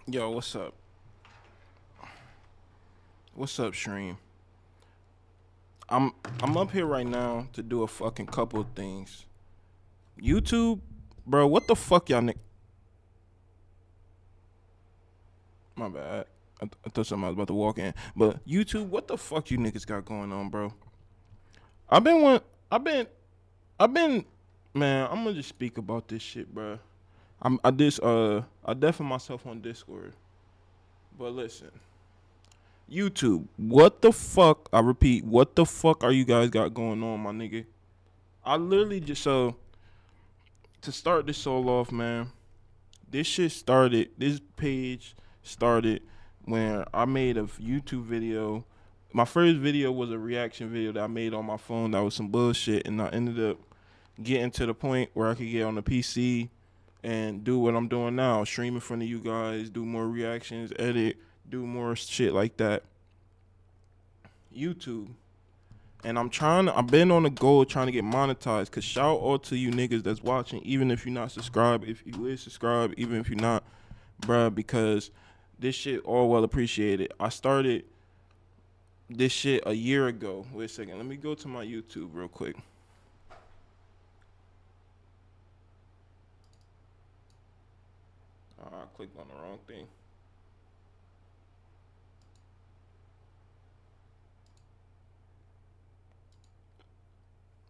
Yo, what's up? What's up, Stream? I'm I'm up here right now to do a fucking couple of things. YouTube, bro, what the fuck y'all my bad. I thought somebody was about to walk in. But YouTube, what the fuck you niggas got going on, bro? I've been one I've been I've been man, I'm gonna just speak about this shit, bro. I deafened myself on Discord. But listen, YouTube, what the fuck? I repeat, what the fuck are you guys got going on, my nigga? I literally just to start this all off, man. This shit started. This page started when I made a YouTube video. My first video was a reaction video that I made on my phone. That was some bullshit, and I ended up getting to the point where I could get on the PC and do what I'm doing now, stream in front of you guys, do more reactions, edit, do more shit like that. YouTube. And I've been on a goal trying to get monetized. Cause shout out to you niggas that's watching, even if you're not subscribed, if you is subscribed, even if you're not, bruh, because this shit all well appreciated. I started this shit a year ago. Wait a second, let me go to my YouTube real quick. I clicked on the wrong thing.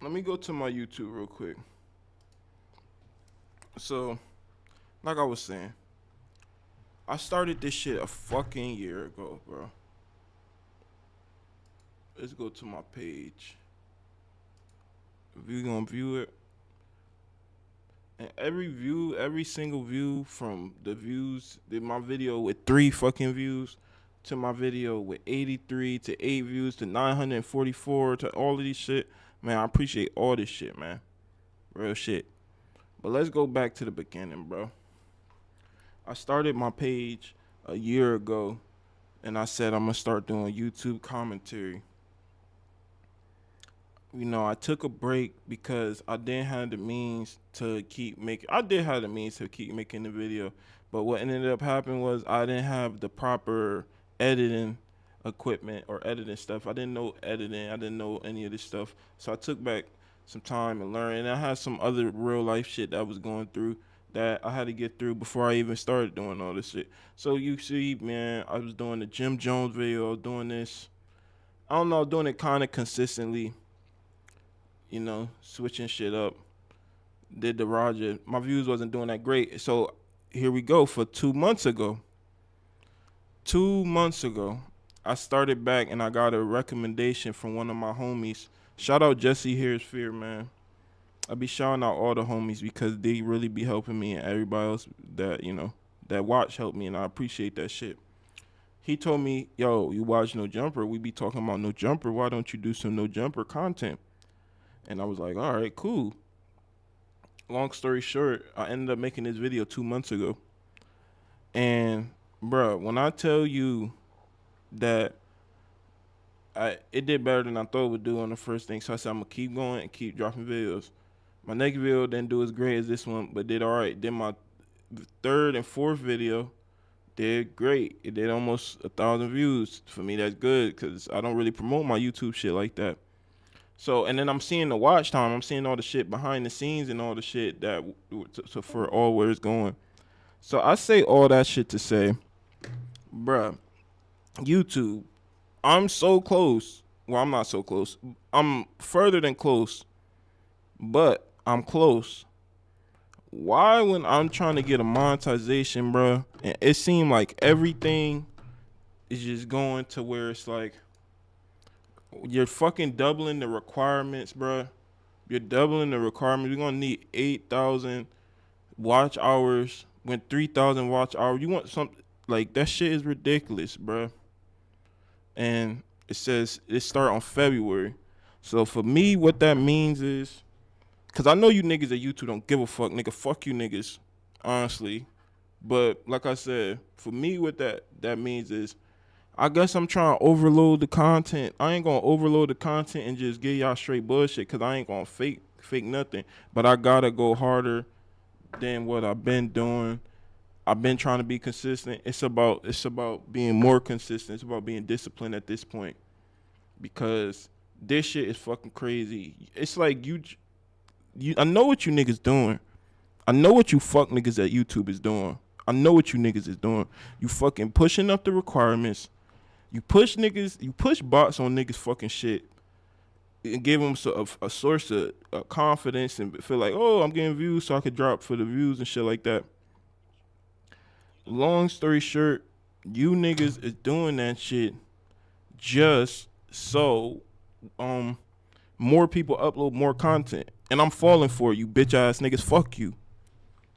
Let me go to my YouTube real quick. So, like I was saying, I started this shit a fucking year ago, bro. Let's go to my page. If you gonna view it, and every single view from the views, did my video with 3 fucking views to my video with 83 to 8 views to 944 to all of these shit, man, I appreciate all this shit, man. Real shit. But let's go back to the beginning, bro. I started my page a year ago, and I said I'm gonna start doing YouTube commentary. I took a break because I didn't have the means to keep making. I did have the means to keep making the video, but what ended up happening was I didn't have the proper editing equipment or editing stuff. I didn't know editing. I didn't know any of this stuff. So I took back some time and learned. And I had some other real life shit that I was going through that I had to get through before I even started doing all this shit. So you see, man, I was doing the Jim Jones video, I was doing this. I don't know, doing it kind of consistently, switching shit up. Did the Roger. My views wasn't doing that great. So here we go. For 2 months ago, 2 months ago, I started back and I got a recommendation from one of my homies. Shout out Jesse Here's Fear, man. I be shouting out all the homies because they really be helping me, and everybody else that watch help me, and I appreciate that shit. He told me, yo, you watch No Jumper. We be talking about No Jumper. Why don't you do some No Jumper content? And I was like, all right, cool. Long story short, I ended up making this video 2 months ago. And, bruh, when I tell you that it did better than I thought it would do on the first thing, so I said I'm going to keep going and keep dropping videos. My next video didn't do as great as this one, but did all right. Then my third and fourth video did great. It did almost 1,000 views. For me, that's good because I don't really promote my YouTube shit like that. So, and then I'm seeing the watch time. I'm seeing all the shit behind the scenes and all the shit that for all where it's going. So I say all that shit to say, bruh, YouTube, I'm so close. Well, I'm not so close. I'm further than close, but I'm close. Why, when I'm trying to get a monetization, bruh, and it seemed like everything is just going to where it's like, you're fucking doubling the requirements, bruh. You're doubling the requirements. We're gonna need 8,000 watch hours. When 3,000 watch hours, you want something like that? Shit is ridiculous, bruh. And it says it start on February. So for me, what that means is, cause I know you niggas at YouTube don't give a fuck, nigga. Fuck you niggas, honestly. But like I said, for me, what that means is, I guess I'm trying to overload the content. I ain't gonna overload the content and just give y'all straight bullshit, cause I ain't gonna fake nothing. But I gotta go harder than what I've been doing I've been trying to be consistent. It's about being more consistent. It's about being disciplined at this point because this shit is fucking crazy. It's like you I know what you niggas doing. I know what you fuck niggas at YouTube is doing. I know what you niggas is doing. You fucking pushing up the requirements. You push niggas, you push bots on niggas fucking shit and give them a source of confidence and feel like, oh, I'm getting views so I could drop for the views and shit like that. Long story short, you niggas is doing that shit just so more people upload more content. And I'm falling for you, bitch ass niggas. Fuck you.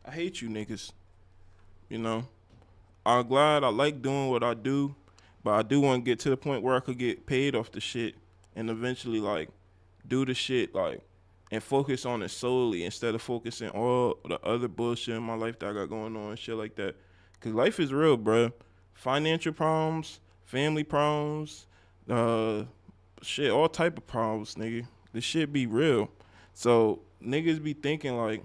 I hate you niggas. You know? I'm glad I like doing what I do, but I do want to get to the point where I could get paid off the shit and eventually like do the shit like and focus on it solely instead of focusing all the other bullshit in my life that I got going on and shit like that. Cause life is real, bruh. Financial problems, family problems, shit, all type of problems, nigga. This shit be real. So niggas be thinking like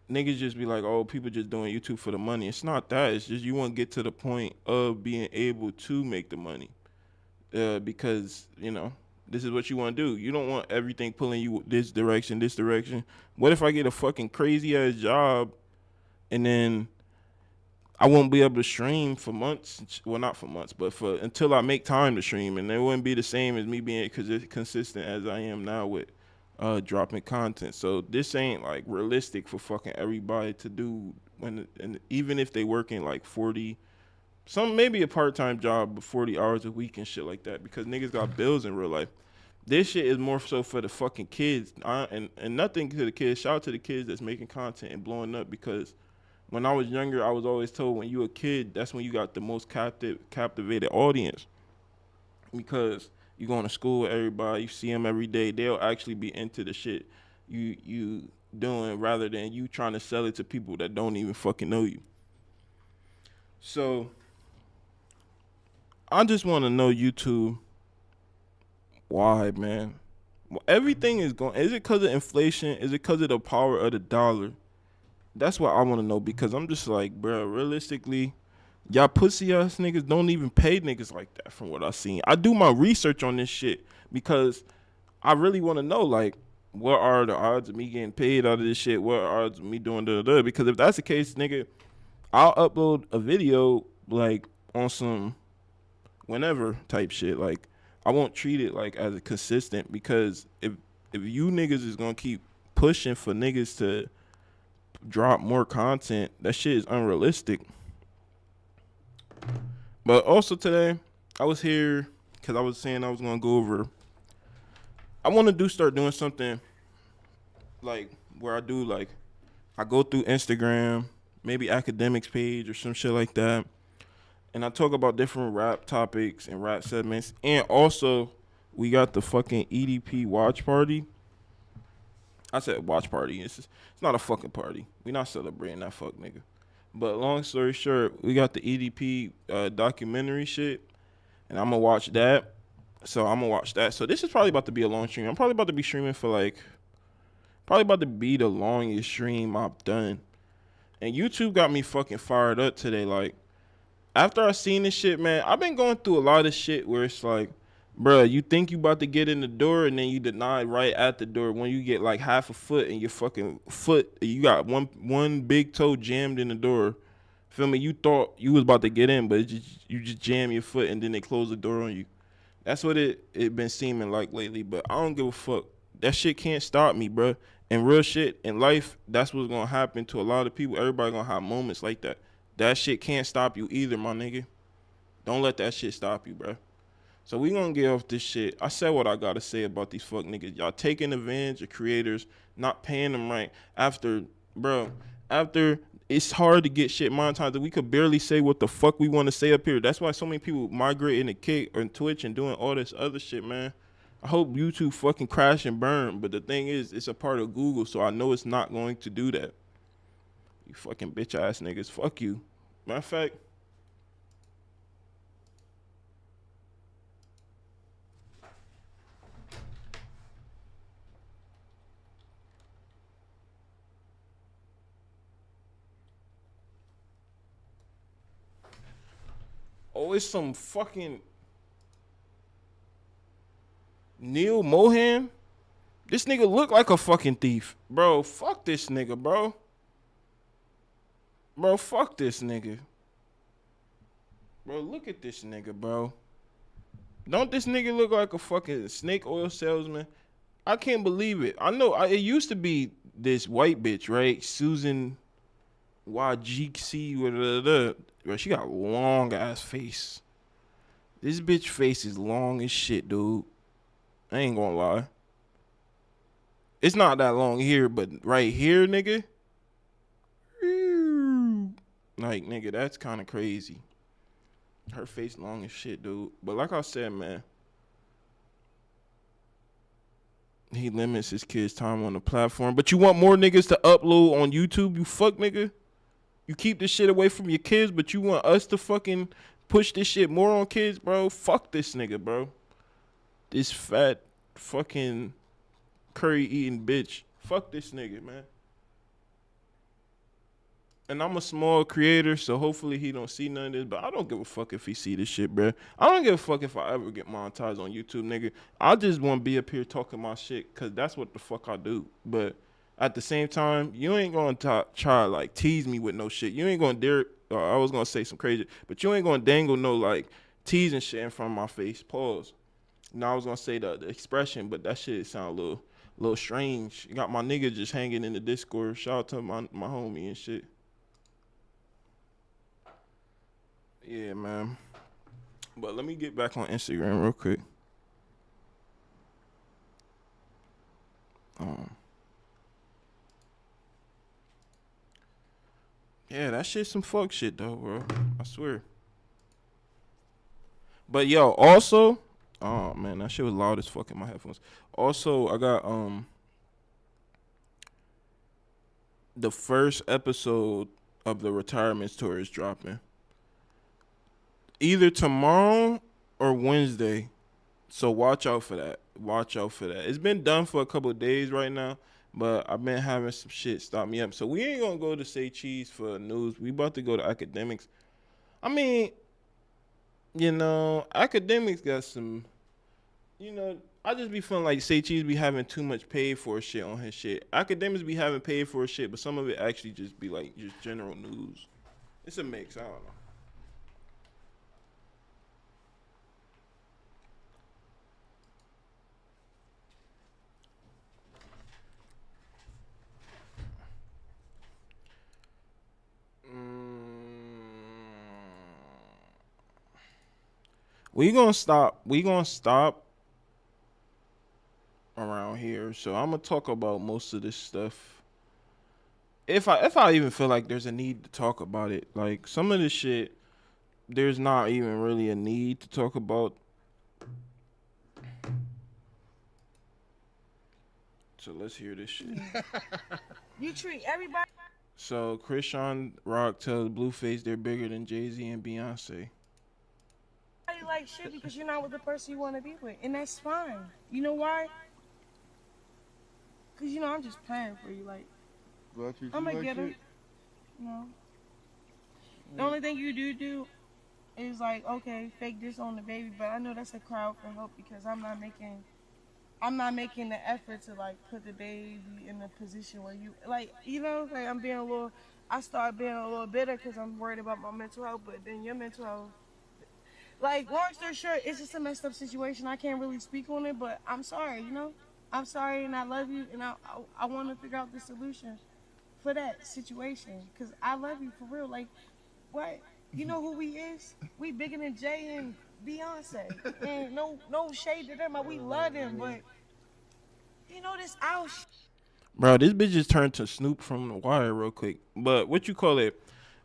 niggas just be like, oh, people just doing YouTube for the money. It's not that. It's just you want to get to the point of being able to make the money. Because, you know, this is what you want to do. You don't want everything pulling you this direction, this direction. What if I get a fucking crazy ass job and then I won't be able to stream for months? Well, not for months, but for until I make time to stream, and it wouldn't be the same as me being consistent as I am now with dropping content. So this ain't like realistic for fucking everybody to do and even if they working like 40, some maybe a part-time job but 40 hours a week and shit like that because niggas got bills in real life. This shit is more so for the fucking kids and nothing to the kids. Shout out to the kids that's making content and blowing up because when I was younger, I was always told when you a kid, that's when you got the most captivated audience because you going to school with everybody, you see them every day, they'll actually be into the shit you doing rather than you trying to sell it to people that don't even fucking know you. So I just want to know YouTube why, man. Well, everything is going. Is it because of inflation? Is it because of the power of the dollar? That's what I want to know because I'm just like, bro, realistically, y'all pussy ass niggas don't even pay niggas like that from what I seen. I do my research on this shit because I really want to know, like, what are the odds of me getting paid out of this shit? What are odds of me doing da-da-da? Because if that's the case, nigga, I'll upload a video, like, on some whenever type shit. Like, I won't treat it, like, as a consistent because if you niggas is going to keep pushing for niggas to drop more content, that shit is unrealistic. But also today, I was here because I was saying I was going to go over. I want to start doing something like where I do like I go through Instagram, maybe academics page or some shit like that, and I talk about different rap topics and rap segments. And also, we got the fucking EDP watch party. I said watch party. It's not a fucking party. We not celebrating that fuck nigga. But long story short, we got the EDP documentary shit, and I'm gonna watch that. So this is probably about to be a long stream. I'm probably about to be streaming for like, probably about to be the longest stream I've done. And YouTube got me fucking fired up today. Like, after I seen this shit, man, I've been going through a lot of shit where it's like, bruh, you think you about to get in the door and then you deny right at the door when you get like half a foot and your fucking foot, you got one big toe jammed in the door. Feel me? You thought you was about to get in, but you just jam your foot and then they close the door on you. That's what it been seeming like lately, but I don't give a fuck. That shit can't stop me, bruh. And real shit in life, that's what's gonna happen to a lot of people. Everybody gonna have moments like that. That shit can't stop you either, my nigga. Don't let that shit stop you, bruh. So we gonna get off this shit. I said what I gotta say about these fuck niggas. Y'all taking advantage of creators, not paying them right. After it's hard to get shit monetized. We could barely say what the fuck we want to say up here. That's why so many people migrating to Kick or Twitch and doing all this other shit, man. I hope YouTube fucking crash and burn. But the thing is, it's a part of Google, so I know it's not going to do that. You fucking bitch ass niggas. Fuck you. Matter of fact, Oh, it's some fucking Neil Mohan. This nigga look like a fucking thief. Bro, fuck this nigga, bro. Bro, fuck this nigga. Bro, look at this nigga, bro. Don't this nigga look like a fucking snake oil salesman? I can't believe it. I know it used to be this white bitch, right? Susan YGC, whatever. Bro, she got long ass face. This bitch face is long as shit, dude. I ain't gonna lie. It's not that long here, but right here, nigga. Like, nigga, that's kind of crazy. Her face long as shit, dude. But like I said, man, he limits his kids' time on the platform. But you want more niggas to upload on YouTube, you fuck nigga? You keep this shit away from your kids, but you want us to fucking push this shit more on kids, bro? Fuck this nigga, bro. This fat fucking curry eating bitch. Fuck this nigga, man. And I'm a small creator, so hopefully he don't see none of this. But I don't give a fuck if he see this shit, bro. I don't give a fuck if I ever get monetized on YouTube, nigga. I just want to be up here talking my shit, because that's what the fuck I do. But at the same time, you ain't going to try like tease me with no shit. You ain't going to dare, I was going to say some crazy, but you ain't going to dangle no like teasing shit in front of my face. Pause. Now I was going to say the expression, but that shit sound a little strange. You got my nigga just hanging in the Discord. Shout out to my homie and shit. Yeah, man. But let me get back on Instagram real quick. Yeah, that shit some fuck shit though, bro. I swear. But yo, also, oh man, that shit was loud as fuck in my headphones. Also, I got the first episode of the retirement tour is dropping. Either tomorrow or Wednesday. So watch out for that. Watch out for that. It's been done for a couple of days right now, but I've been having some shit stop me up. So we ain't gonna go to Say Cheese for news. We about to go to academics. I mean, you know, academics got some, you know, I just be feeling like Say Cheese be having too much paid for shit on his shit. Academics be having paid for shit, but some of it actually just be like just general news. It's a mix. I don't know. We gonna stop around here. So I'm gonna talk about most of this stuff. If I even feel like there's a need to talk about it, like some of this shit, there's not even really a need to talk about. So let's hear this shit. You treat everybody. So Christian Rock tells Blueface they're bigger than Jay-Z and Beyonce. Like shit because you're not with the person you want to be with, and that's fine. You know why? Because you know I'm just playing for you. Like I'm gonna get her. You know. The only thing you do is like, okay, fake this on the baby, but I know that's a crowd for help because I'm not making the effort to like put the baby in a position where you like, you know, like I start being a little bitter because I'm worried about my mental health, but then your mental health. Like, long story short, it's just a messed up situation. I can't really speak on it, but I'm sorry, you know? I'm sorry, and I love you, and I want to figure out the solution for that situation, because I love you for real. Like, what? You know who we is? We bigger than Jay and Beyonce. And no shade to them, but we love them, but, you know, this out Bro, this bitch just turned to Snoop from The Wire real quick. But what you call it?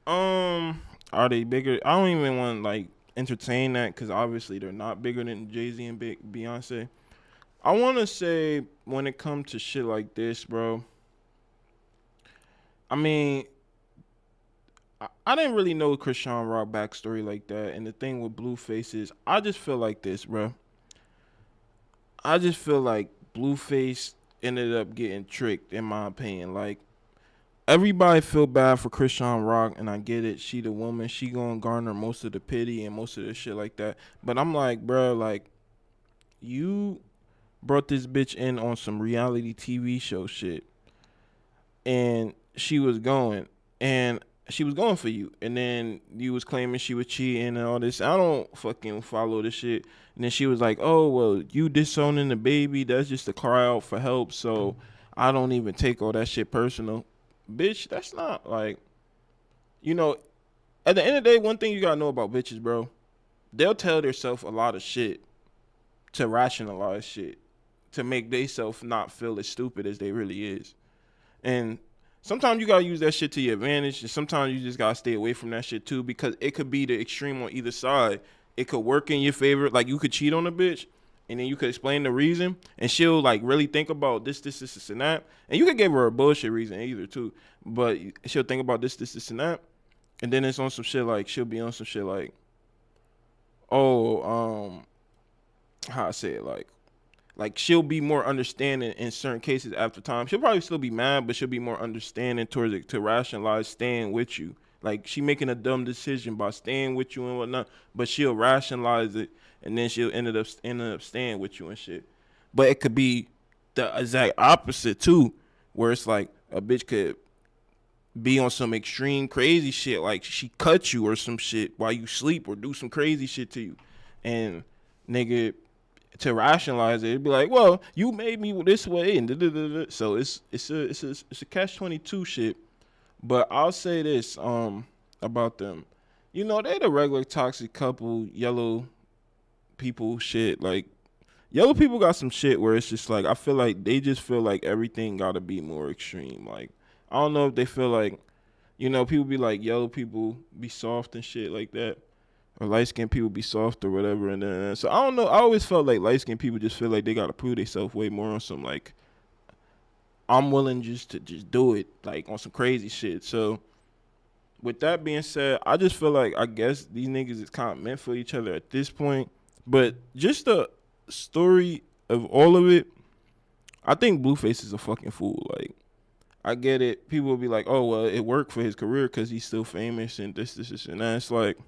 Are they bigger? I don't even want to, like, entertain that because obviously they're not bigger than Jay-Z and Beyonce. I want to say when it comes to shit like this, bro, I mean, I didn't really know Christian Rock backstory like that. And the thing with Blueface is I just feel like this, bro. I just feel like Blueface ended up getting tricked, in my opinion. Like, everybody feel bad for Krishan Rock, and I get it. She the woman. She gonna garner most of the pity and most of the shit like that. But I'm like, bro, like you brought this bitch in on some reality TV show shit, and she was going for you, and then you was claiming she was cheating and all this. I don't fucking follow this shit. And then she was like, oh well, you disowning the baby, that's just a cry out for help, so I don't even take all that shit personal. Bitch, that's not like, you know, at the end of the day, one thing you gotta know about bitches, bro, they'll tell themselves a lot of shit to rationalize shit, to make themselves not feel as stupid as they really is. And sometimes you gotta use that shit to your advantage, and sometimes you just gotta stay away from that shit too, because it could be the extreme on either side. It could work in your favor, like you could cheat on a bitch, and then you could explain the reason, and she'll like really think about this, and that. And you could give her a bullshit reason either too, but she'll think about this, and that. And then it's on some shit like she'll be on some shit like, oh, how I say it, like she'll be more understanding in certain cases after time. She'll probably still be mad, but she'll be more understanding towards it to rationalize staying with you. Like she making a dumb decision by staying with you and whatnot, but she'll rationalize it, and then she'll end up staying with you and shit. But it could be the exact opposite too, where it's like a bitch could be on some extreme crazy shit, like she cut you or some shit while you sleep or do some crazy shit to you, and nigga, to rationalize it, it'd be like, well, you made me this way, and da-da-da-da. So it's a catch-22 shit. But I'll say this about them, you know, they the regular toxic couple, yellow people shit. Like yellow people got some shit where it's just like I feel like they just feel like everything gotta be more extreme. Like I don't know if they feel like, you know, people be like yellow people be soft and shit like that, or light skinned people be soft or whatever. And then so I don't know. I always felt like light skinned people just feel like they gotta prove themselves way more on some like I'm willing just to just do it, like on some crazy shit. So with that being said, I just feel like I guess these niggas is kind of meant for each other at this point. But just the story of all of it, I think Blueface is a fucking fool. Like I get it. People will be like, oh well, it worked for his career because he's still famous and this, and that. It's like,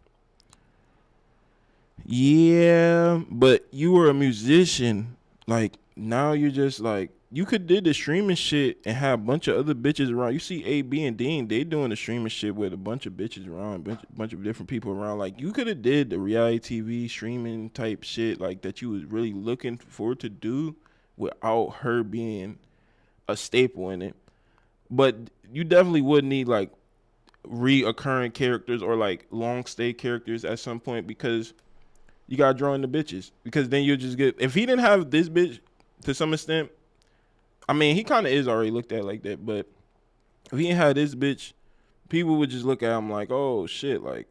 yeah, but you were a musician. Like now you're just like you could did the streaming shit and have a bunch of other bitches around. You see AB and Dean, they doing the streaming shit with a bunch of bitches around, bunch of different people around. Like you could have did the reality TV streaming type shit like that you was really looking forward to do without her being a staple in it. But you definitely would need like reoccurring characters or like long stay characters at some point, because you gotta draw in the bitches, because then you'll just get, if he didn't have this bitch to some extent, I mean he kind of is already looked at like that, but if he didn't have this bitch, people would just look at him like, oh shit, like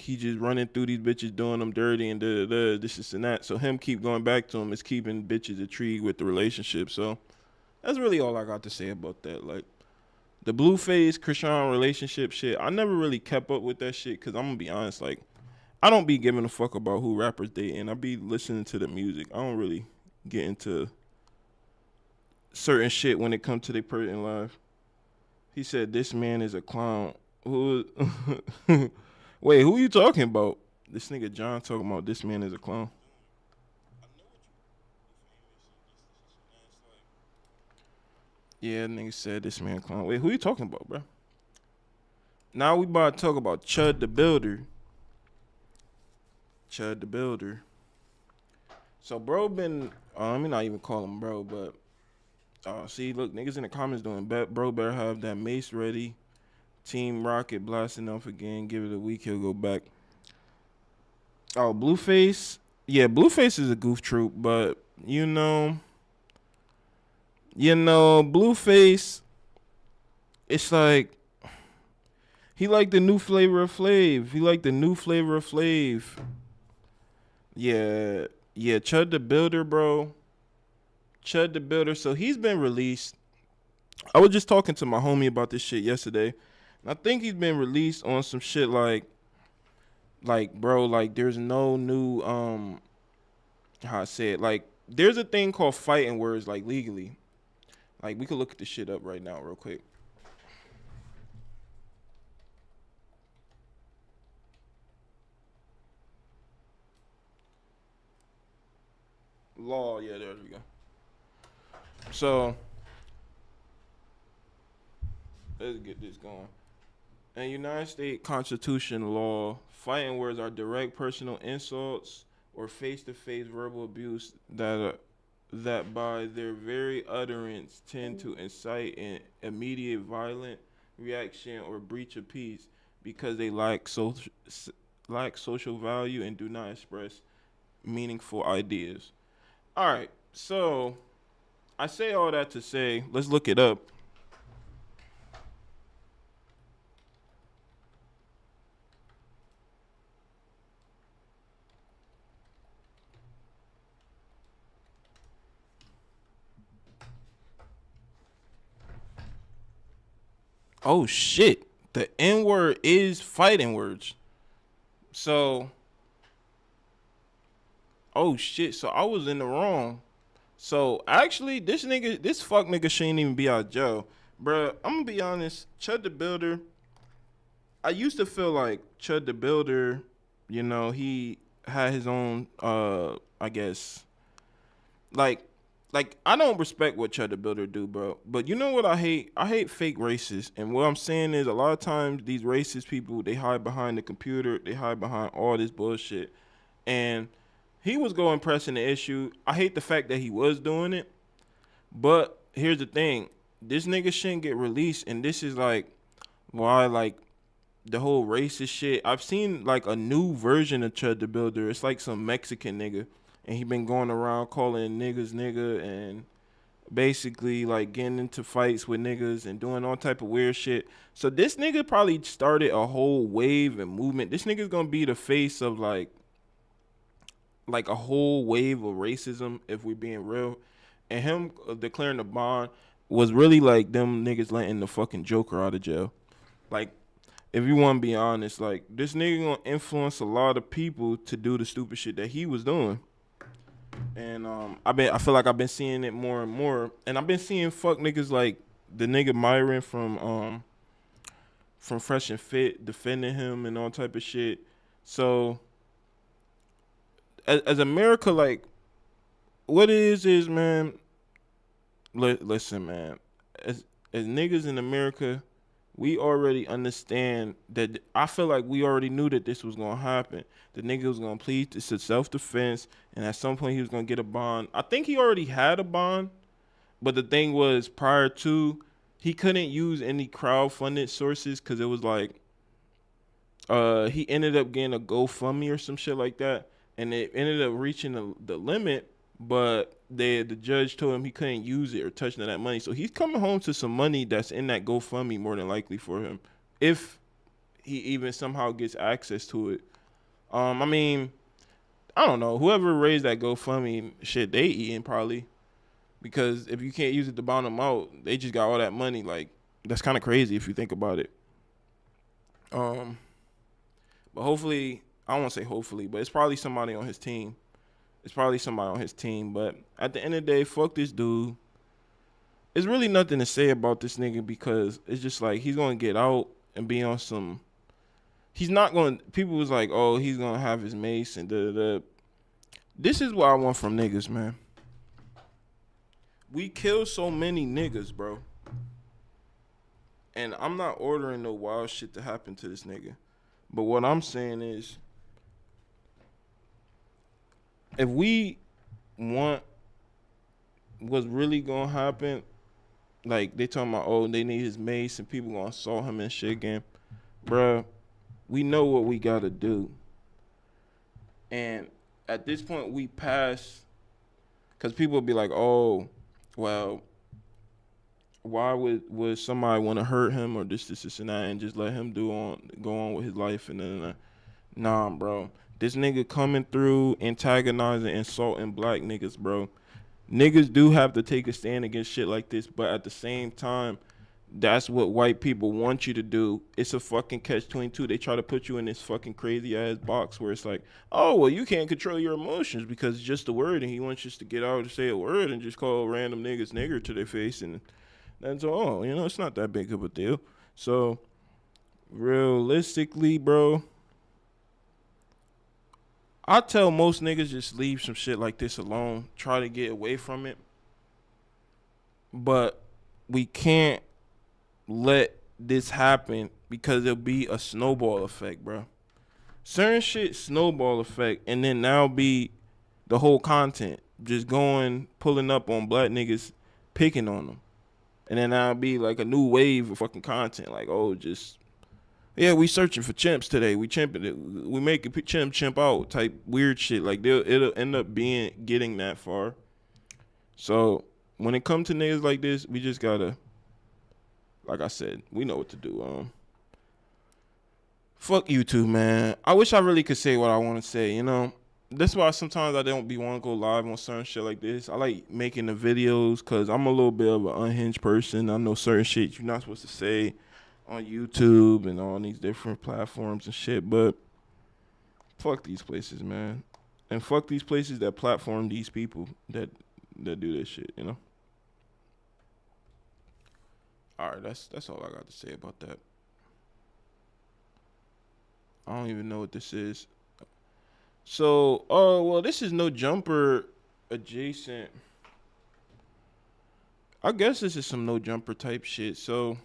he just running through these bitches doing them dirty and this and that. So him keep going back to him is keeping bitches intrigued with the relationship. So that's really all I got to say about that. Like the Blueface Krishan relationship shit, I never really kept up with that shit, because I'm gonna be honest, like I don't be giving a fuck about who rappers dating. I be listening to the music. I don't really get into certain shit when it comes to their personal life. He said this man is a clown. Who? Wait, who you talking about? This nigga John talking about this man is a clown. Yeah, nigga said this man clown. Wait, who you talking about, bro? Now we about to talk about Chud the Builder. Chud the Builder. So bro been, let me not even call him bro, but see, look, niggas in the comments doing bet. Bro better have that mace ready. Team Rocket blasting off again. Give it a week, he'll go back. Oh, Blueface. Yeah, Blueface is a goof troop, but Blueface, it's like he like the new flavor of Flav. He like the new flavor of Flav. Yeah, Chud the Builder, bro. Chud the Builder. So he's been released. I was just talking to my homie about this shit yesterday. And I think he's been released on some shit like bro, like there's no new how I say it, like there's a thing called fighting words like legally. Like we could look at this shit up right now real quick. law. Yeah, there we go. So let's get this going. In United States Constitution law, fighting words are direct personal insults or face-to-face verbal abuse that by their very utterance tend to incite an immediate violent reaction or breach of peace because they lack social value and do not express meaningful ideas. All right, so I say all that to say, let's look it up. Oh shit, the N word is fighting words. So, oh shit, so I was in the wrong. So actually, this fuck nigga shouldn't even be out of jail. Bruh, I'm gonna be honest, Chud the Builder, I used to feel like Chud the Builder, you know, he had his own, I guess, like, I don't respect what Chud the Builder do, bro. But you know what I hate? I hate fake racists. And what I'm saying is a lot of times these racist people, they hide behind the computer. They hide behind all this bullshit. And he was going pressing the issue. I hate the fact that he was doing it. But here's the thing. This nigga shouldn't get released. And this is like why like the whole racist shit. I've seen like a new version of Chud the Builder. It's like some Mexican nigga. And he been going around calling niggas nigga and basically like getting into fights with niggas and doing all type of weird shit. So this nigga probably started a whole wave and movement. This nigga's gonna be the face of like a whole wave of racism if we're being real. And him declaring the bond was really like them niggas letting the fucking Joker out of jail. Like, if you want to be honest, like this nigga gonna influence a lot of people to do the stupid shit that he was doing. And I feel like I've been seeing it more and more, and I've been seeing fuck niggas like the nigga Myron from Fresh and Fit defending him and all type of shit. So as America, like what it is man. Listen, man. As niggas in America, we already understand that. I feel like we already knew that this was gonna happen. The nigga was gonna plead to self-defense, and at some point he was gonna get a bond. I think he already had a bond, but the thing was, prior to, he couldn't use any crowdfunded sources because it was like, he ended up getting a GoFundMe or some shit like that, and it ended up reaching the limit. But the judge told him he couldn't use it or touch none of that money. So he's coming home to some money that's in that GoFundMe more than likely for him, if he even somehow gets access to it. I mean, I don't know. Whoever raised that GoFundMe shit, they eating probably. Because if you can't use it to bond them out, they just got all that money. Like, that's kind of crazy if you think about it. But hopefully, I don't want to say hopefully, but it's probably somebody on his team. But at the end of the day, fuck this dude. There's really nothing to say about this nigga because it's just like he's going to get out and be on some. He's not going to. People was like, oh, he's going to have his mace and da. This is what I want from niggas, man. We kill so many niggas, bro. And I'm not ordering no wild shit to happen to this nigga. But what I'm saying is, if we want what's really gonna happen, like they talking about, oh, they need his mace and people gonna assault him and shit again, bruh, we know what we gotta do. And at this point, we pass, because people will be like, oh, well, why would somebody want to hurt him or this and that and just let him go on with his life and then nah, bro. This nigga coming through, antagonizing, insulting black niggas, bro. Niggas do have to take a stand against shit like this, but at the same time, that's what white people want you to do. It's a fucking catch-22. They try to put you in this fucking crazy-ass box where it's like, oh, well, you can't control your emotions because it's just a word, and he wants you to get out and say a word and just call random niggas nigger to their face, and that's all. You know, it's not that big of a deal. So, realistically, bro, I tell most niggas just leave some shit like this alone. Try to get away from it. But we can't let this happen because it'll be a snowball effect, bro. Certain shit snowball effect, and then now be the whole content just going, pulling up on black niggas, picking on them. And then that'll be like a new wave of fucking content. Like, oh, just, yeah, we searching for chimps today. We chimping it. We make a chimp out type weird shit. Like, it'll end up getting that far. So when it comes to niggas like this, we just gotta, like I said, we know what to do. Fuck YouTube, man. I wish I really could say what I want to say, you know? That's why sometimes I don't be want to go live on certain shit like this. I like making the videos because I'm a little bit of an unhinged person. I know certain shit you're not supposed to say on YouTube and on these different platforms and shit, but fuck these places, man. And fuck these places that platform these people that do this shit, you know? All right, that's all I got to say about that. I don't even know what this is. So, well, this is no jumper adjacent. I guess this is some no jumper type shit. So,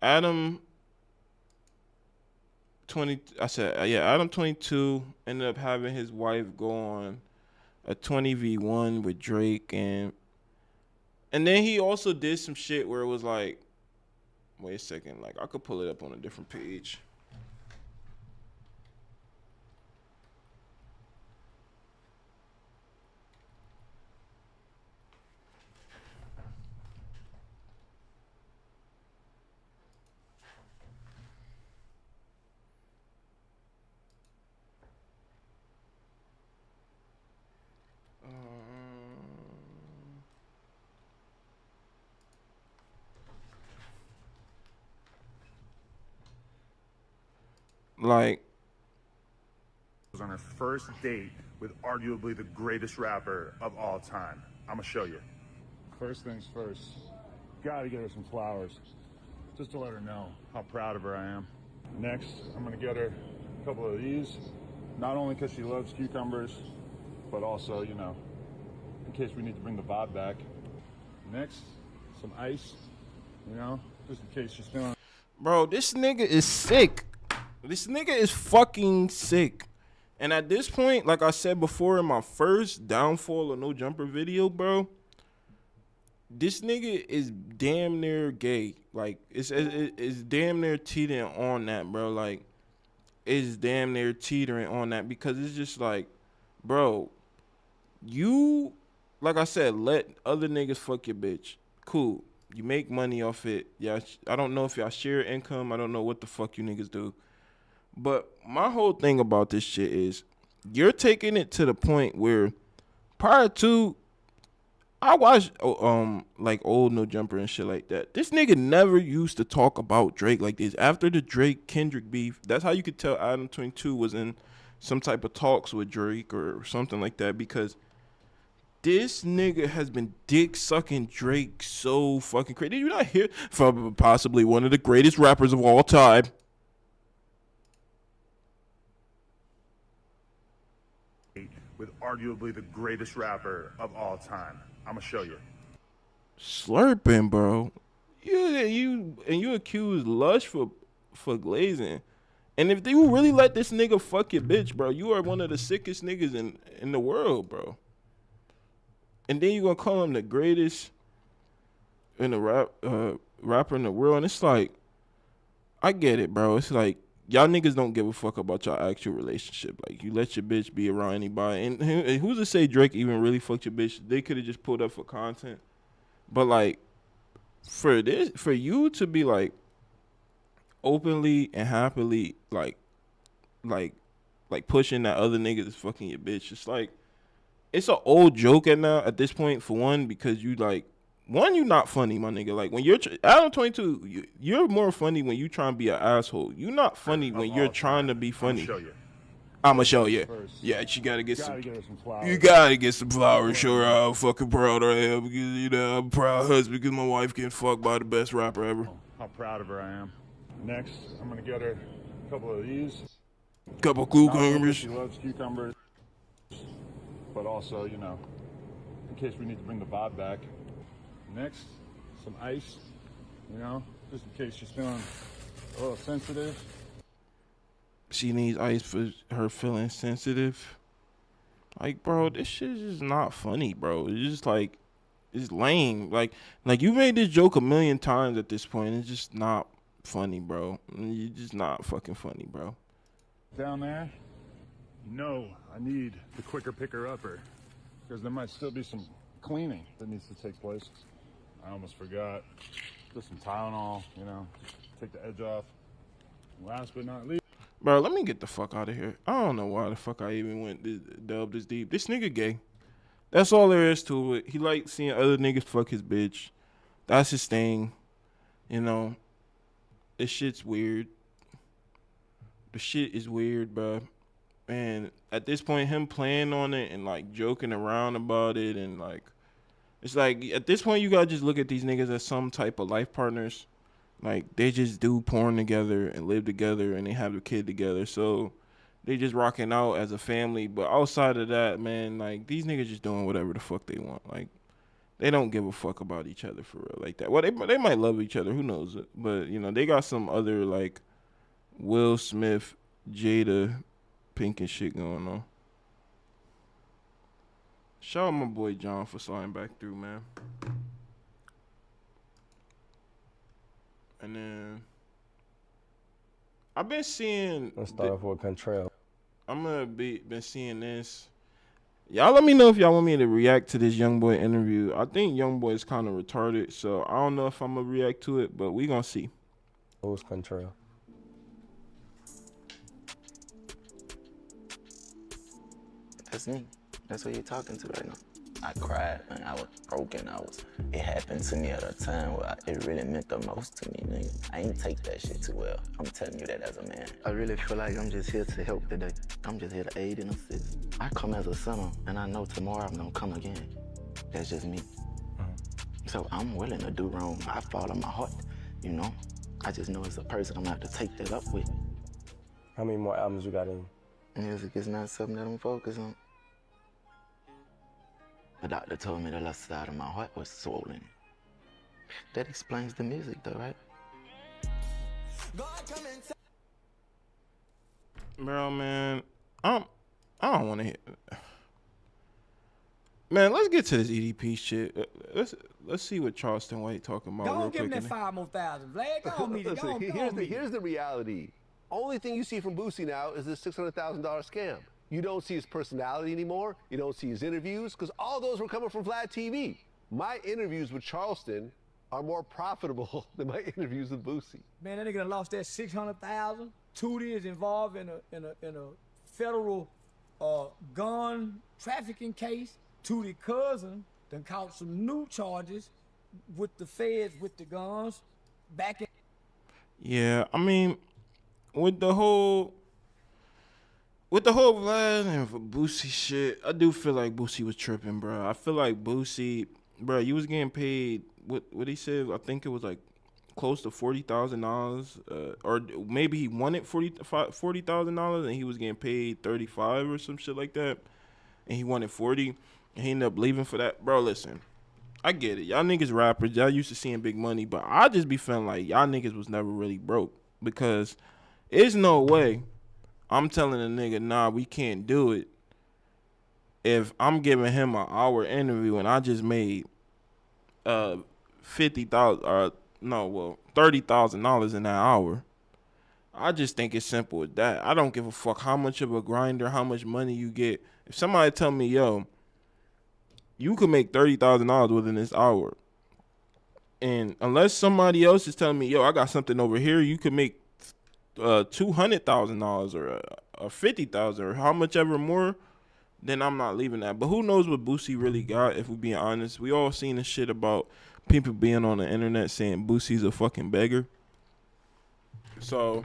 Adam 22 ended up having his wife go on a 20v1 with Drake, and then he also did some shit where it was like, wait a second, like I could pull it up on a different page. Like, was on her first date with arguably the greatest rapper of all time. I'm gonna show you. First things first, gotta get her some flowers, just to let her know how proud of her I am. Next, I'm gonna get her a couple of these, not only because she loves cucumbers, but also, you know, in case we need to bring the vibe back. Next, some ice, you know, just in case she's feeling. Bro, this nigga is sick. This nigga is fucking sick. And at this point, like I said before in my first downfall of no jumper video, bro, this nigga is damn near gay. Like, it's damn near teetering on that, bro. Like, it's damn near teetering on that because it's just like, bro, you, like I said, let other niggas fuck your bitch. Cool. You make money off it. Yeah, I don't know if y'all share income. I don't know what the fuck you niggas do. But my whole thing about this shit is you're taking it to the point where prior to, I watched like old No Jumper and shit like that. This nigga never used to talk about Drake like this. After the Drake Kendrick beef, that's how you could tell Adam 22 was in some type of talks with Drake or something like that, because this nigga has been dick sucking Drake so fucking crazy. Did you not hear from possibly one of the greatest rappers of all time? With arguably the greatest rapper of all time. I'm gonna show you. Slurping, bro. You accuse Lush for glazing. And if you really let this nigga fuck your bitch, bro, you are one of the sickest niggas in the world, bro. And then you gonna call him the greatest in the rapper in the world. And it's like, I get it, bro. It's like, y'all niggas don't give a fuck about y'all actual relationship. Like, you let your bitch be around anybody. And who's to say Drake even really fucked your bitch? They could have just pulled up for content. But, like, for you to be, like, openly and happily, like pushing that other nigga is fucking your bitch, it's like, it's an old joke at this point, for one, because you, like, one, you not funny, my nigga. Like, when you're Adam 22, you're more funny when you trying to be an asshole. You not funny when you're trying to be funny. I'ma show you. Yeah, you gotta get some flowers. You gotta get some flowers. Show her how fucking proud I am, because, you know, I'm a proud husband because my wife getting fucked by the best rapper ever. How proud of her I am. Next, I'm gonna get her a couple of these. Couple Not only because cucumbers. she loves cucumbers, but also, you know, in case we need to bring the vibe back. Next, some ice, you know, just in case she's feeling a little sensitive. She needs ice for her feeling sensitive. Like, bro, this shit is just not funny, bro. It's just like, it's lame. Like you made this joke a million times at this point. It's just not funny, bro. You're just not fucking funny, bro. Down there, no, I need the quicker picker-upper because there might still be some cleaning that needs to take place. I almost forgot. Just some Tylenol, you know, take the edge off. Last but not least. Bro, let me get the fuck out of here. I don't know why the fuck I even went to delve this deep. This nigga gay. That's all there is to it. He like seeing other niggas fuck his bitch. That's his thing. You know, this shit's weird. The shit is weird, bro. And at this point, him playing on it and like joking around about it and like, it's like at this point you gotta just look at these niggas as some type of life partners. Like they just do porn together and live together and they have a kid together. So they just rocking out as a family. But outside of that, man, like these niggas just doing whatever the fuck they want. Like they don't give a fuck about each other for real like that. Well, they might love each other, who knows? But you know they got some other like Will Smith, Jada, Pink and shit going on. Shout out my boy John for sliding back through, man. And then I've been seeing. Let's start off with Contrail. I'm gonna been seeing this. Y'all let me know if y'all want me to react to this YoungBoy interview. I think YoungBoy is kind of retarded, so I don't know if I'm gonna react to it, but we gonna see. Who's Contrail? That's me. That's who you're talking to right now. I cried, man. I was broken. It happened to me at a time where it really meant the most to me, nigga. I ain't take that shit too well. I'm telling you that as a man. I really feel like I'm just here to help today. I'm just here to aid and assist. I come as a sinner, and I know tomorrow I'm gonna come again. That's just me. So I'm willing to do wrong. I follow my heart, you know? I just know as a person I'm gonna have to take that up with. How many more albums you got in? Music is not something that I'm focused on. The doctor told me the left side of my heart was swollen. That explains the music though, right? Bro, man, I don't want to hear. Man, let's get to this EDP shit. Let's see what Charleston White talking about. Don't give him that 5 more thousand, Vlad. Go on, meet it. Go on, Here's the reality. Only thing you see from Boosie now is this $600,000 scam. You don't see his personality anymore. You don't see his interviews, because all those were coming from Vlad TV. My interviews with Charleston are more profitable than my interviews with Boosie. Man, that nigga done lost that 600,000. Tootie is involved in a federal gun trafficking case. Tootie cousin done caught some new charges with the feds with the guns back in. Yeah, I mean, with the whole Vlad and Boosie shit, I do feel like Boosie was tripping, bro. I feel like Boosie, bro, you was getting paid, what he said, I think it was like close to $40,000, or maybe he wanted $40,000 and he was getting paid 35 or some shit like that, and he wanted 40, and he ended up leaving for that. Bro, listen, I get it. Y'all niggas rappers, y'all used to seeing big money, but I just be feeling like y'all niggas was never really broke, because there's no way I'm telling a nigga, nah, we can't do it if I'm giving him an hour interview and I just made $30,000 in that hour. I just think it's simple as that. I don't give a fuck how much of a grinder, how much money you get. If somebody tell me, yo, you could make $30,000 within this hour, and unless somebody else is telling me, yo, I got something over here, you could make $200,000 or $50,000 or how much ever more, then I'm not leaving that. But who knows what Boosie really got, if we're being honest. We all seen the shit about people being on the internet saying Boosie's a fucking beggar. So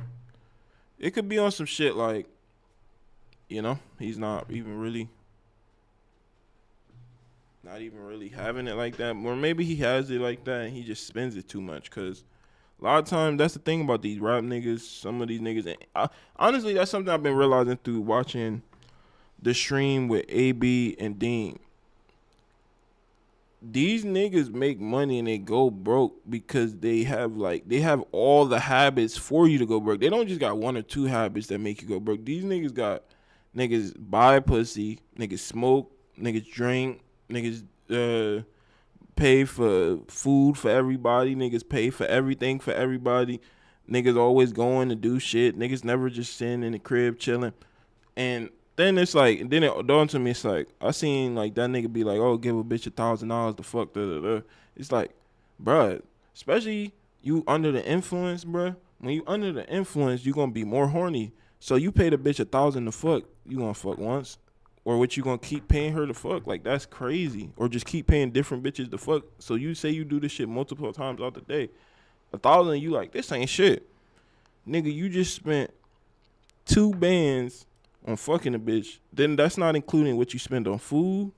it could be on some shit like, you know, he's not even really having it like that. Or maybe he has it like that and he just spends it too much. Because A lot of times, that's the thing about these rap niggas. Some of these niggas, and honestly, that's something I've been realizing through watching the stream with AB and Dean. These niggas make money and they go broke because they have all the habits for you to go broke. They don't just got one or two habits that make you go broke. These niggas buy pussy, niggas smoke, niggas drink, niggas pay for food for everybody, niggas pay for everything for everybody. Niggas always going to do shit. Niggas never just sitting in the crib chilling. And then it's like, then it dawned to me, it's like, I seen like that nigga be like, oh, give a bitch $1,000 to fuck, It's like, bruh, especially you under the influence, bruh. When you under the influence, you gonna be more horny. So you pay the bitch $1,000 to fuck, you gonna fuck once. Or what, you gonna keep paying her to fuck? Like, that's crazy. Or just keep paying different bitches to fuck. So you say you do this shit multiple times out the day. $1,000, you like, this ain't shit. Nigga, you just spent 2 bands on fucking a bitch. Then that's not including what you spend on food,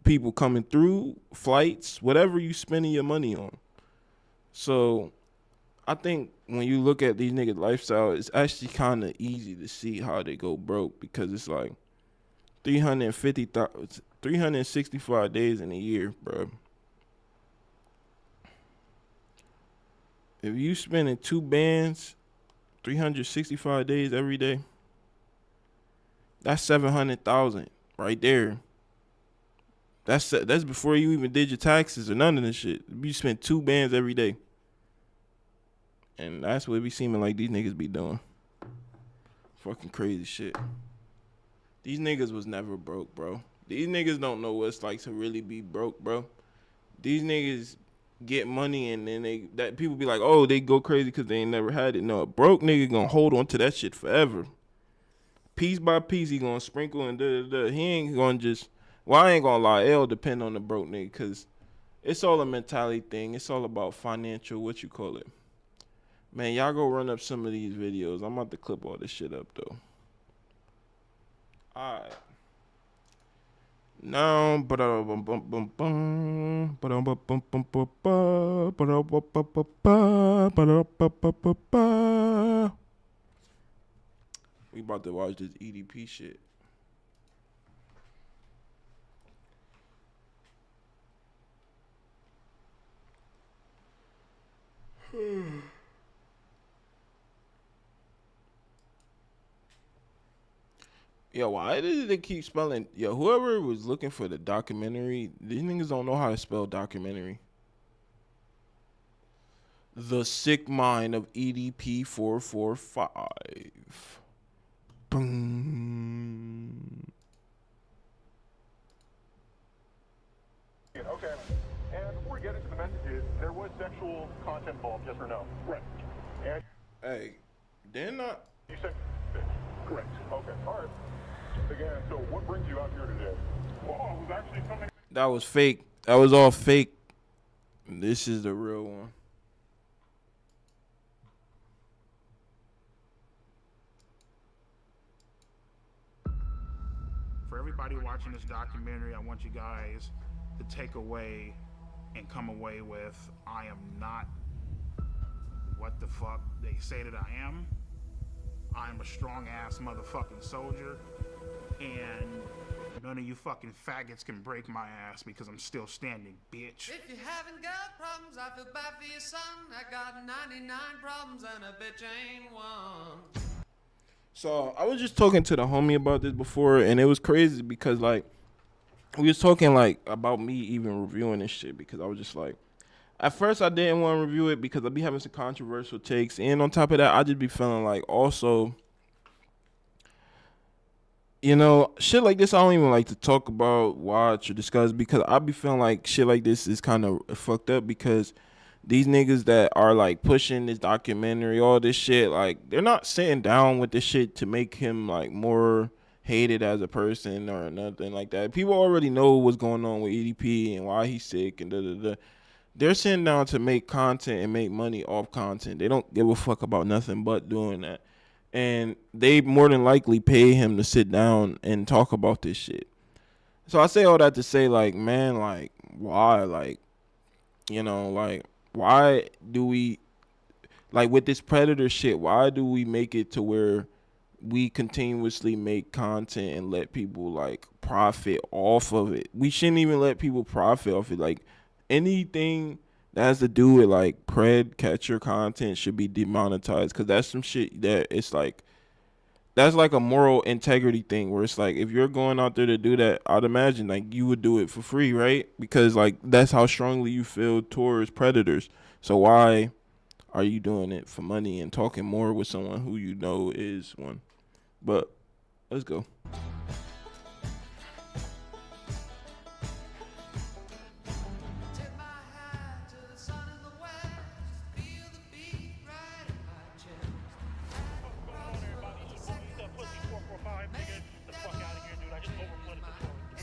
people coming through, flights, whatever you spending your money on. So I think when you look at these niggas' lifestyle, it's actually kind of easy to see how they go broke, because it's like 365 days in a year, bro. If you spending 2 bands 365 days every day, that's 700,000 right there. That's before you even did your taxes or none of this shit. You spend 2 bands every day. And that's what it be seeming like these niggas be doing. Fucking crazy shit. These niggas was never broke, bro. These niggas don't know what it's like to really be broke, bro. These niggas get money and then that people be like, oh, they go crazy because they ain't never had it. No, a broke nigga gonna hold on to that shit forever. Piece by piece, he gonna sprinkle and da-da-da. He ain't gonna just, well, I ain't gonna lie, it'll depend on the broke nigga, because it's all a mentality thing. It's all about financial, what you call it. Man, y'all go run up some of these videos. I'm about to clip all this shit up, though. Alright. Now, we about to watch this EDP shit. Yo, why did they keep spelling? Yo, whoever was looking for the documentary, these niggas don't know how to spell documentary. The Sick Mind of EDP 445. Boom. Okay. And before we get into the messages, there was sexual content involved, yes or no? Right. And hey, they're not. You said correct. Okay. All right. Again, so what brings you out here today? Well, it was actually something. That was fake. That was all fake. This is the real one. For everybody watching this documentary, I want you guys to take away and come away with, I am not what the fuck they say that I am. I am a strong ass motherfucking soldier, and none of you fucking faggots can break my ass because I'm still standing, bitch. If you haven't got problems, I feel bad for your son. I got 99 problems and a bitch ain't one. So I was just talking to the homie about this before, and it was crazy because like we was talking like about me even reviewing this shit, because I was just like, at first I didn't want to review it because I be having some controversial takes, and on top of that I just be feeling like also, you know, shit like this I don't even like to talk about, watch, or discuss, because I be feeling like shit like this is kind of fucked up, because these niggas that are like pushing this documentary, all this shit, like they're not sitting down with this shit to make him like more hated as a person or nothing like that. People already know what's going on with EDP and why he's sick and da-da-da. They're sitting down to make content and make money off content. They don't give a fuck about nothing but doing that. And they more than likely pay him to sit down and talk about this shit. So I say all that to say, like, man, like, why? Like, you know, like, why do we like with this predator shit, why do we make it to where we continuously make content and let people like profit off of it? We shouldn't even let people profit off it. Like anything that has to do with like catcher content should be demonetized, because that's some shit that it's like, that's like a moral integrity thing where it's like, if you're going out there to do that, I'd imagine like you would do it for free, right? Because like that's how strongly you feel towards predators. So why are you doing it for money and talking more with someone who you know is one? But let's go. Tip my hat to the sun in the west. Feel the beat right in my chest.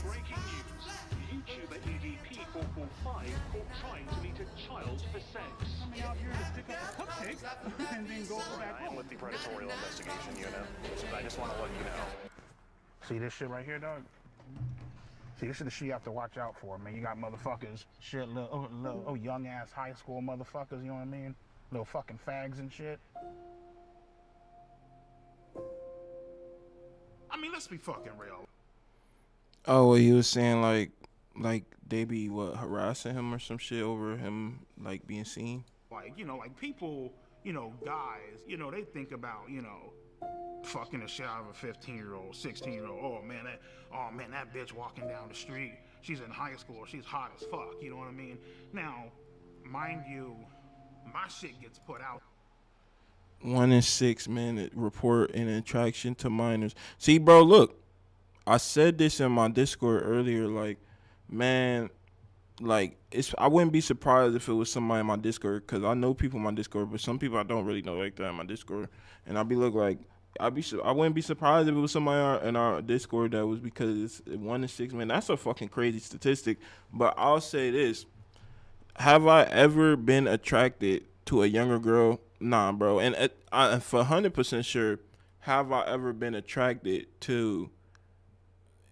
Breaking news. YouTuber EDP 445 caught trying to meet a child for sex. Coming out here to stick up a cupcake and then go back home. I am with the Predatorial Investigation Unit. I just want to let you know. See this shit right here, dog? See, this is the shit you have to watch out for, man. You got motherfuckers, shit, little young ass high school motherfuckers, you know what I mean? Little fucking fags and shit. I mean, let's be fucking real. Oh, well, he was saying like they be harassing him or some shit over him like being seen. Like, you know, like people, you know, guys, you know, they think about, you know, fucking the shit out of a 15-year-old, 16-year-old. Oh man, that bitch walking down the street, she's in high school, she's hot as fuck, you know what I mean? Now, mind you, my shit gets put out. 1 in 6 men report an attraction to minors. See, bro, look, I said this in my Discord earlier, like, man, like, I wouldn't be surprised if it was somebody in my Discord, because I know people in my Discord, but some people I don't really know like that in my Discord. And I'd be I wouldn't be surprised if it was somebody in our Discord that was, because it's 1 in 6 men. That's a fucking crazy statistic. But I'll say this. Have I ever been attracted to a younger girl? Nah, bro. And I'm for 100% sure, have I ever been attracted to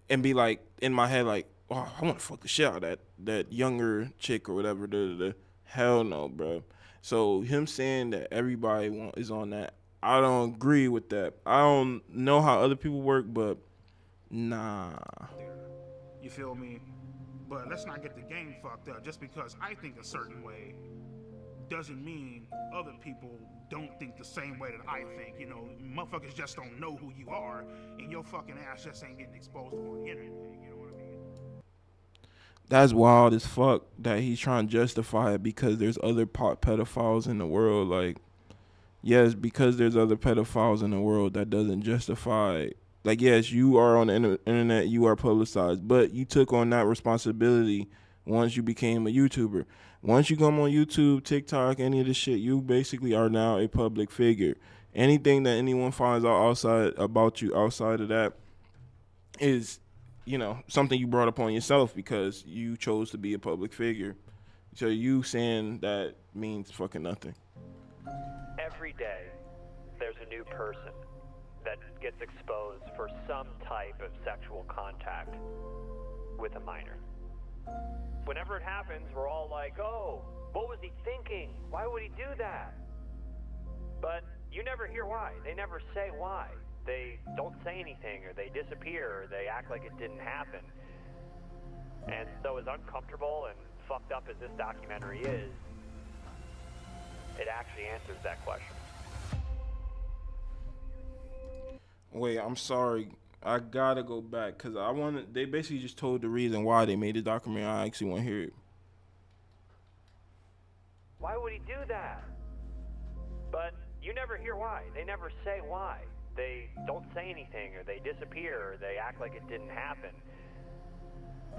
and be like, in my head, like, oh, I want to fuck the shit out of that younger chick or whatever. Hell no, bro. So him saying that everybody is on that, I don't agree with that. I don't know how other people work, but nah. You feel me? But let's not get the game fucked up. Just because I think a certain way doesn't mean other people don't think the same way that I think. You know, motherfuckers just don't know who you are, and your fucking ass just ain't getting exposed on the internet. You know what I mean? That's wild as fuck that he's trying to justify it because there's other pedophiles in the world. Like, yes, because there's other pedophiles in the world, that doesn't justify. Like, yes, you are on the internet, you are publicized, but you took on that responsibility once you became a YouTuber. Once you come on YouTube, TikTok, any of this shit, you basically are now a public figure. Anything that anyone finds out about you outside of that is, you know, something you brought upon yourself because you chose to be a public figure. So you saying that means fucking nothing. Every day, there's a new person that gets exposed for some type of sexual contact with a minor. Whenever it happens, we're all like, oh, what was he thinking? Why would he do that? But you never hear why. They never say why. They don't say anything, or they disappear, or they act like it didn't happen. And so as uncomfortable and fucked up as this documentary is, it actually answers that question. Wait, I'm sorry. I gotta go back because they basically just told the reason why they made the documentary. I actually want to hear it. Why would he do that? But you never hear why. They never say why. They don't say anything, or they disappear, or they act like it didn't happen.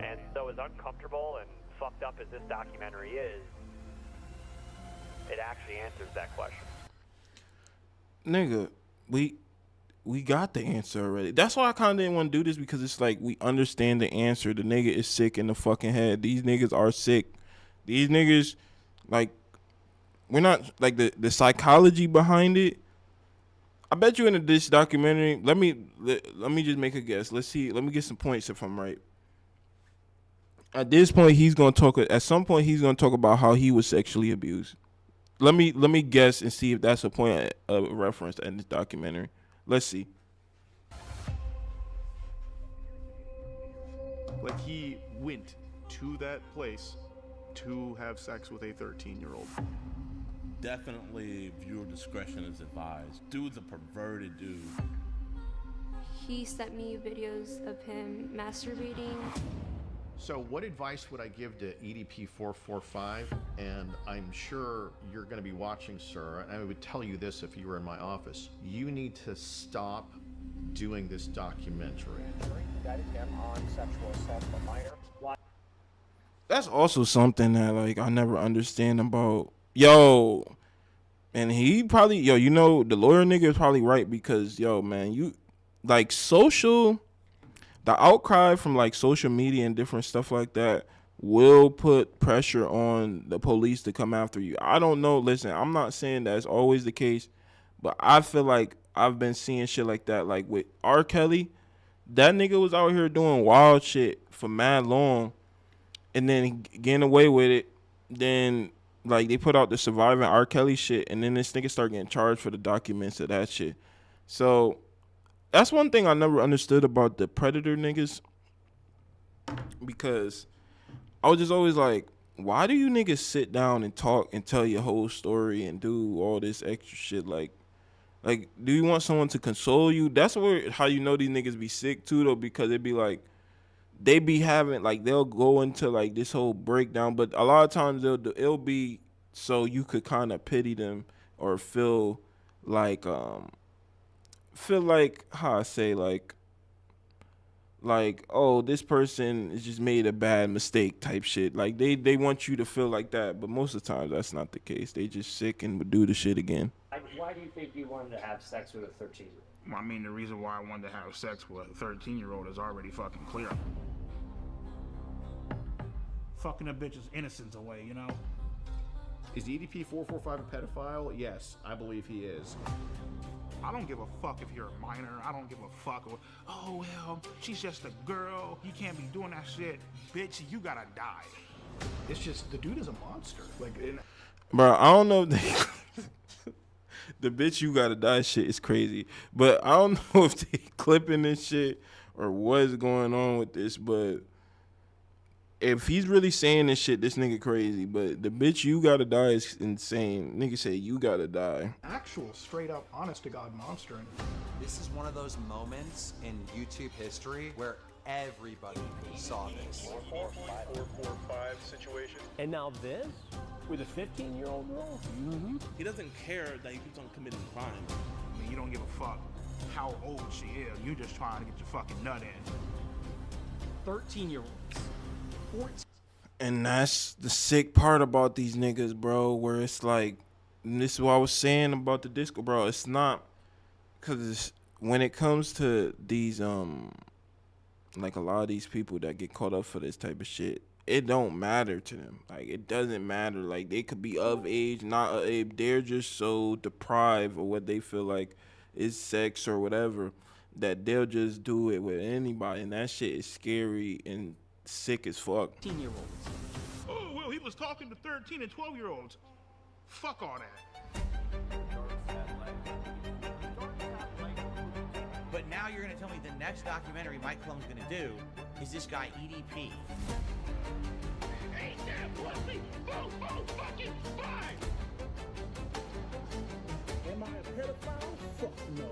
And so as uncomfortable and fucked up as this documentary is, it actually answers that question. Nigga, we got the answer already. That's why I kind of didn't want to do this, because it's like we understand the answer. The nigga is sick in the fucking head. These niggas are sick. These niggas, like, we're not, like, the psychology behind it. I bet you in this documentary, let me just make a guess. Let's see. Let me get some points if I'm right. At this point, at some point he's going to talk about how he was sexually abused. let me guess and see if that's a point of reference in this documentary. Let's see. Like, he went to that place to have sex with a 13-year-old. Definitely viewer discretion is advised. Dude's a perverted dude. He sent me videos of him masturbating. So what advice would I give to EDP 445? And I'm sure you're going to be watching, sir, and I would tell you this if you were in my office. You need to stop doing this documentary. Indicted him on sexual assault of a minor. That's also something that like I never understand about and he probably you know the lawyer nigga is probably right because man, you like the outcry from like social media and different stuff like that will put pressure on the police to come after you. I don't know. Listen, I'm not saying that's always the case, but I feel like I've been seeing shit like that. Like with R. Kelly, that nigga was out here doing wild shit for mad long and then getting away with it. Then like they put out the surviving R. Kelly shit and then this nigga started getting charged for the documents of that shit. So that's one thing I never understood about the Predator niggas, because I was just always like, why do you niggas sit down and talk and tell your whole story and do all this extra shit? Like, do you want someone to console you? That's how you know these niggas be sick too, though, because it be like, they be having, like, they'll go into, like, this whole breakdown, but a lot of times it'll be so you could kind of pity them or feel like, how I say, like, oh, this person has just made a bad mistake type shit. Like, they want you to feel like that, but most of the time that's not the case. They just sick and would do the shit again. Why do you think you wanted to have sex with a 13-year-old? I mean, the reason why I wanted to have sex with a 13-year-old is already fucking clear. Fucking a bitch's innocence away, you know? Is EDP 445 a pedophile? Yes, I believe he is. I don't give a fuck if you're a minor. I don't give a fuck. Oh, well, she's just a girl. You can't be doing that shit. Bitch, you gotta die. It's just, the dude is a monster. Like, Bro, I don't know if they... The bitch you gotta die shit is crazy. But I don't know if they clipping this shit or what's going on with this, but if he's really saying this shit, this nigga crazy. But the bitch you gotta die is insane. Nigga say you gotta die. actual straight up honest to God monster. This is one of those moments in YouTube history where everybody saw this. 445 situation. And now this? With a 15-year-old girl? Mm-hmm. He doesn't care that he keeps on committing crime. I mean, you don't give a fuck how old she is. You just trying to get your fucking nut in. 13-year-olds. 14. And that's the sick part about these niggas, bro, where it's like, and this is what I was saying about the disco, bro. It's not, because when it comes to these, like a lot of these people that get caught up for this type of shit, it don't matter to them. Like, it doesn't matter. Like, they could be of age, not of age. They're just so deprived of what they feel like is sex or whatever that they'll just do it with anybody. And that shit is scary and sick as fuck. 15-year-olds. Oh, well, he was talking to 13 and 12-year-olds. Fuck all that. But now you're gonna tell me the next documentary Mike Clone's gonna do is this guy EDP. Ain't that pussy? Fucking fine! Am I a pedophile? Fuck no.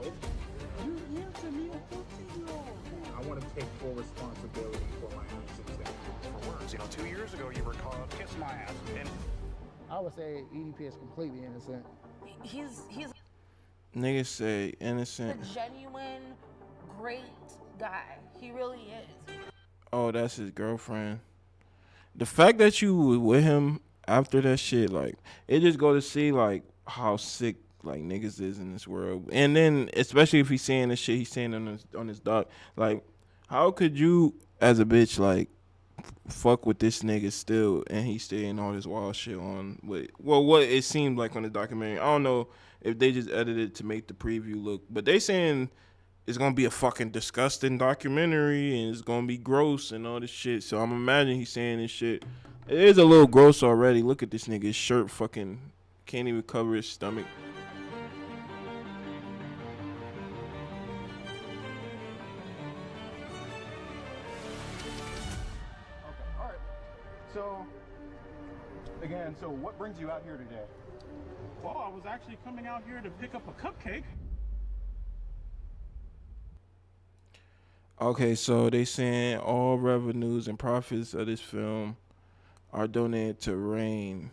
You answer me a 14-year-old. I want to take full responsibility for my actions. For words, 2 years ago you were called kiss my ass. And I would say EDP is completely innocent. He's Niggas say innocent. a genuine, great guy. He really is. Oh, that's his girlfriend. The fact that you were with him after that shit, like, it just go to see, like, how sick, like, niggas is in this world. And then, especially if he's saying this shit, he's saying on his doc, like, how could you, as a bitch, like, fuck with this nigga still, and he's saying all this wild shit on, what it seemed like on the documentary. I don't know if they just edited to make the preview look, but they saying it's gonna be a fucking disgusting documentary and it's gonna be gross and all this shit. So I'm imagining he's saying this shit. It is a little gross already. Look at this nigga's shirt fucking Can't even cover his stomach. All right. So, again, so what brings you out here today? Well, I was actually coming out here to pick up a cupcake. Okay, so they saying all revenues and profits of this film are donated to RAIN,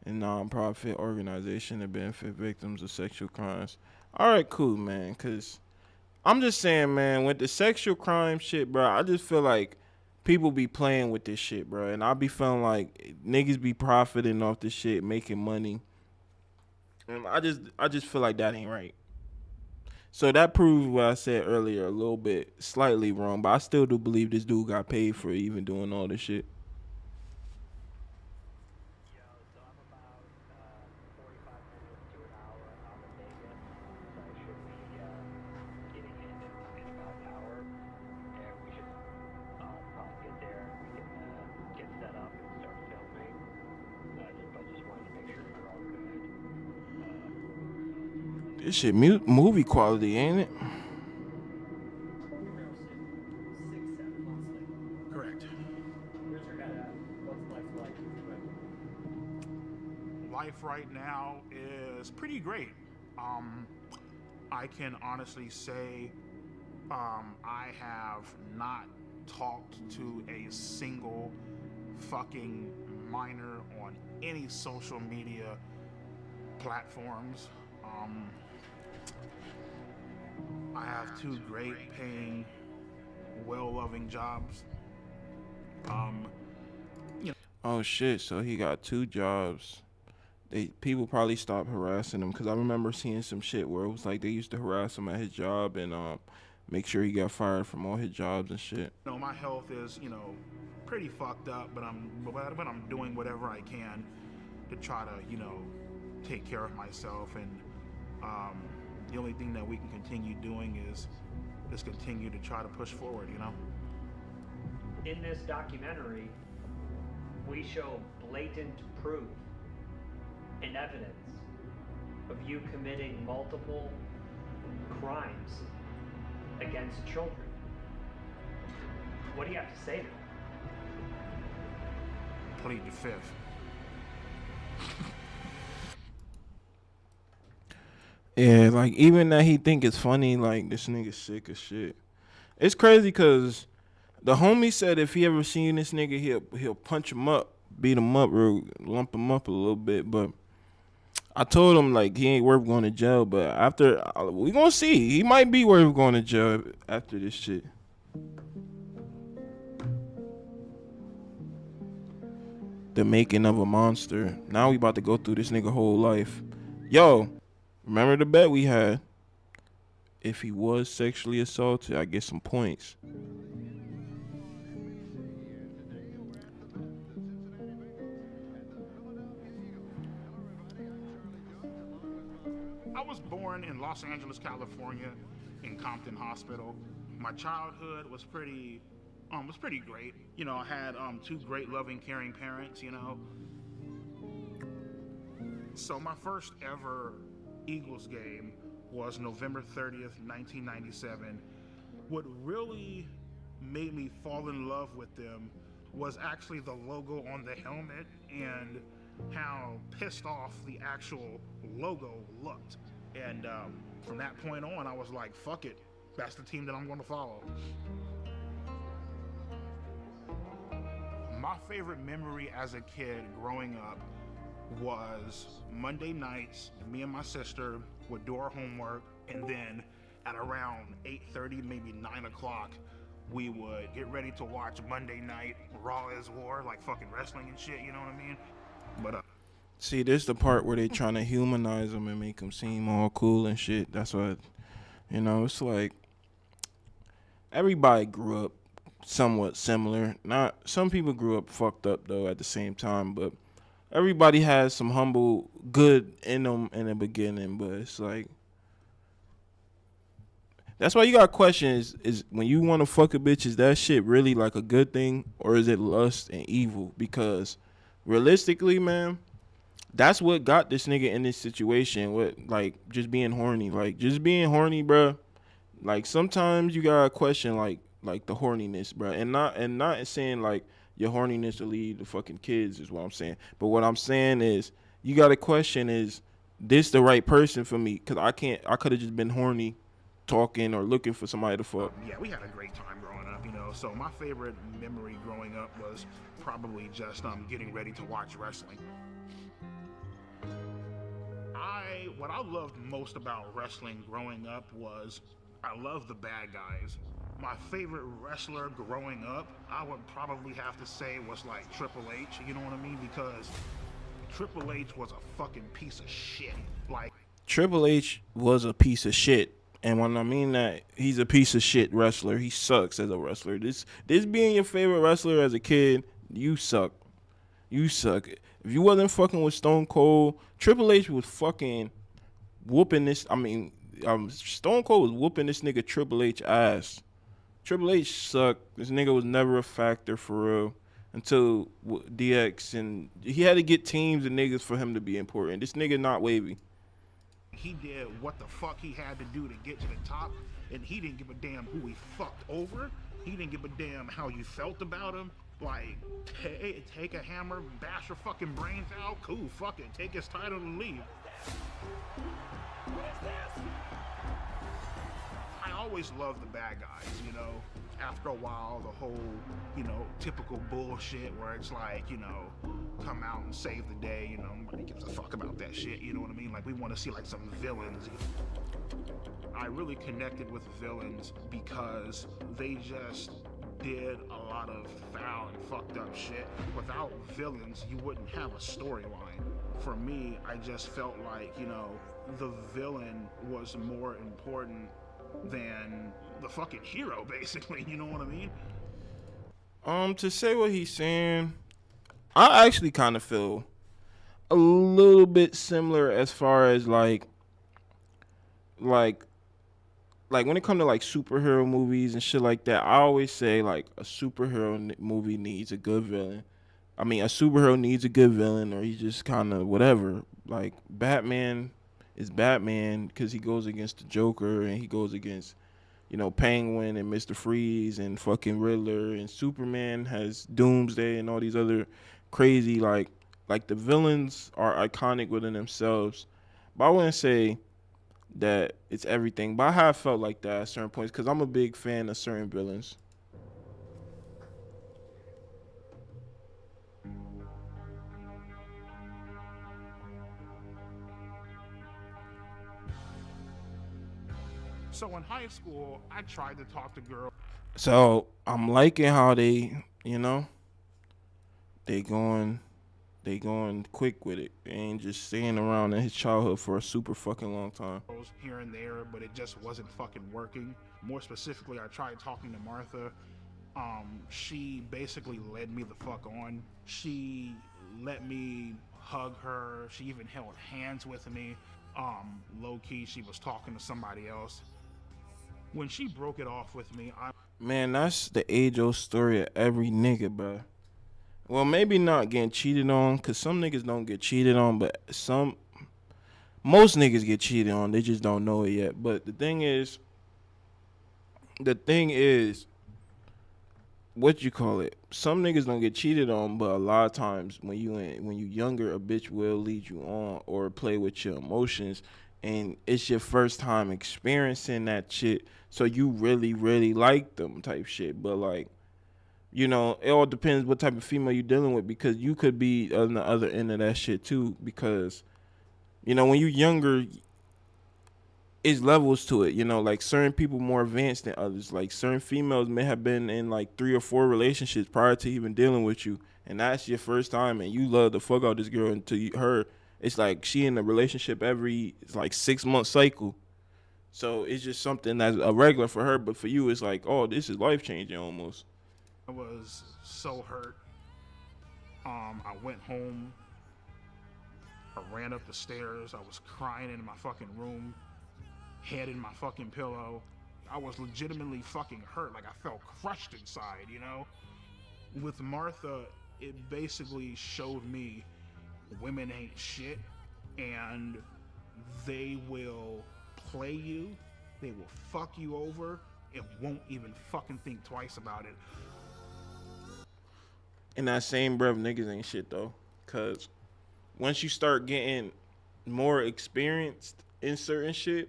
a non-profit organization to benefit victims of sexual crimes. All right, cool, man, because I'm just saying, man, with the sexual crime shit, bro, I just feel like people be playing with this shit, bro, and I be feeling like niggas be profiting off this shit, making money, and I just feel like that ain't right. So that proves what I said earlier a little bit, slightly wrong, but I still do believe this dude got paid for even doing all this shit. This shit movie quality, ain't it? Correct. Life right now is pretty great. I can honestly say I have not talked to a single fucking minor on any social media platforms. I have two great paying, well-loving jobs. Oh shit! So he got 2 jobs. People probably stopped harassing him because I remember seeing some shit where it was like they used to harass him at his job and make sure he got fired from all his jobs and shit. You know, my health is, you know, pretty fucked up, but I'm doing whatever I can to try to, you know, take care of myself, and the only thing that we can continue doing is just continue to try to push forward, you know? In this documentary, we show blatant proof and evidence of you committing multiple crimes against children. What do you have to say to them? Plead the fifth. Yeah, like even that he think it's funny, like this nigga sick as shit. It's crazy because the homie said if he ever seen this nigga, he'll punch him up, beat him up, or lump him up a little bit. But I told him like he ain't worth going to jail. But after we gonna see, he might be worth going to jail after this shit. The making of a monster. Now we about to go through this nigga whole life. Yo. Remember the bet we had? If he was sexually assaulted, I get some points. I was born in Los Angeles, California, in Compton Hospital. My childhood was pretty great. You know, I had 2 great, loving, caring parents, you know. So my first ever Eagles game was November 30th, 1997. What really made me fall in love with them was actually the logo on the helmet and how pissed off the actual logo looked. And from that point on, I was like, fuck it. That's the team that I'm going to follow. My favorite memory as a kid growing up was Monday nights, me and my sister would do our homework, and then at around 8:30, maybe 9 o'clock, we would get ready to watch Monday Night Raw is War, like fucking wrestling and shit, you know what I mean? But see, this the part where they trying to humanize him and make him seem all cool and shit. That's what, you know, it's like everybody grew up somewhat similar. Not some people grew up fucked up though at the same time, but everybody has some humble good in them in the beginning. But it's like that's why you got questions is when you want to fuck a bitch, is that shit really like a good thing or is it lust and evil? Because realistically, man, that's what got this nigga in this situation with like just being horny. Like just being horny, bruh. Like sometimes you gotta question like the horniness, bruh. And not saying like your horniness will lead to fucking kids is what I'm saying. But what I'm saying is you gotta question is this the right person for me? Cause I could have just been horny talking or looking for somebody to fuck. Yeah, we had a great time growing up, you know. So my favorite memory growing up was probably just getting ready to watch wrestling. What I loved most about wrestling growing up was I loved the bad guys. My favorite wrestler growing up, I would probably have to say was like Triple H, you know what I mean? Because Triple H was a fucking piece of shit. Like Triple H was a piece of shit. And when I mean that, he's a piece of shit wrestler. He sucks as a wrestler. This being your favorite wrestler as a kid, you suck. You suck. If you wasn't fucking with Stone Cold, Triple H was fucking whooping this. I mean, Stone Cold was whooping this nigga Triple H ass. Triple H sucked. This nigga was never a factor for real until DX, and he had to get teams and niggas for him to be important. This nigga not wavy. he did what the fuck he had to do to get to the top, and he didn't give a damn who he fucked over. He didn't give a damn how you felt about him. Like, take a hammer, bash your fucking brains out. Cool, fuck it. Take his title and leave. I always loved the bad guys, you know. After a while, the whole, you know, typical bullshit where it's like, you know, come out and save the day, you know, nobody gives a fuck about that shit, you know what I mean? Like, we want to see, like, some villains. I really connected with villains because they just did a lot of foul and fucked up shit. Without villains, you wouldn't have a storyline. For me, I just felt like, you know, the villain was more important than the fucking hero, basically, you know what I mean? To say what he's saying, I actually kind of feel a little bit similar as far as like when it comes to like superhero movies and shit like that. I always say like a superhero movie needs a good villain. I mean, a superhero needs a good villain, or he's just kind of whatever. Like Batman is Batman because he goes against the Joker and he goes against, you know, Penguin and Mr. Freeze and fucking Riddler, and Superman has Doomsday and all these other crazy like the villains are iconic within themselves. But I wouldn't say that it's everything, but I have felt like that at certain points because I'm a big fan of certain villains. So in high school, I tried to talk to girls. So I'm liking how they, you know, they going quick with it. They ain't just staying around in his childhood for a super fucking long time. Here and there, but it just wasn't fucking working. More specifically, I tried talking to Martha. She basically led me the fuck on. She let me hug her. She even held hands with me. Low key, she was talking to somebody else. When she broke it off with me, Man, that's the age-old story of every nigga, bro. Well, maybe not getting cheated on, because some niggas don't get cheated on, but most niggas get cheated on. They just don't know it yet. But the thing is, what you call it? Some niggas don't get cheated on, but a lot of times when you younger, a bitch will lead you on or play with your emotions, and it's your first time experiencing that shit, so you really, really like them type shit. But like, you know, it all depends what type of female you're dealing with, because you could be on the other end of that shit too, because, you know, when you're younger, it's levels to it, you know, like certain people more advanced than others. Like certain females may have been in like 3 or 4 relationships prior to even dealing with you, and that's your first time, and you love the fuck out this girl until it's like she in a relationship it's like 6-month cycle. So it's just something that's a regular for her, but for you it's like, oh, this is life changing almost. I was so hurt. I went home. I ran up the stairs. I was crying in my fucking room, head in my fucking pillow. I was legitimately fucking hurt. Like I felt crushed inside, you know? With Martha, it basically showed me women ain't shit, and they will play you, they will fuck you over, and won't even fucking think twice about it. In that same breath, niggas ain't shit though, cause once you start getting more experienced in certain shit,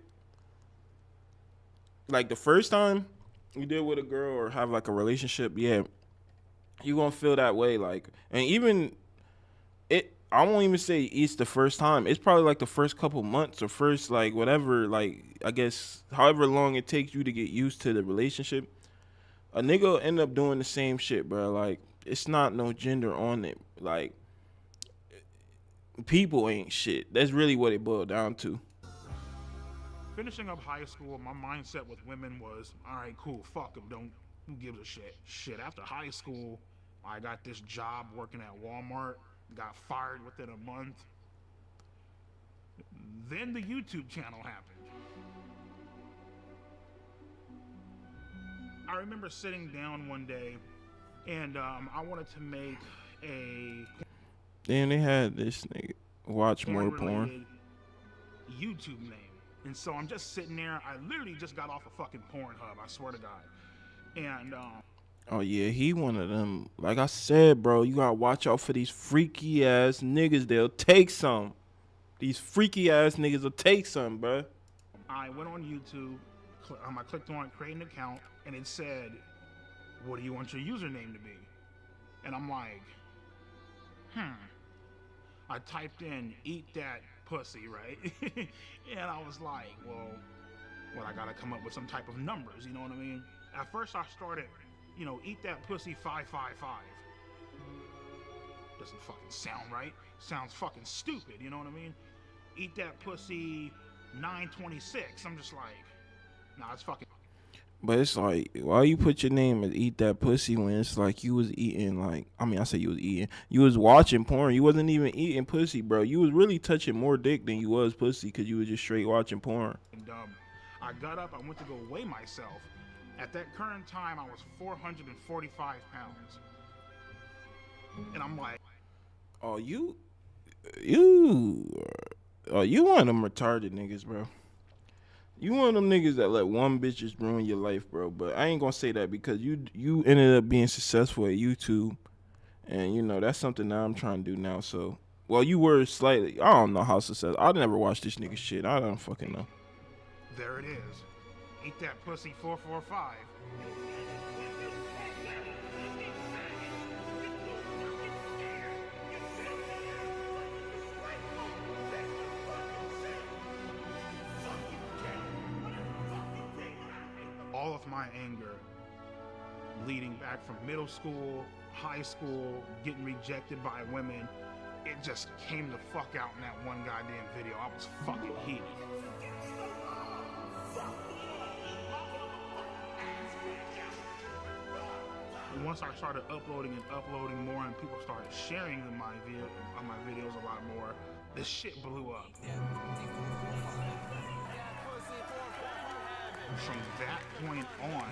like the first time you deal with a girl or have like a relationship, yeah, you gonna feel that way. Like, and even it, I won't even say it's the first time. It's probably like the first couple months or first like whatever, like I guess however long it takes you to get used to the relationship. A nigga will end up doing the same shit, bro. Like, it's not no gender on it. Like, people ain't shit. That's really what it boiled down to. Finishing up high school, my mindset with women was, all right, cool, fuck them, who gives a shit? Shit, after high school, I got this job working at Walmart, got fired within a month. Then the YouTube channel happened. I remember sitting down one day, and I wanted to make a... Damn, they had this nigga watch more porn. YouTube name. And so I'm just sitting there. I literally just got off a fucking Pornhub, I swear to God. And Oh yeah, he one of them. Like I said, bro, you gotta watch out for these freaky ass niggas. They'll take some. These freaky ass niggas will take some, bro. I went on YouTube. I clicked on create an account, and it said, "What do you want your username to be?" And I'm like, I typed in "eat that pussy," right? And I was like, well, I gotta come up with some type of numbers, you know what I mean? At first I started, eat that pussy 555. Doesn't fucking sound right. Sounds fucking stupid, you know what I mean? Eat that pussy 926. I'm just like, nah, it's fucking. But it's like, why you put your name as eat that pussy when it's like you was eating, like, I mean, I say you was eating. You was watching porn. You wasn't even eating pussy, bro. You was really touching more dick than you was pussy because you was just straight watching porn. Dumb. I got up, I went to go weigh myself. At that current time, I was 445 pounds. And I'm like, oh, you one of them retarded niggas, bro. You one of them niggas that let one bitch just ruin your life, bro. But I ain't gonna say that because you ended up being successful at YouTube. And, that's something that I'm trying to do now. So, well, you were slightly, I don't know how successful. I never watched this nigga shit. I don't fucking know. there it is. Eat that pussy 445. All of my anger leading back from middle school, high school, getting rejected by women, it just came the fuck out in that one goddamn video. I was fucking heated. And once I started uploading more and people started sharing my videos a lot more, this shit blew up. From that point on,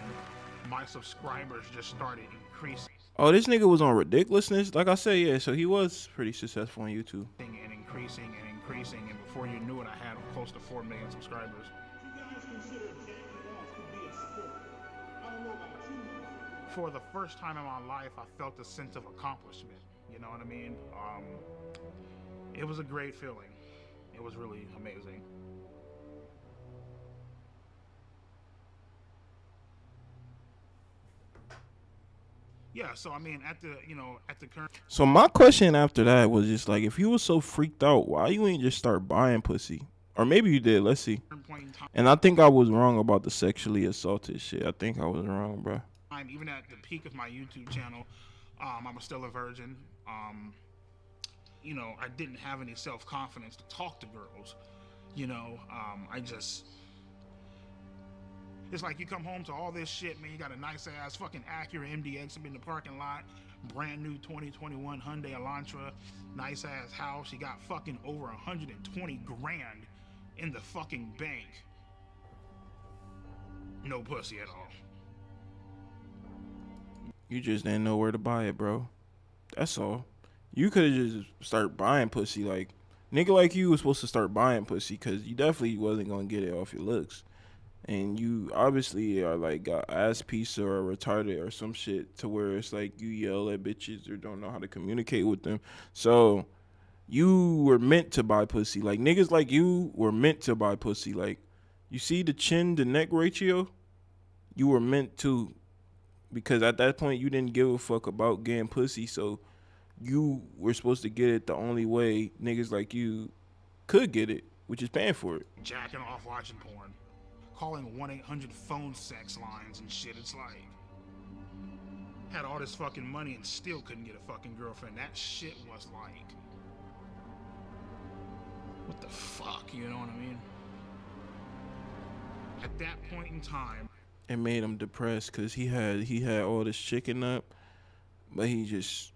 my subscribers just started increasing. Oh, this nigga was on Ridiculousness? Like I said, yeah, so he was pretty successful on YouTube. And increasing, and before you knew it, I had close to 4 million subscribers. For the first time in my life, I felt a sense of accomplishment. You know what I mean? It was a great feeling. It was really amazing. Yeah, so I mean, at the current. So my question after that was just like, if you was so freaked out, why you ain't just start buying pussy? Or maybe you did. Let's see. And I think I was wrong about the sexually assaulted shit. I think I was wrong, bro. Even at the peak of my YouTube channel, I was still a virgin. I didn't have any self-confidence to talk to girls. It's like you come home to all this shit, man. You got a nice ass fucking Acura MDX up in the parking lot, brand new 2021 Hyundai Elantra, nice ass house. You got fucking over 120 grand in the fucking bank. No pussy at all. You just didn't know where to buy it, bro. That's all. You could have just started buying pussy. Like, nigga like you was supposed to start buying pussy because you definitely wasn't going to get it off your looks. And you obviously are like got ass piece or retarded or some shit to where it's like you yell at bitches or don't know how to communicate with them. So you were meant to buy pussy. Like niggas like you were meant to buy pussy. Like you see the chin to neck ratio? You were meant to, because at that point you didn't give a fuck about getting pussy. So you were supposed to get it the only way niggas like you could get it, which is paying for it. Jacking off watching porn. Calling 1-800 phone sex lines and shit. It's like, had all this fucking money and still couldn't get a fucking girlfriend. That shit was like, what the fuck, you know what I mean? At that point in time, it made him depressed because he had all this chicken up, but he just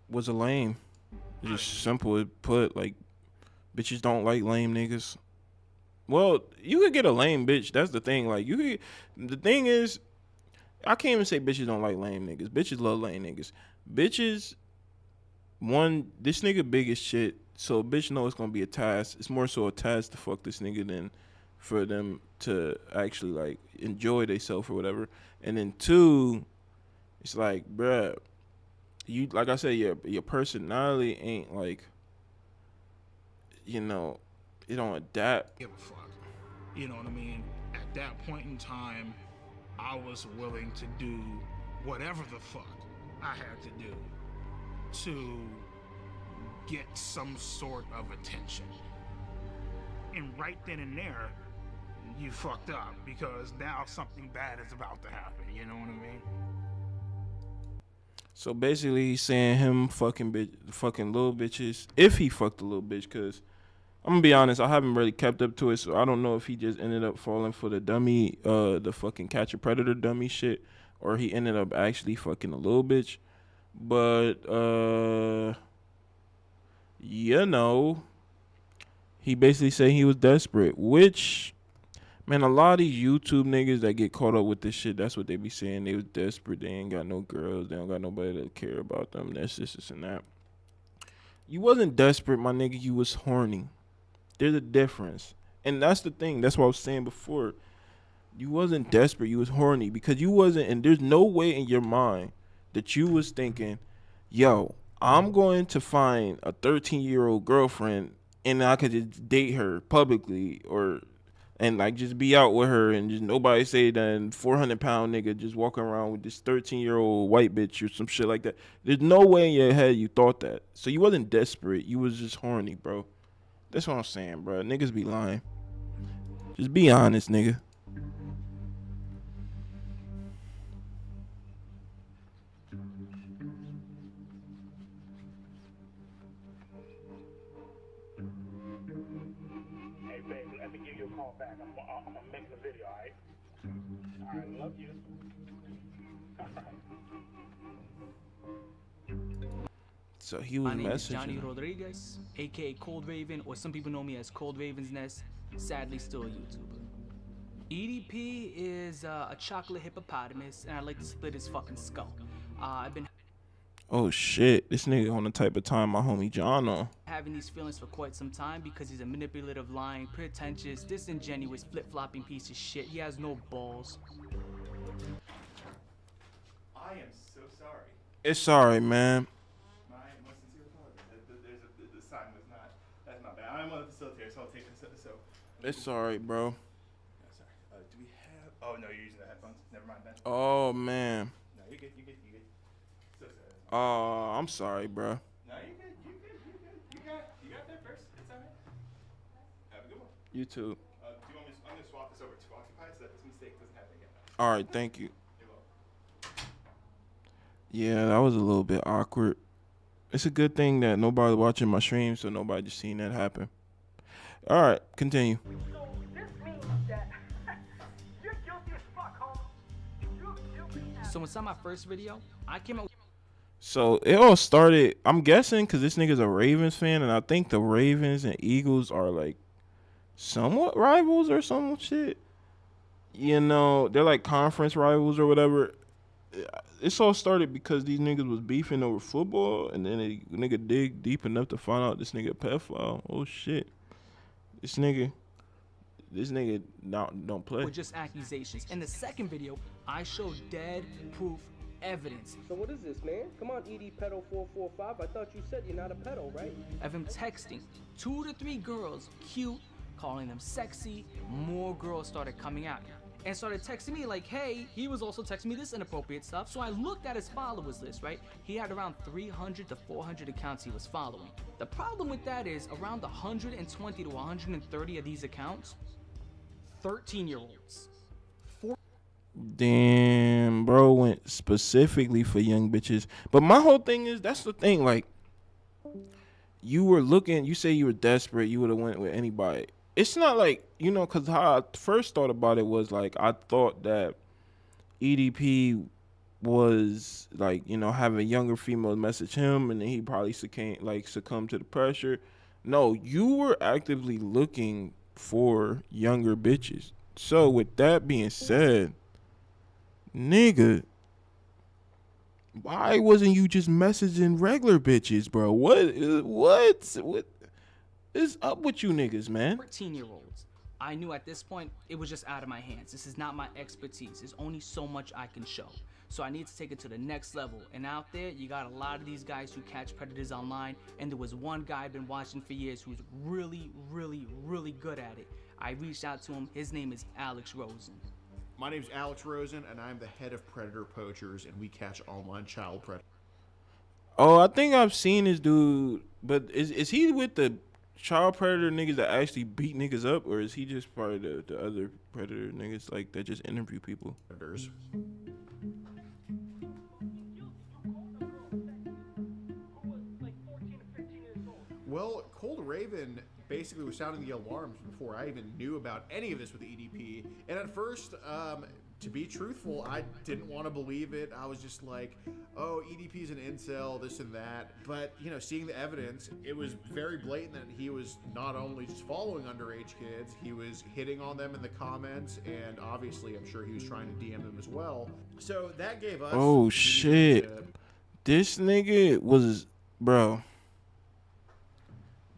was a lame. Just simple as put, like, bitches don't like lame niggas. Well, you could get a lame bitch. That's the thing. Like, the thing is, I can't even say bitches don't like lame niggas. Bitches love lame niggas. Bitches, this nigga big as shit, so a bitch know it's gonna be a task. It's more so a task to fuck this nigga than for them to actually, like, enjoy themselves or whatever. And then 2, it's like, bruh, you, like I said, your personality ain't like, you know, it don't adapt. give a fuck. You know what I mean? At that point in time, I was willing to do whatever the fuck I had to do to get some sort of attention. And right then and there, you fucked up because now something bad is about to happen. You know what I mean? So basically, he's saying him fucking little bitches, if he fucked a little bitch, because I'm gonna be honest, I haven't really kept up to it, so I don't know if he just ended up falling for the dummy, the fucking catch a predator dummy shit, or he ended up actually fucking a little bitch. But you know, he basically said he was desperate, which, man, a lot of these YouTube niggas that get caught up with this shit, that's what they be saying. They was desperate. They ain't got no girls. They don't got nobody that care about them. That's this and that. You wasn't desperate, my nigga. You was horny. There's a difference. And that's the thing. That's what I was saying before. You wasn't desperate. You was horny because you wasn't, and there's no way in your mind that you was thinking, yo, I'm going to find a 13-year-old girlfriend and I could just date her publicly and like just be out with her and just nobody say that 400-pound nigga just walking around with this 13-year-old white bitch or some shit like that. There's no way in your head you thought that. So you wasn't desperate. You was just horny, bro. That's what I'm saying, bro. Niggas be lying. Just be honest, nigga. Hey, babe, let me give you a call back. I'm gonna make the video, alright? Alright, love you. So he was My name is messaging. Johnny Rodriguez, aka Cold Raven, or some people know me as Cold Raven's Nest, sadly still a YouTuber. EDP is a chocolate hippopotamus, and I like to split his fucking skull. I've been Oh shit, this nigga on the type of time my homie John on. having these feelings for quite some time because he's a manipulative, lying, pretentious, disingenuous, flip-flopping piece of shit. He has no balls. I am so sorry. It's alright, man. My most sincere apologies. The sign was not. That's not bad. I'm one of the facilitators, so I'll take this. So. It's alright, bro. No, sorry. Do we have? Oh no, you're using the headphones. Never mind then. Oh man. No, you're good. You're good. You're good. So sorry. Oh, I'm sorry, bro. No, you're good. You're good. You're good. You got that first. It's alright. Have a good one. You too. Do you want me? I'm gonna swap this over to Occupy so that this mistake doesn't happen again. Alright, thank you. You're welcome. Yeah, that was a little bit awkward. It's a good thing that nobody watching my stream, so nobody just seen that happen. Alright, continue. So inside my first video, I came up with So it all started, I'm guessing, because this nigga's a Ravens fan, and I think the Ravens and Eagles are like somewhat rivals or some shit. You know, they're like conference rivals or whatever. it's all started because these niggas was beefing over football, and then a nigga dig deep enough to find out this nigga a pedophile. Oh shit, this nigga don't play. With just accusations. In the second video, I showed dead proof evidence. So what is this, man? Come on, ED Pedo 445. I thought you said you're not a pedo, right? Of him texting 2 to 3 girls, cute, calling them sexy. More girls started coming out and started texting me like, hey, he was also texting me this inappropriate stuff. So I looked at his followers list, right? He had around 300 to 400 accounts he was following. The problem with that is around 120 to 130 of these accounts, 13-year-olds. Damn, bro went specifically for young bitches. But my whole thing is, that's the thing, like, you were looking, you say you were desperate, you would have went with anybody. It's not like, you know, because how I first thought about it was, like, I thought that EDP was, like, you know, having younger females message him, and then he probably succumbed to the pressure. No, you were actively looking for younger bitches. So, with that being said, nigga, why wasn't you just messaging regular bitches, bro? What is up with you niggas, man? 14-year-olds. I knew at this point it was just out of my hands. This is not my expertise. There's only so much I can show. So I need to take it to the next level. And out there, you got a lot of these guys who catch predators online. And there was one guy I've been watching for years who's really, really, really good at it. I reached out to him. His name is Alex Rosen. My name's Alex Rosen, and I'm the head of Predator Poachers, and we catch online child predators. Oh, I think I've seen this dude, but is he with the child predator niggas that actually beat niggas up, or is he just part of the other predator niggas like that just interview people? Predators. Well, Cold Raven basically was sounding the alarms before I even knew about any of this with the EDP. And at first, to be truthful, I didn't want to believe it. I was just like, oh, EDP's an incel, this and that. But, you know, seeing the evidence, it was very blatant that he was not only just following underage kids, he was hitting on them in the comments, and obviously I'm sure he was trying to DM them as well. So that gave us... Oh, shit. This nigga was... Bro...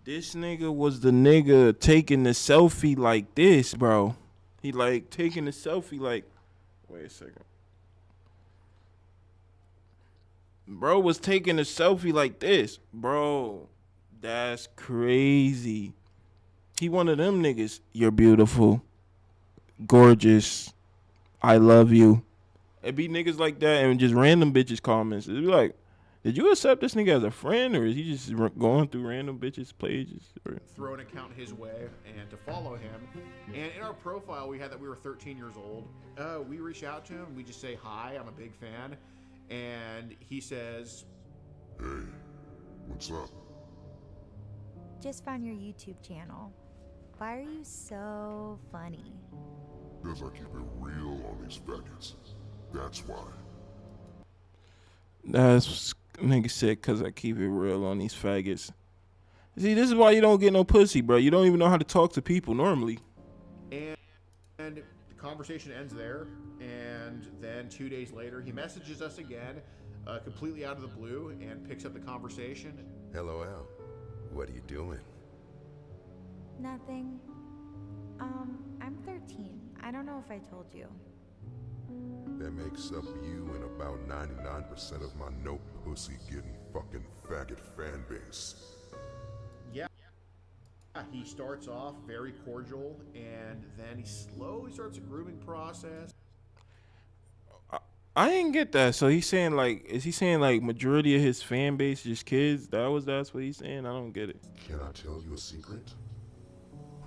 This nigga was the nigga taking the selfie like this, bro. He like taking the selfie like, wait a second. Bro was taking a selfie like this. Bro, that's crazy. He one of them niggas. You're beautiful. Gorgeous. I love you. It be niggas like that and just random bitches comments. It be like, did you accept this nigga as a friend, or is he just going through random bitches' pages? Or? Throw an account his way and to follow him. And in our profile, we had that we were 13 years old. We reach out to him. We just say, hi, I'm a big fan. And he says, hey, what's up? Just found your YouTube channel. Why are you so funny? Because I keep it real on these faggots. That's why. That's nigga said, cause I keep it real on these faggots. See, this is why you don't get no pussy, bro. You don't even know how to talk to people normally. And the conversation ends there. And then 2 days later, he messages us again, completely out of the blue, and picks up the conversation. LOL. What are you doing? Nothing. I'm 13. I don't know if I told you. That makes up you and about 99% of my no pussy getting fucking faggot fan base. Yeah. He starts off very cordial, and then he slowly starts a grooming process. I didn't get that. So he's saying like, is he saying like majority of his fan base is just kids? That's what he's saying. I don't get it. Can I tell you a secret?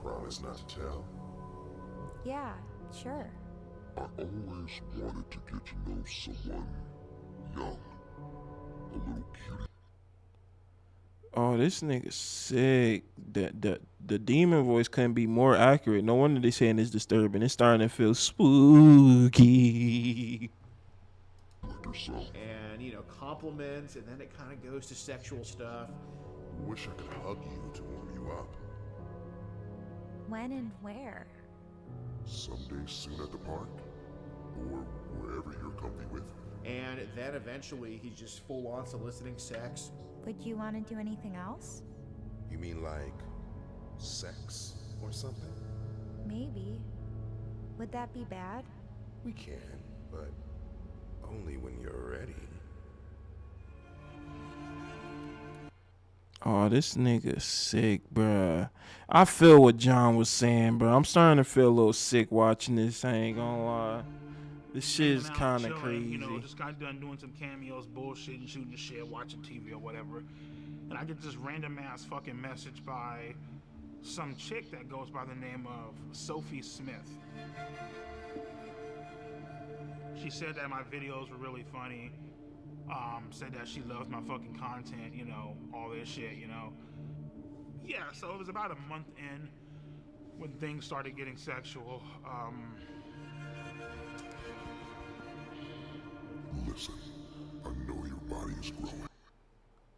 Promise not to tell. Yeah, sure. I always wanted to get to know someone young, a little cutie. Oh, this nigga sick. The demon voice couldn't be more accurate. No wonder they saying it's disturbing. It's starting to feel spooky. And, you know, compliments, and then it kind of goes to sexual stuff. Wish I could hug you to warm you up. When and where? Someday soon at the park, or wherever you're comfy with. And then eventually he's just full on soliciting sex. Would you want to do anything else? You mean like sex or something? Maybe. Would that be bad? We can, but only when you're ready. Oh, this nigga sick, bruh. I feel what John was saying, bro. I'm starting to feel a little sick watching this. I ain't gonna lie. This shit is kind of crazy. You know, just got done doing some cameos, bullshitting, shooting the shit, watching TV or whatever. And I get this random ass fucking message by some chick that goes by the name of Sophie Smith. She said that my videos were really funny. Said that she loves my fucking content, you know, all this shit, you know. Yeah, so it was about a month in when things started getting sexual. Listen, I know your body is growing.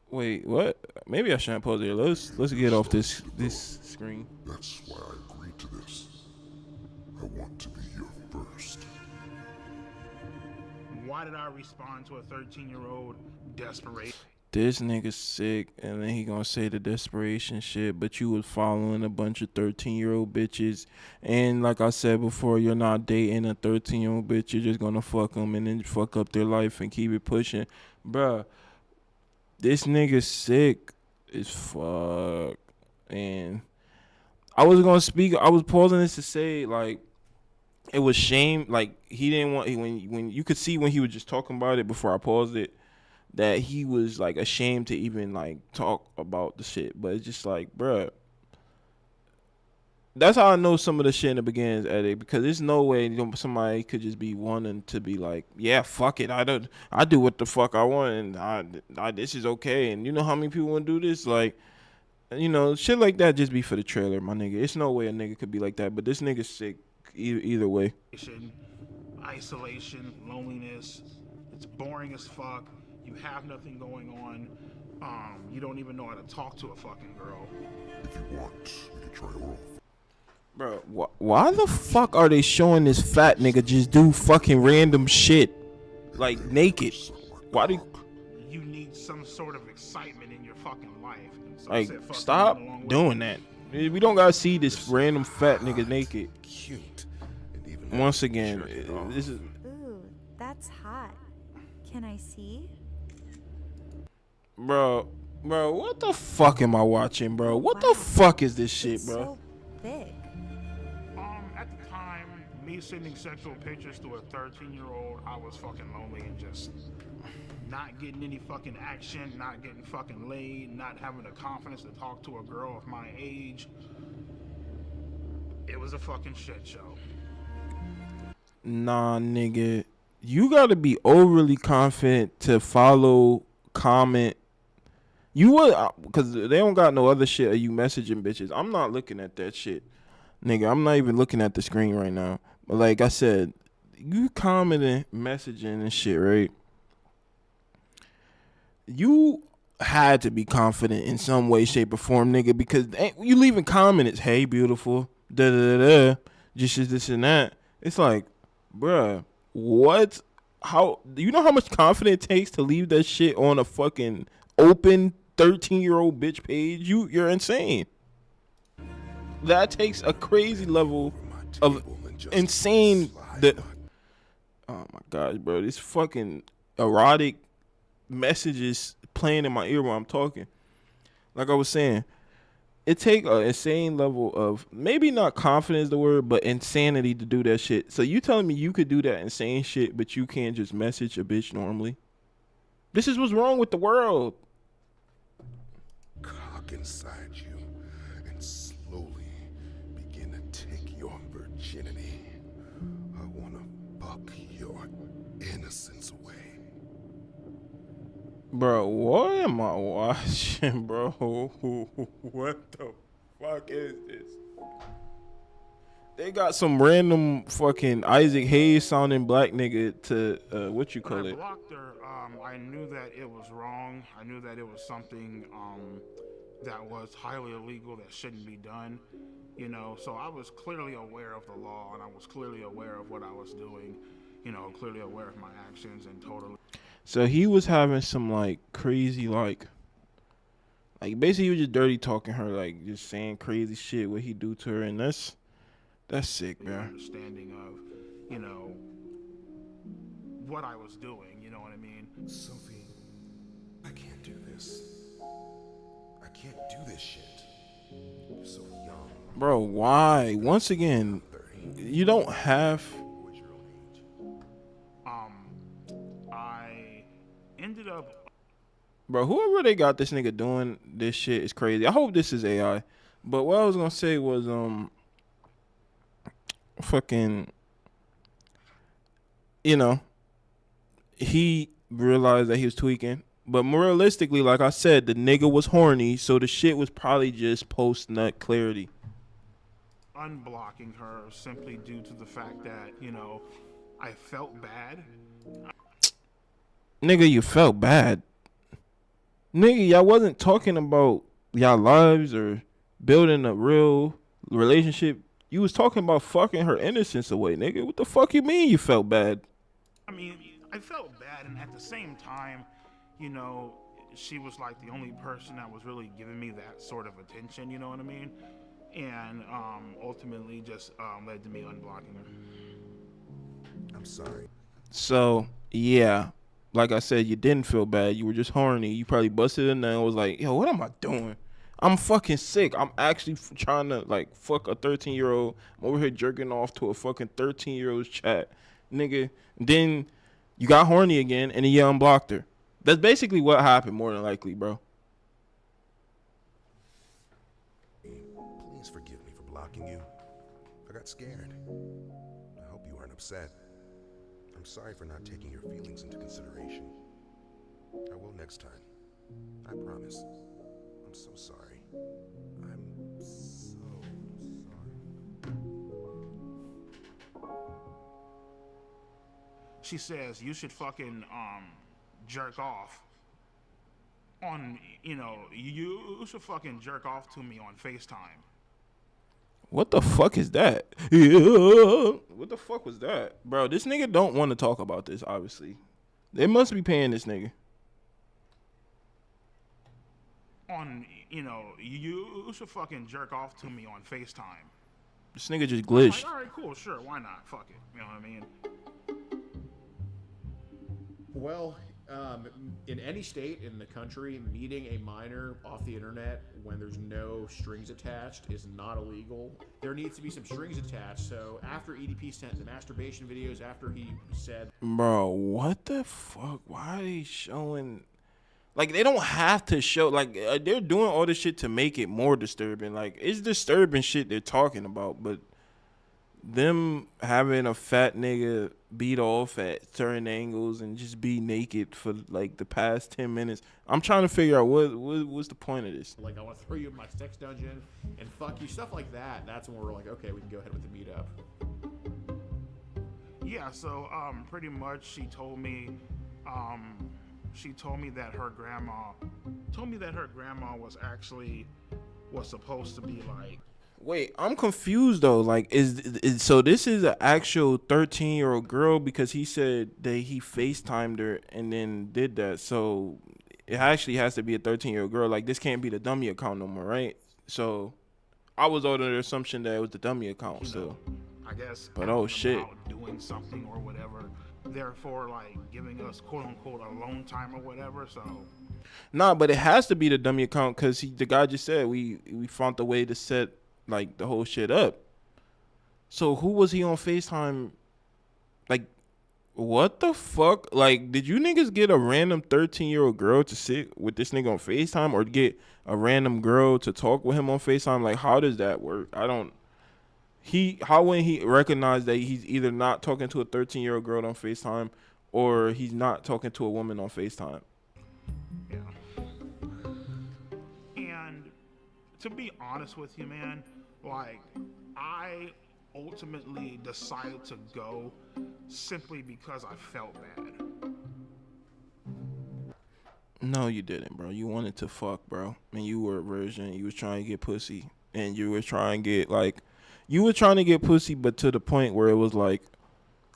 Wait, what? Maybe I shouldn't pause here. Let's get off this screen. That's why I agreed to this. I want to be your first. Why did I respond to a 13-year-old desperation? This nigga sick, and then he gonna say the desperation shit, but you was following a bunch of 13-year-old bitches, and like I said before, you're not dating a 13-year-old bitch, you're just gonna fuck them and then fuck up their life and keep it pushing. Bruh, this nigga sick as fuck, and I was pausing this to say, like, it was shame, like, he didn't want, when you could see when he was just talking about it before I paused it, that he was, like, ashamed to even, like, talk about the shit. But it's just like, bruh, that's how I know some of the shit in the beginning is edited, because there's no way somebody could just be wanting to be like, yeah, fuck it, I do what the fuck I want, and I this is okay. And you know how many people want to do this? Like, you know, shit like that just be for the trailer, my nigga. It's no way a nigga could be like that, but this nigga's sick. Either way. Isolation, loneliness. It's boring as fuck. You have nothing going on. You don't even know how to talk to a fucking girl. If you want, we can try her off. Bro, why the fuck are they showing this fat nigga just do fucking random shit? Like, naked. Why do you need some sort of excitement in your fucking life? So like, stop doing that. We don't gotta see this random fat nigga naked. Cute. Once again, this is. Ooh, that's hot. Can I see? Bro, what the fuck am I watching, bro? What the fuck is this shit, bro? So big. At the time, me sending sexual pictures to a 13-year-old, I was fucking lonely and just not getting any fucking action, not getting fucking laid, not having the confidence to talk to a girl of my age. It was a fucking shit show. Nah, nigga. You gotta be overly confident to follow, comment. You would, because they don't got no other shit of you messaging bitches. I'm not looking at that shit. Nigga, I'm not even looking at the screen right now. But like I said, you commenting, messaging and shit, right? You had to be confident in some way, shape, or form, nigga, because you leaving comments, hey, beautiful, da-da-da-da, just this and that. It's like, bruh, what? How? You know how much confidence it takes to leave that shit on a fucking open 13-year-old bitch page? You're insane. That takes a crazy level of insane. Oh my gosh, bro, this fucking erotic messages playing in my ear while I'm talking. Like I was saying, it take an insane level of, maybe not confidence is the word, but insanity to do that shit. So you telling me you could do that insane shit, but you can't just message a bitch normally? This is what's wrong with the world. Cock inside you and slowly begin to take your virginity. I want to fuck your innocence away. Bro, what am I watching, bro? What the fuck is this? They got some random fucking Isaac Hayes sounding black nigga to, what you call When I it? blocked her, I knew that it was wrong. I knew that it was something that was highly illegal, that shouldn't be done. You know, so I was clearly aware of the law, and I was clearly aware of what I was doing. you know, clearly aware of my actions and totally. So he was having some like crazy like basically he was just dirty talking her, like just saying crazy shit what he do to her, and that's sick, man. Understanding of, you know, what I was doing, you know what I mean? Sophie, I can't do this. I can't do this shit. You're so young. Bro, why? Once again, you don't have. I ended up. Bro, whoever they got this nigga doing this shit is crazy. I hope this is AI. But what I was gonna say was fucking, you know, he realized that he was tweaking. But more realistically, like I said, the nigga was horny, so the shit was probably just post-nut clarity. Unblocking her simply due to the fact that, you know, I felt bad. Nigga, you felt bad. Nigga, y'all wasn't talking about y'all lives or building a real relationship. You was talking about fucking her innocence away, nigga. What the fuck you mean you felt bad? I mean, I felt bad, and at the same time, you know, she was like the only person that was really giving me that sort of attention, you know what I mean? And ultimately just led to me unblocking her. I'm sorry. So, yeah. Like I said, you didn't feel bad. You were just horny. You probably busted in there and was like, yo, what am I doing? I'm fucking sick. I'm actually trying to, like, fuck a 13-year-old. I'm over here jerking off to a fucking 13-year-old's chat. Nigga. Then you got horny again, and then you unblocked her. That's basically what happened, more than likely, bro. Please forgive me for blocking you. I got scared. I hope you aren't upset. I'm sorry for not taking your feelings into consideration. I will next time. I promise. I'm so sorry. I'm so sorry. She says you should fucking jerk off on, you know, you should fucking jerk off to me on FaceTime. What the fuck is that? Yeah. What the fuck was that? Bro, this nigga don't want to talk about this, obviously. They must be paying this nigga. On, you know, you should fucking jerk off to me on FaceTime. This nigga just glitched. Like, all right, cool, sure, why not? Fuck it, you know what I mean? Well, in any state in the country, meeting a minor off the internet when there's no strings attached is not illegal. There needs to be some strings attached. So after EDP sent the masturbation videos, after he said, Bro, what the fuck? Why are they showing? Like, they don't have to show. Like, they're doing all this shit to make it more disturbing. Like, it's disturbing shit they're talking about, but them having a fat nigga beat off at certain angles and just be naked for like the past 10 minutes. I'm trying to figure out what's the point of this. like, I want to throw you in my sex dungeon and fuck you, stuff like that. That's when we're like, okay, we can go ahead with the meetup. Yeah, so pretty much she told me that her grandma was supposed to be like. Wait, I'm confused though. Like, is so this is an actual 13-year-old girl, because he said that he FaceTimed her and then did that. So it actually has to be a 13-year-old girl. Like, this can't be the dummy account no more, right? So I was under the assumption that it was the dummy account. So I guess. But oh shit. Doing something or whatever. Therefore, like giving us quote unquote alone time or whatever. So. Nah, but it has to be the dummy account because the guy just said we found a way to set like the whole shit up. So who was he on FaceTime? Like, what the fuck? Like, did you niggas get a random 13-year-old girl to sit with this nigga on FaceTime, or get a random girl to talk with him on FaceTime? Like, how does that work? How when he recognize that he's either not talking to a 13-year-old girl on FaceTime or he's not talking to a woman on FaceTime? Yeah. And to be honest with you, man, like, I ultimately decided to go simply because I felt bad. No, you didn't, bro. You wanted to fuck, bro. And you were a virgin. You was trying to get pussy. And you were trying to get, like, you were trying to get pussy, but to the point where it was like,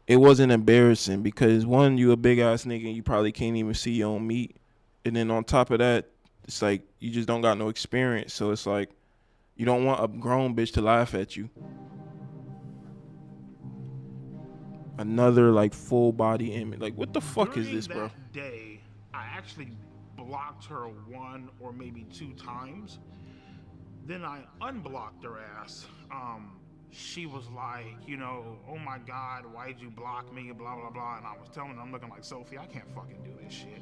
it wasn't embarrassing because one, you a big ass nigga and you probably can't even see your own meat, and then on top of that, it's like you just don't got no experience, so it's like you don't want a grown bitch to laugh at you. Another like full body image, like what the fuck is this, bro? That day, I actually blocked her 1 or maybe 2 times. Then I unblocked her ass. She was like, you know, oh my God, why'd you block me? Blah blah blah. And I was telling her, I'm looking like, Sophie, I can't fucking do this shit.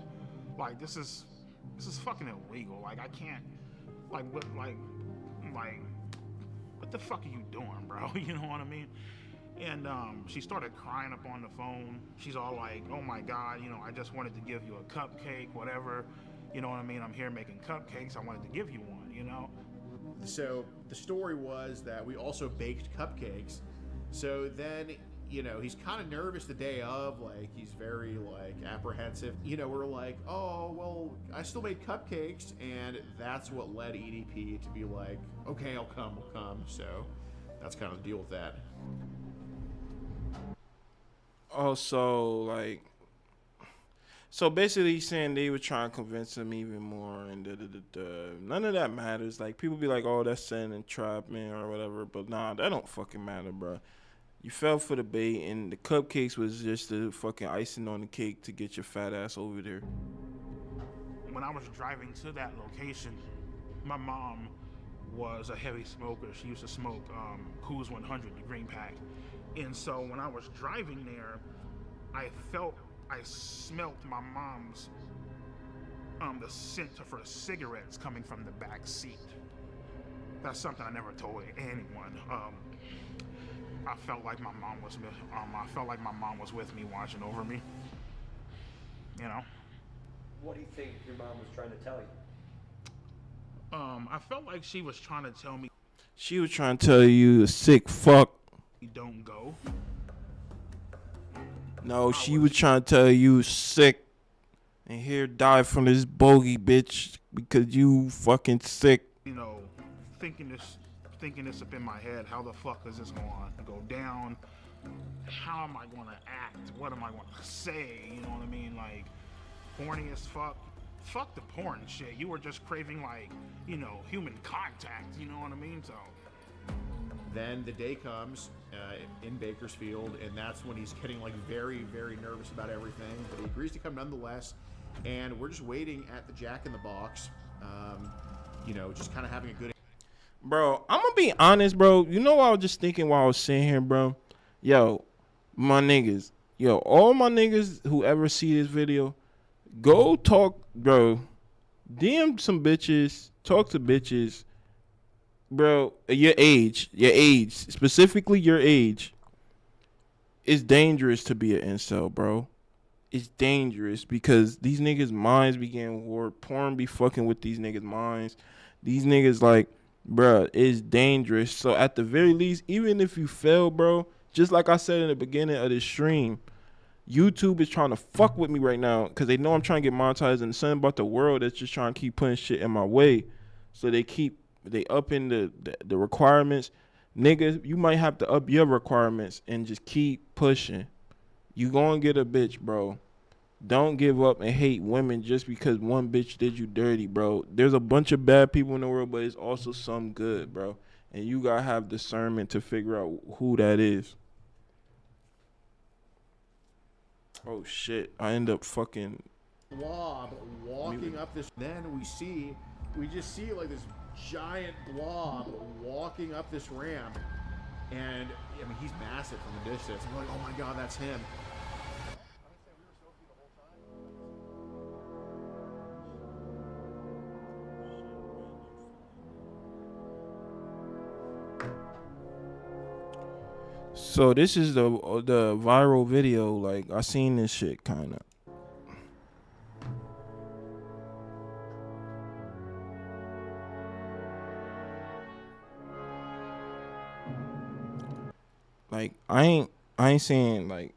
Like this is fucking illegal. Like I can't. Like what the fuck are you doing, bro? You know what I mean? And she started crying up on the phone. She's all like, oh my God, you know, I just wanted to give you a cupcake, whatever. You know what I mean? I'm here making cupcakes. I wanted to give you one, you know? So the story was that we also baked cupcakes. So then, you know, he's kind of nervous the day of, like, he's very, like, apprehensive. You know, we're like, oh, well, I still made cupcakes. And that's what led EDP to be like, okay, I'll come. So that's kind of the deal with that. Also, like, so basically he's saying they were trying to convince him even more, and none of that matters. Like, people be like, oh, that's sin and trapping or whatever, but nah, that don't fucking matter, bro. You fell for the bait, and the cupcakes was just the fucking icing on the cake to get your fat ass over there. When I was driving to that location, my mom was a heavy smoker. She used to smoke Coors 100, the green pack. And so when I was driving there, I smelt my mom's, the scent of her cigarettes coming from the back seat. That's something I never told anyone. I felt like my mom was with me, watching over me. You know. What do you think your mom was trying to tell you? I felt like she was trying to tell me. She was trying to tell you, sick fuck. Don't go. No, she was trying to tell you, sick, and here die from this bogey bitch because you fucking sick. You know, thinking this up in my head. How the fuck is this going to go down? How am I going to act? What am I going to say? You know what I mean? Like, horny as fuck. Fuck the porn shit. You were just craving, like, you know, human contact. You know what I mean? So. Then the day comes in Bakersfield, and that's when he's getting like very, very nervous about everything. But he agrees to come nonetheless, and we're just waiting at the Jack in the Box. You know, just kind of having a good. Bro, I'm gonna be honest, bro. You know what I was just thinking while I was sitting here, bro? Yo, my niggas. Yo, all my niggas who ever see this video, go talk, bro. DM some bitches. Talk to bitches. Bro, your age, specifically your age, it's dangerous to be an incel, bro. It's dangerous because these niggas' minds be getting warped. Porn be fucking with these niggas' minds. These niggas, like, bro, it's dangerous. So at the very least, even if you fail, bro, just like I said in the beginning of this stream, YouTube is trying to fuck with me right now because they know I'm trying to get monetized, and something about the world that's just trying to keep putting shit in my way. So they up in the requirements. Niggas, you might have to up your requirements and just keep pushing. You gonna get a bitch, bro. Don't give up and hate women just because one bitch did you dirty, bro. There's a bunch of bad people in the world, but it's also some good, bro. And you gotta have discernment to figure out who that is. Oh shit, I end up fucking blob walking up this. Then we just see like this giant blob walking up this ramp, and I mean he's massive from the distance. I'm like, oh my god, that's him. So this is the viral video. Like, I seen this shit kind of. Like, I ain't saying, like,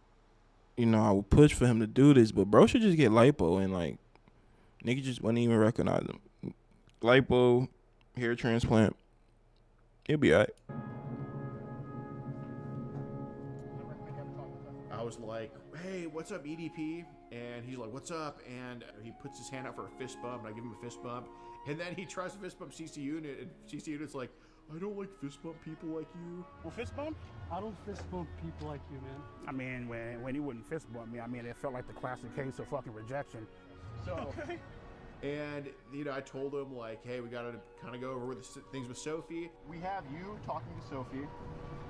you know, I would push for him to do this, but bro should just get lipo, and like, nigga just wouldn't even recognize him. Lipo, hair transplant, it'll be alright. was like, hey, what's up, EDP? And he's like, what's up? And he puts his hand out for a fist bump, and I give him a fist bump. And then he tries to fist bump CC Unit, and CC Unit's like, I don't like fist bump people like you. Well, fist bump? I don't fist bump people like you, man. I mean, when he wouldn't fist bump me, I mean, it felt like the classic case of fucking rejection. So, and, you know, I told him, like, hey, we got to kind of go over with things with Sophie. We have you talking to Sophie,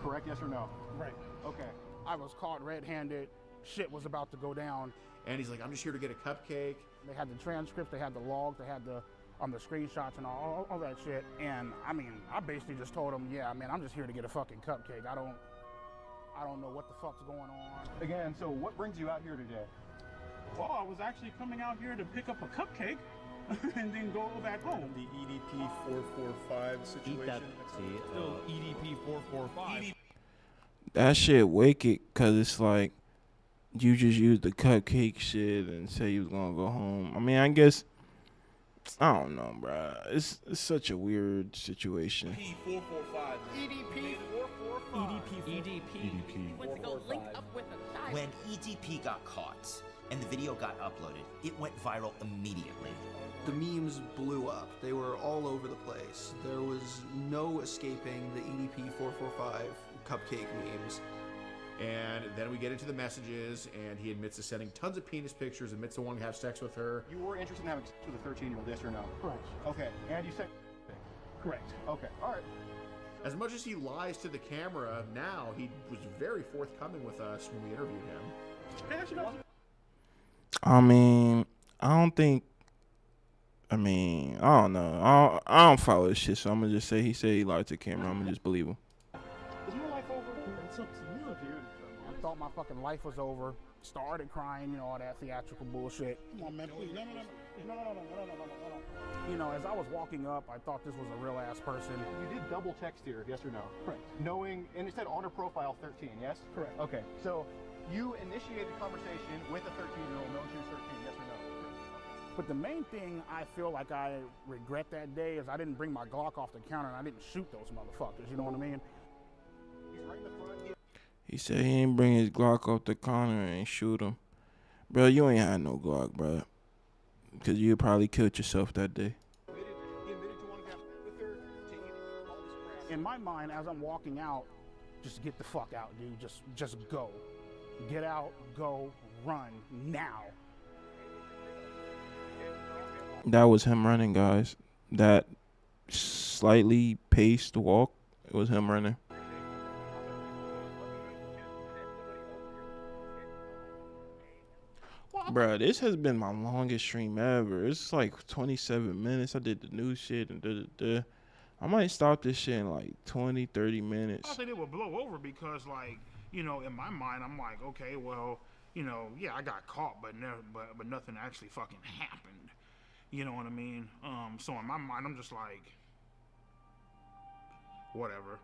correct? Yes or no? Right. Okay. I was caught red-handed. Shit was about to go down. And he's like, I'm just here to get a cupcake. They had the transcripts, they had the logs, they had the screenshots and all that shit. And I mean, I basically just told him, yeah, man, I'm just here to get a fucking cupcake. I don't know what the fuck's going on. Again, so what brings you out here today? Well, I was actually coming out here to pick up a cupcake and then go back home. The EDP 445 situation. Still EDP 445. That shit wicked, cause it's like you just used the cupcake shit and say you was gonna go home. I mean, I guess I don't know, bruh. It's such a weird situation. EDP 445. EDP 445. EDP. Went to go link up with a child. When EDP got caught and the video got uploaded, it went viral immediately. The memes blew up. They were all over the place. There was no escaping the EDP 445 cupcake memes. And then we get into the messages, and he admits to sending tons of penis pictures, admits to wanting to have sex with her. You were interested in having sex with a 13-year-old, yes or no? Correct. Okay, and you said... Correct. Okay, all right. As much as he lies to the camera, now he was very forthcoming with us when we interviewed him. I mean, I don't know. I don't follow this shit, so I'm gonna just say he said he lied to the camera. I'm gonna just believe him. Is my life over? It's up to you, dude. I thought my fucking life was over. Started crying, you know, all that theatrical bullshit. Come on, man, please. No. You know, as I was walking up, I thought this was a real ass person. You did double text here, yes or no? Correct. Knowing, and it said on her profile 13, yes? Correct. Okay, so you initiated the conversation with a 13-year-old, knowing she was 13, yes or no? But the main thing I feel like I regret that day is I didn't bring my Glock off the counter and I didn't shoot those motherfuckers, you know what I mean? He's right in the front. He said he ain't bring his Glock off the counter and shoot him. Bro, you ain't had no Glock, bro. Because you probably killed yourself that day. In my mind, as I'm walking out, just get the fuck out, dude. Just go. Get out, go, run, now. That was him running, guys. That slightly paced walk, it was him running. Bruh, this has been my longest stream ever. It's like 27 minutes. I did the new shit and I might stop this shit in like 20, 30 minutes. I think it would blow over because, like, you know, in my mind, I'm like, okay, well, you know, yeah, I got caught, but nothing actually fucking happened. You know what I mean? So in my mind, I'm just like, whatever.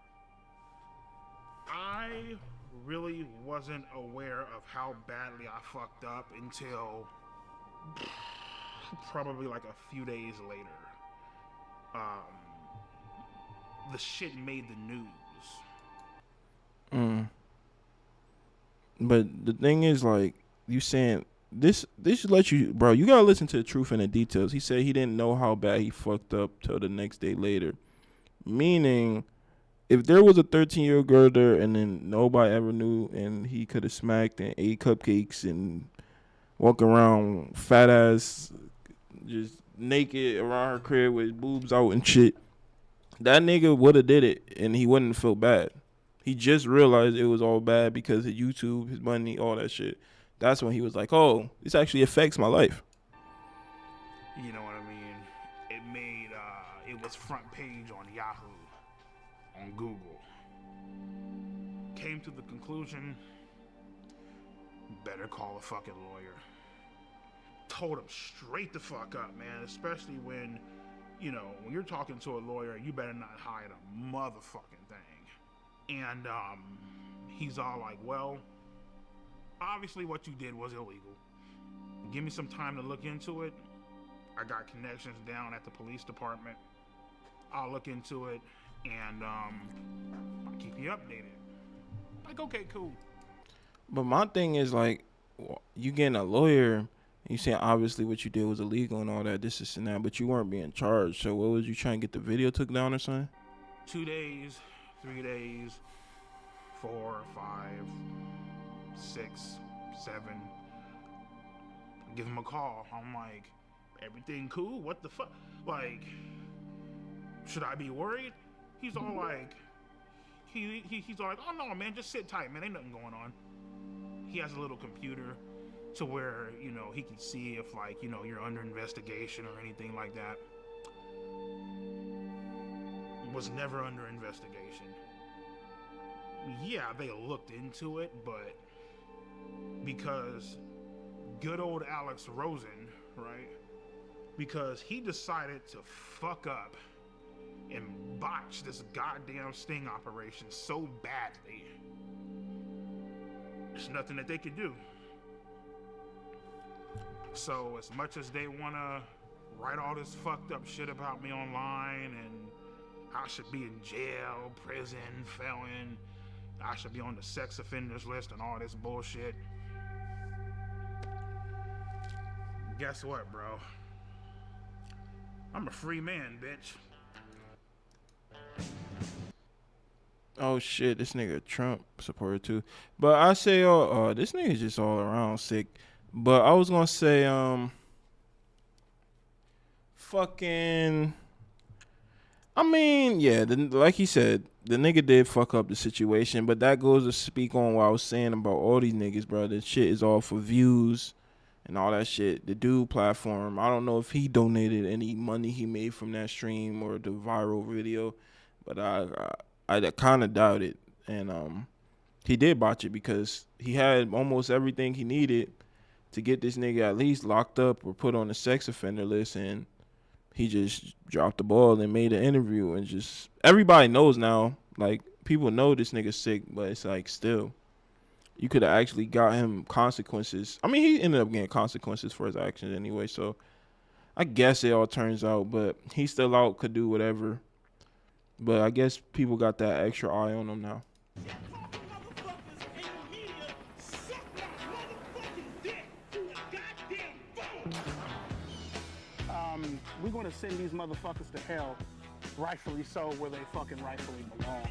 I really wasn't aware of how badly I fucked up until probably like a few days later. The shit made the news. But the thing is, like, you saying this should let you, bro, you gotta listen to the truth and the details. He said he didn't know how bad he fucked up till the next day later. Meaning, if there was a 13-year-old girl there and then nobody ever knew and he could have smacked and ate cupcakes and walk around fat ass, just naked around her crib with boobs out and shit, that nigga would have did it and he wouldn't feel bad. He just realized it was all bad because of YouTube, his money, all that shit. That's when he was like, oh, this actually affects my life. You know what I mean? It made, it was front page on Yahoo, on Google. Came to the conclusion, better call a fucking lawyer. Told him straight the fuck up, man, especially when, you know, when you're talking to a lawyer, you better not hide a motherfucking thing. And he's all like, well, obviously what you did was illegal. Give me some time to look into it. I got connections down at the police department. I'll look into it and I'll keep you updated. Like, okay, cool. But my thing is like, you getting a lawyer, and you saying obviously what you did was illegal and all that, this and that, but you weren't being charged. So what was you trying to get the video took down or something? 2 days, 3 days, 4, 5, 6, 7. Give him a call. I'm like, everything cool? What the fuck? Like, should I be worried? He's all like, he's all like, oh no, man, just sit tight, man. Ain't nothing going on. He has a little computer to where, you know, he can see if, like, you know, you're under investigation or anything like that. Was never under investigation. Yeah, they looked into it, but because good old Alex Rosen, right? Because he decided to fuck up and botch this goddamn sting operation so badly, there's nothing that they could do. So as much as they wanna write all this fucked up shit about me online and I should be in jail, prison, felon, I should be on the sex offenders list and all this bullshit, guess what, bro? I'm a free man, bitch. Oh shit, this nigga Trump supporter too. But I say, this nigga's just all around sick. But I was gonna say, fucking, I mean, yeah, like he said, the nigga did fuck up the situation. But that goes to speak on what I was saying about all these niggas, bro. This shit is all for views and all that shit. The dude platform, I don't know if he donated any money he made from that stream or the viral video, but I kind of doubt it. And he did botch it because he had almost everything he needed to get this nigga at least locked up or put on the sex offender list, and he just dropped the ball and made an interview. And just everybody knows now, like, people know this nigga's sick, but it's like, still, you could have actually got him consequences. I mean, he ended up getting consequences for his actions anyway, so I guess it all turns out. But he's still out, could do whatever. But I guess people got that extra eye on him now. We're going to send these motherfuckers to hell, rightfully so, where they fucking rightfully belong.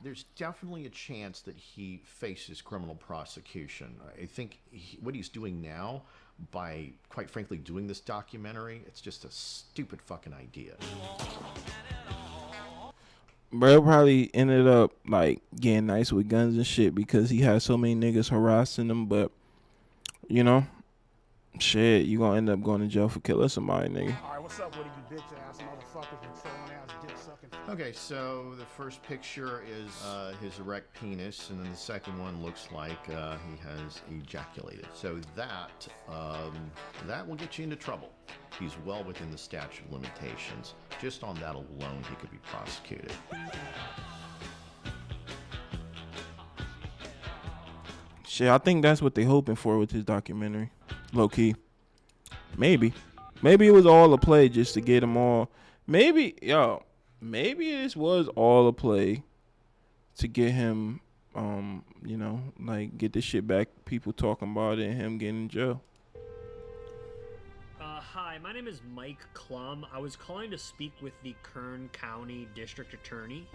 There's definitely a chance that he faces criminal prosecution. I think what he's doing now, by quite frankly doing this documentary, it's just a stupid fucking idea. Bro probably ended up like getting nice with guns and shit because he had so many niggas harassing him. But you know, shit, you gonna end up going to jail for killing somebody, nigga. All right, what's up with you bitch ass motherfuckers and trolling ass dick sucking? Okay, so the first picture is his erect penis, and then the second one looks like he has ejaculated. So that will get you into trouble. He's well within the statute of limitations. Just on that alone, he could be prosecuted. Shit, I think that's what they hoping for with his documentary. Low key. Maybe it was all a play just to get him all. Maybe this was all a play to get him, you know, like get this shit back. People talking about it and him getting in jail. Hi, my name is Mike Klum. I was calling to speak with the Kern County District Attorney.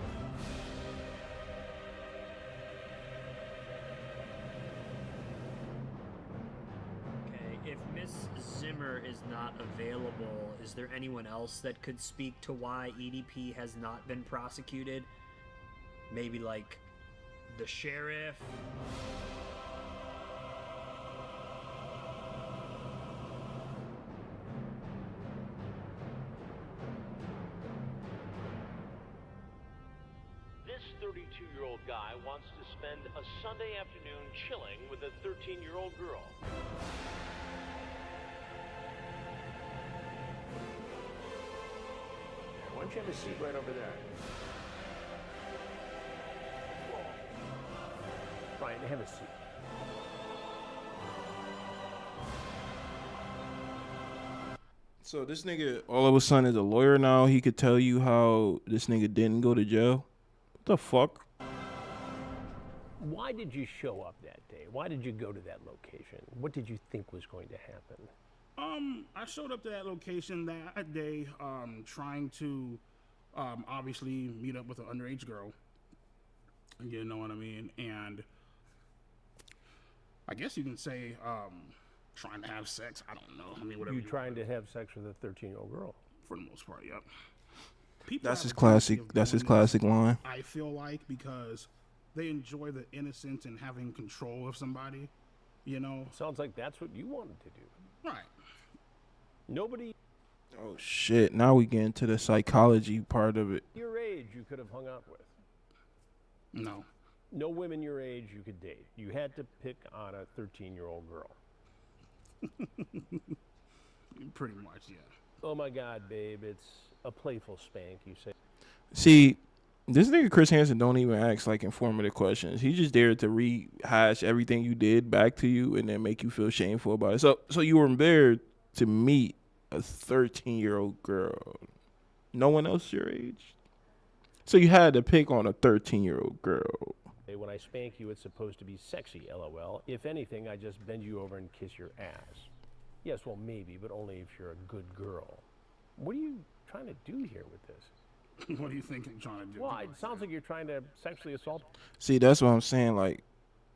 Okay, if Miss Zimmer is not available, is there anyone else that could speak to why EDP has not been prosecuted? Maybe like the sheriff? This 32-year-old guy wants to spend a Sunday afternoon chilling with a 13-year-old girl. Why don't you have a seat right over there? Brian, have a seat. So this nigga all of a sudden is a lawyer now. He could tell you how this nigga didn't go to jail. What the fuck? Why did you show up that day? Why did you go to that location? What did you think was going to happen? I showed up to that location that day, trying to, obviously meet up with an underage girl. You know what I mean? And I guess you can say, trying to have sex. I don't know. I mean, whatever. You trying to have sex with a 13-year-old girl? For the most part, yep. People That's have his a tendency classic. of That's his doing classic this, line. I feel like, because they enjoy the innocence and having control of somebody, you know? Sounds like that's what you wanted to do. Right. Nobody Oh shit! Now we get into the psychology part of it. your age you could have hung out with. No. No women your age you could date. You had to pick on a 13-year-old girl. Pretty much, yeah. Oh my God, babe, it's a playful spank, you say. See, this nigga Chris Hansen don't even ask like informative questions. He just there to rehash everything you did back to you and then make you feel shameful about it. So you were there to meet a 13-year-old girl. No one else your age. So you had to pick on a 13-year-old girl. When I spank you, it's supposed to be sexy, LOL. If anything, I just bend you over and kiss your ass. Yes, well, maybe, but only if you're a good girl. What are you trying to do here with this? What do you think I'm trying to do? Well, it sounds like you're trying to sexually assault. See, that's what I'm saying. Like,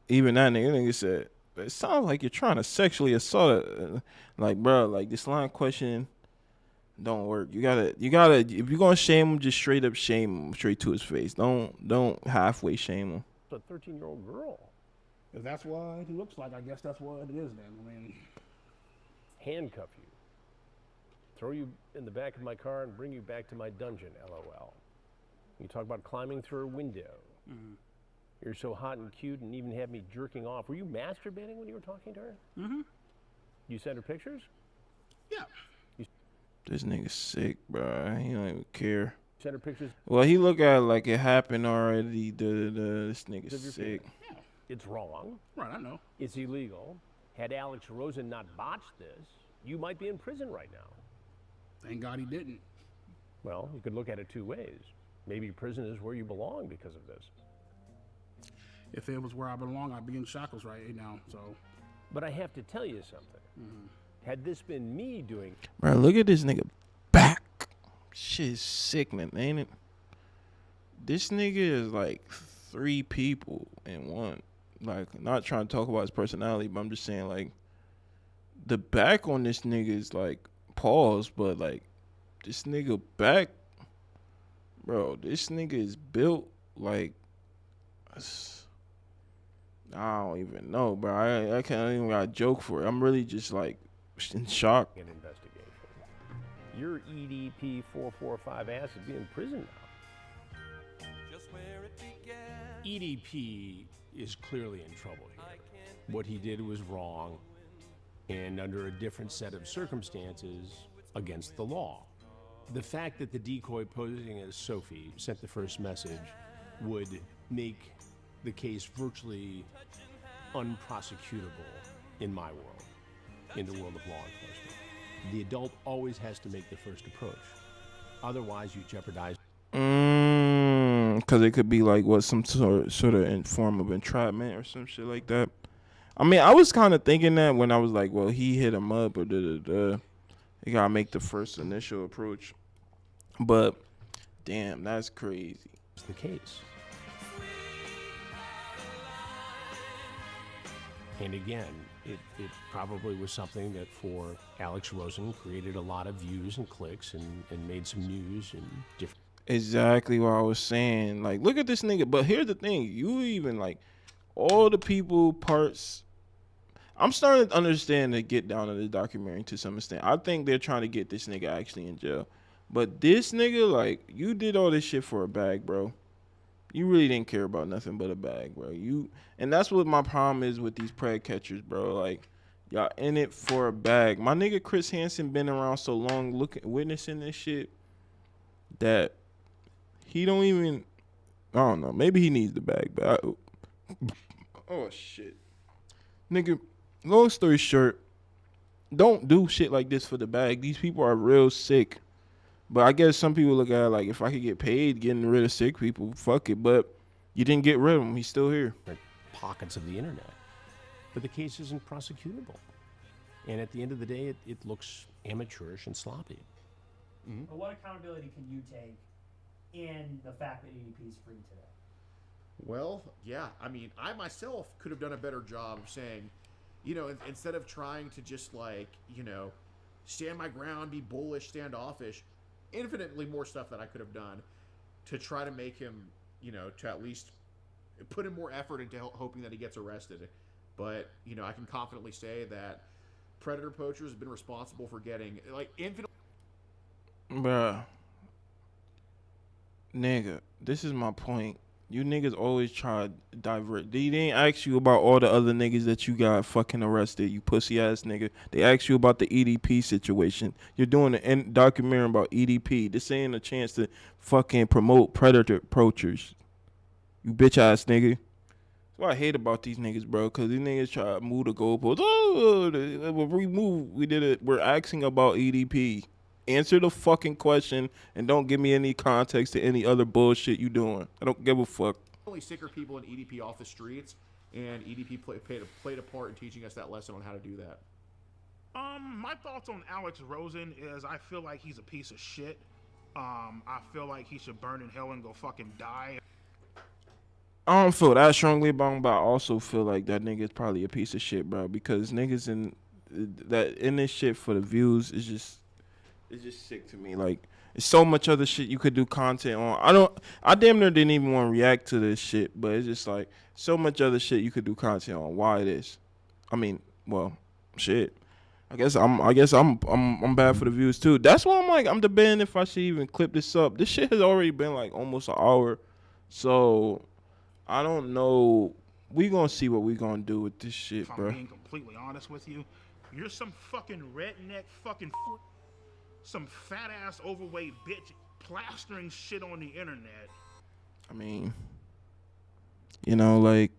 even that nigga said, it sounds like you're trying to sexually assault her. Like, bro, like this line of question don't work. You gotta. If you're gonna shame him, just straight up shame him straight to his face. Don't halfway shame him. It's a 13-year-old girl. If that's what he looks like, I guess that's what it is then. I mean, Handcuff you. Throw you in the back of my car and bring you back to my dungeon, LOL. You talk about climbing through a window. Mm-hmm. You're so hot and cute and even had me jerking off. Were you masturbating when you were talking to her? Mm-hmm. You sent her pictures? Yeah. This nigga's sick, bro. He don't even care. Sent her pictures? Well, he look at it like it happened already. This nigga's sick. Yeah. It's wrong. Right, I know. It's illegal. Had Alex Rosen not botched this, you might be in prison right now. Thank God he didn't. Well, you could look at it two ways. Maybe prison is where you belong because of this. If it was where I belong, I'd be in shackles right now. So, but I have to tell you something. Mm-hmm. Had this been me doing, Bro, look at this nigga back. Shit's sickening, ain't it? This nigga is like 3 people in one. Like, not trying to talk about his personality, but I'm just saying, like, the back on this nigga is like pause, but like this nigga back, bro, this nigga is built like I don't even know, bro. I can't even got a joke for it. I'm really just like in shock. An investigation. Your EDP 445 ass is in prison now. EDP is clearly in trouble here. What he did was wrong, and under a different set of circumstances, against the law. The fact that the decoy posing as Sophie sent the first message would make the case virtually unprosecutable in my world, in the world of law enforcement. The adult always has to make the first approach. Otherwise, you jeopardize. Because it could be like some sort of in form of entrapment or some shit like that. I mean, I was kind of thinking that when I was like, well, he hit him up or da-da-da. You gotta make the first initial approach. But, damn, that's crazy. It's the case. And again, it probably was something that for Alex Rosen created a lot of views and clicks and made some news and different. Exactly what I was saying. Like, look at this nigga. But here's the thing. You even, like, all the people parts. I'm starting to understand the get down of the documentary to some extent. I think they're trying to get this nigga actually in jail. But this nigga, like, you did all this shit for a bag, bro. You really didn't care about nothing but a bag, bro. And that's what my problem is with these preg catchers, bro. Like, y'all in it for a bag. My nigga Chris Hansen been around so long witnessing this shit that he don't even, I don't know. Maybe he needs the bag, but oh, shit. Nigga, long story short, don't do shit like this for the bag. These people are real sick. But I guess some people look at it like, if I could get paid getting rid of sick people, fuck it. But you didn't get rid of him. He's still here. Pockets of the internet. But the case isn't prosecutable. And at the end of the day, it looks amateurish and sloppy. But what accountability can you take in the fact that EDP is free today? Well, yeah. I mean, I myself could have done a better job of saying, you know, instead of trying to just like, you know, stand my ground, be bullish, standoffish, infinitely more stuff that I could have done to try to make him, you know, to at least put in more effort into hoping that he gets arrested. But, you know, I can confidently say that predator poachers have been responsible for getting like infinite. Bruh. Nigga, this is my point. You niggas always try to divert. They didn't ask you about all the other niggas that you got fucking arrested, you pussy ass nigga. They asked you about the EDP situation. You're doing a documentary about EDP. This ain't a chance to fucking promote predator poachers. You bitch ass nigga. That's what I hate about these niggas, bro. Cause these niggas try to move the goalposts. Oh, we did it. We're asking about EDP. Answer the fucking question and don't give me any context to any other bullshit you doing. I don't give a fuck. Only sicker people in EDP off the streets, and EDP played a part in teaching us that lesson on how to do that. My thoughts on Alex Rosen is I feel like he's a piece of shit. I feel like he should burn in hell and go fucking die. I don't feel that strongly about him, but I also feel like that nigga is probably a piece of shit, bro. Because niggas in this shit for the views is just. It's just sick to me. Like, there's so much other shit you could do content on. I damn near didn't even want to react to this shit, but it's just like so much other shit you could do content on. Why this? I mean, well, shit. I guess I'm bad for the views too. That's why I'm like, I'm debating if I should even clip this up. This shit has already been like almost an hour, so I don't know. We gonna see what we gonna do with this shit, If I'm bro. being completely honest with you, you're some fucking redneck fucking. Some fat ass overweight bitch plastering shit on the internet. I mean, you know, like,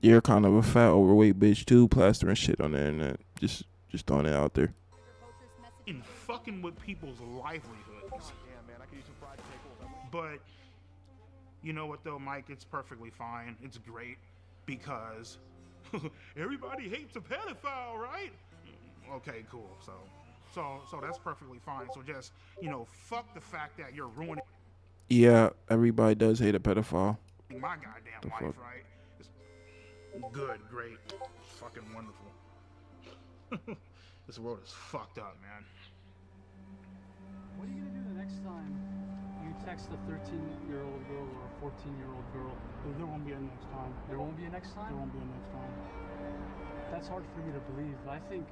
you're kind of a fat overweight bitch too, plastering shit on the internet. Just throwing it out there. And fucking with people's livelihoods. But you know what though, Mike? It's perfectly fine. It's great because everybody hates a pedophile, right? Okay, cool. So that's perfectly fine. So just, you know, fuck the fact that you're ruining. Yeah, everybody does hate a pedophile. My goddamn The life, fuck? right? It's good, great, fucking wonderful. This world is fucked up, man. What are you gonna do the next time you text a 13-year-old girl or a 14-year-old girl? There won't be a next time. There won't be a next time? There won't be a next time. That's hard for me to believe. I think...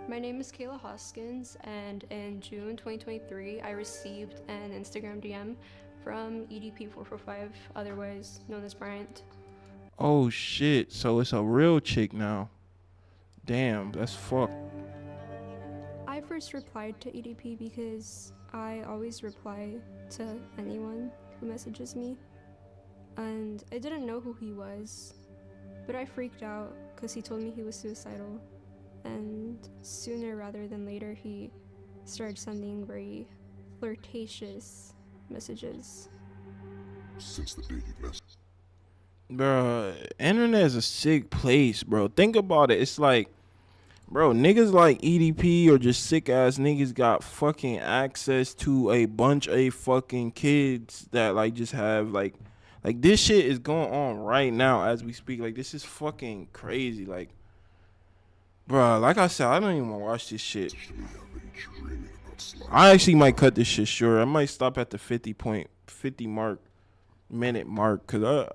My name is Kayla Hoskins, and in June 2023, I received an Instagram DM from EDP445, otherwise known as Bryant. Oh shit! So it's a real chick now. Damn, that's fucked. I first replied to EDP because I always reply to anyone who messages me, and I didn't know who he was, but I freaked out because he told me he was suicidal. And sooner rather than later, he started sending very flirtatious messages. Since the day you messed. Bro, internet is a sick place, bro. Think about it. It's like, bro, niggas like EDP or just sick ass niggas got fucking access to a bunch of fucking kids that like just have like this shit is going on right now as we speak. Like, this is fucking crazy. Like, bro, like I said, I don't even want to watch this shit. I actually might cut this shit short. I might stop at the 50 minute mark, because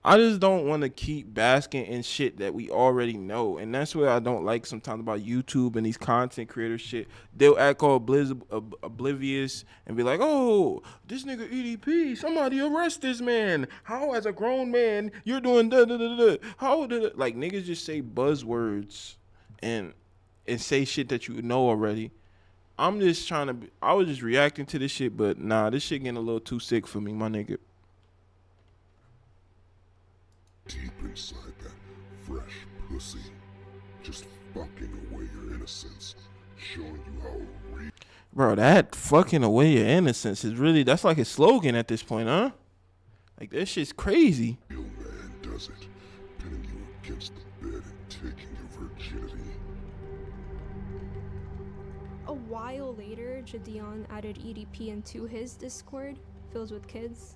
I just don't want to keep basking in shit that we already know. And that's what I don't like sometimes about YouTube and these content creator shit. They'll act all oblivious and be like, oh, this nigga EDP, somebody arrest this man. How, as a grown man, you're doing da-da-da-da. How did it? Like, niggas just say buzzwords and say shit that you know already. I'm just trying to I was just reacting to this shit, but nah, this shit getting a little too sick for me, my nigga. Deep inside that fresh pussy, just Fucking away your innocence, showing you how real. Bro, that fucking away your innocence is really, that's like a slogan at this point, huh? Like, that shit's crazy. Real man does it, pinning you against the bed and taking your virginity. A while later, Jadion added EDP into his Discord, filled with kids,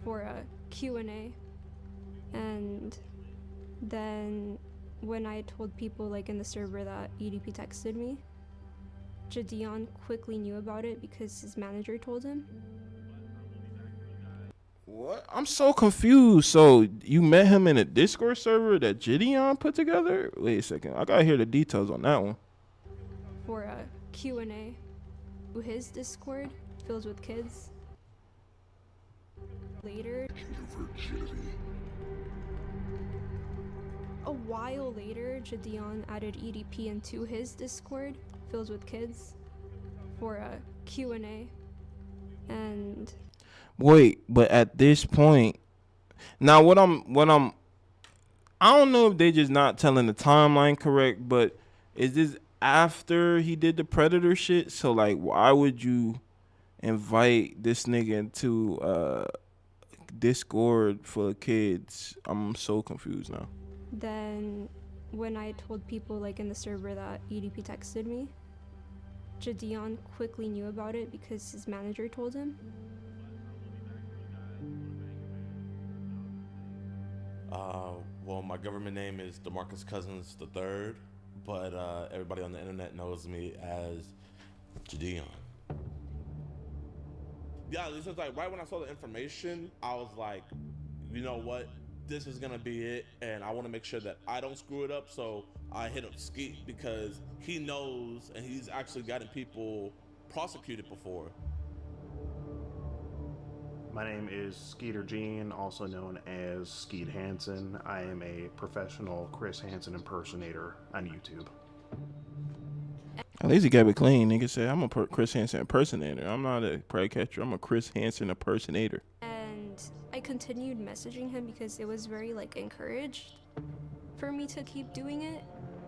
for a Q&A. And then when I told people like in the server that EDP texted me, Jadion quickly knew about it because his manager told him. What? I'm so confused. So you met him in a Discord server that Jadion put together? Wait a second. I gotta hear the details on that one. For a Q&A to his Discord, filled with kids. Later, a while later, Jadion added EDP into his Discord, filled with kids, for a Q&A. And wait, but at this point, now what I'm, I don't know if they just not telling the timeline correct, but is this after he did the Predator shit? So like, why would you invite this nigga into Discord full of kids? I'm so confused now. then when I told people like in the server that EDP texted me, Jadion quickly knew about it because his manager told him. Well, my government name is DeMarcus Cousins III, but everybody on the internet knows me as Jadion. Yeah, this is like right when I saw the information, I was like, you know what? This is gonna be it, and I want to make sure that I don't screw it up. So I hit up Skeet because he knows, and he's actually gotten people prosecuted before. My name is Skeeter Gene, also known as Skeet Hansen. I am a professional Chris Hansen impersonator on YouTube. At least he kept it clean. Nigga said, I'm a Chris Hansen impersonator. I'm not a prey catcher. I'm a Chris Hansen impersonator. And I continued messaging him because it was very like encouraged for me to keep doing it.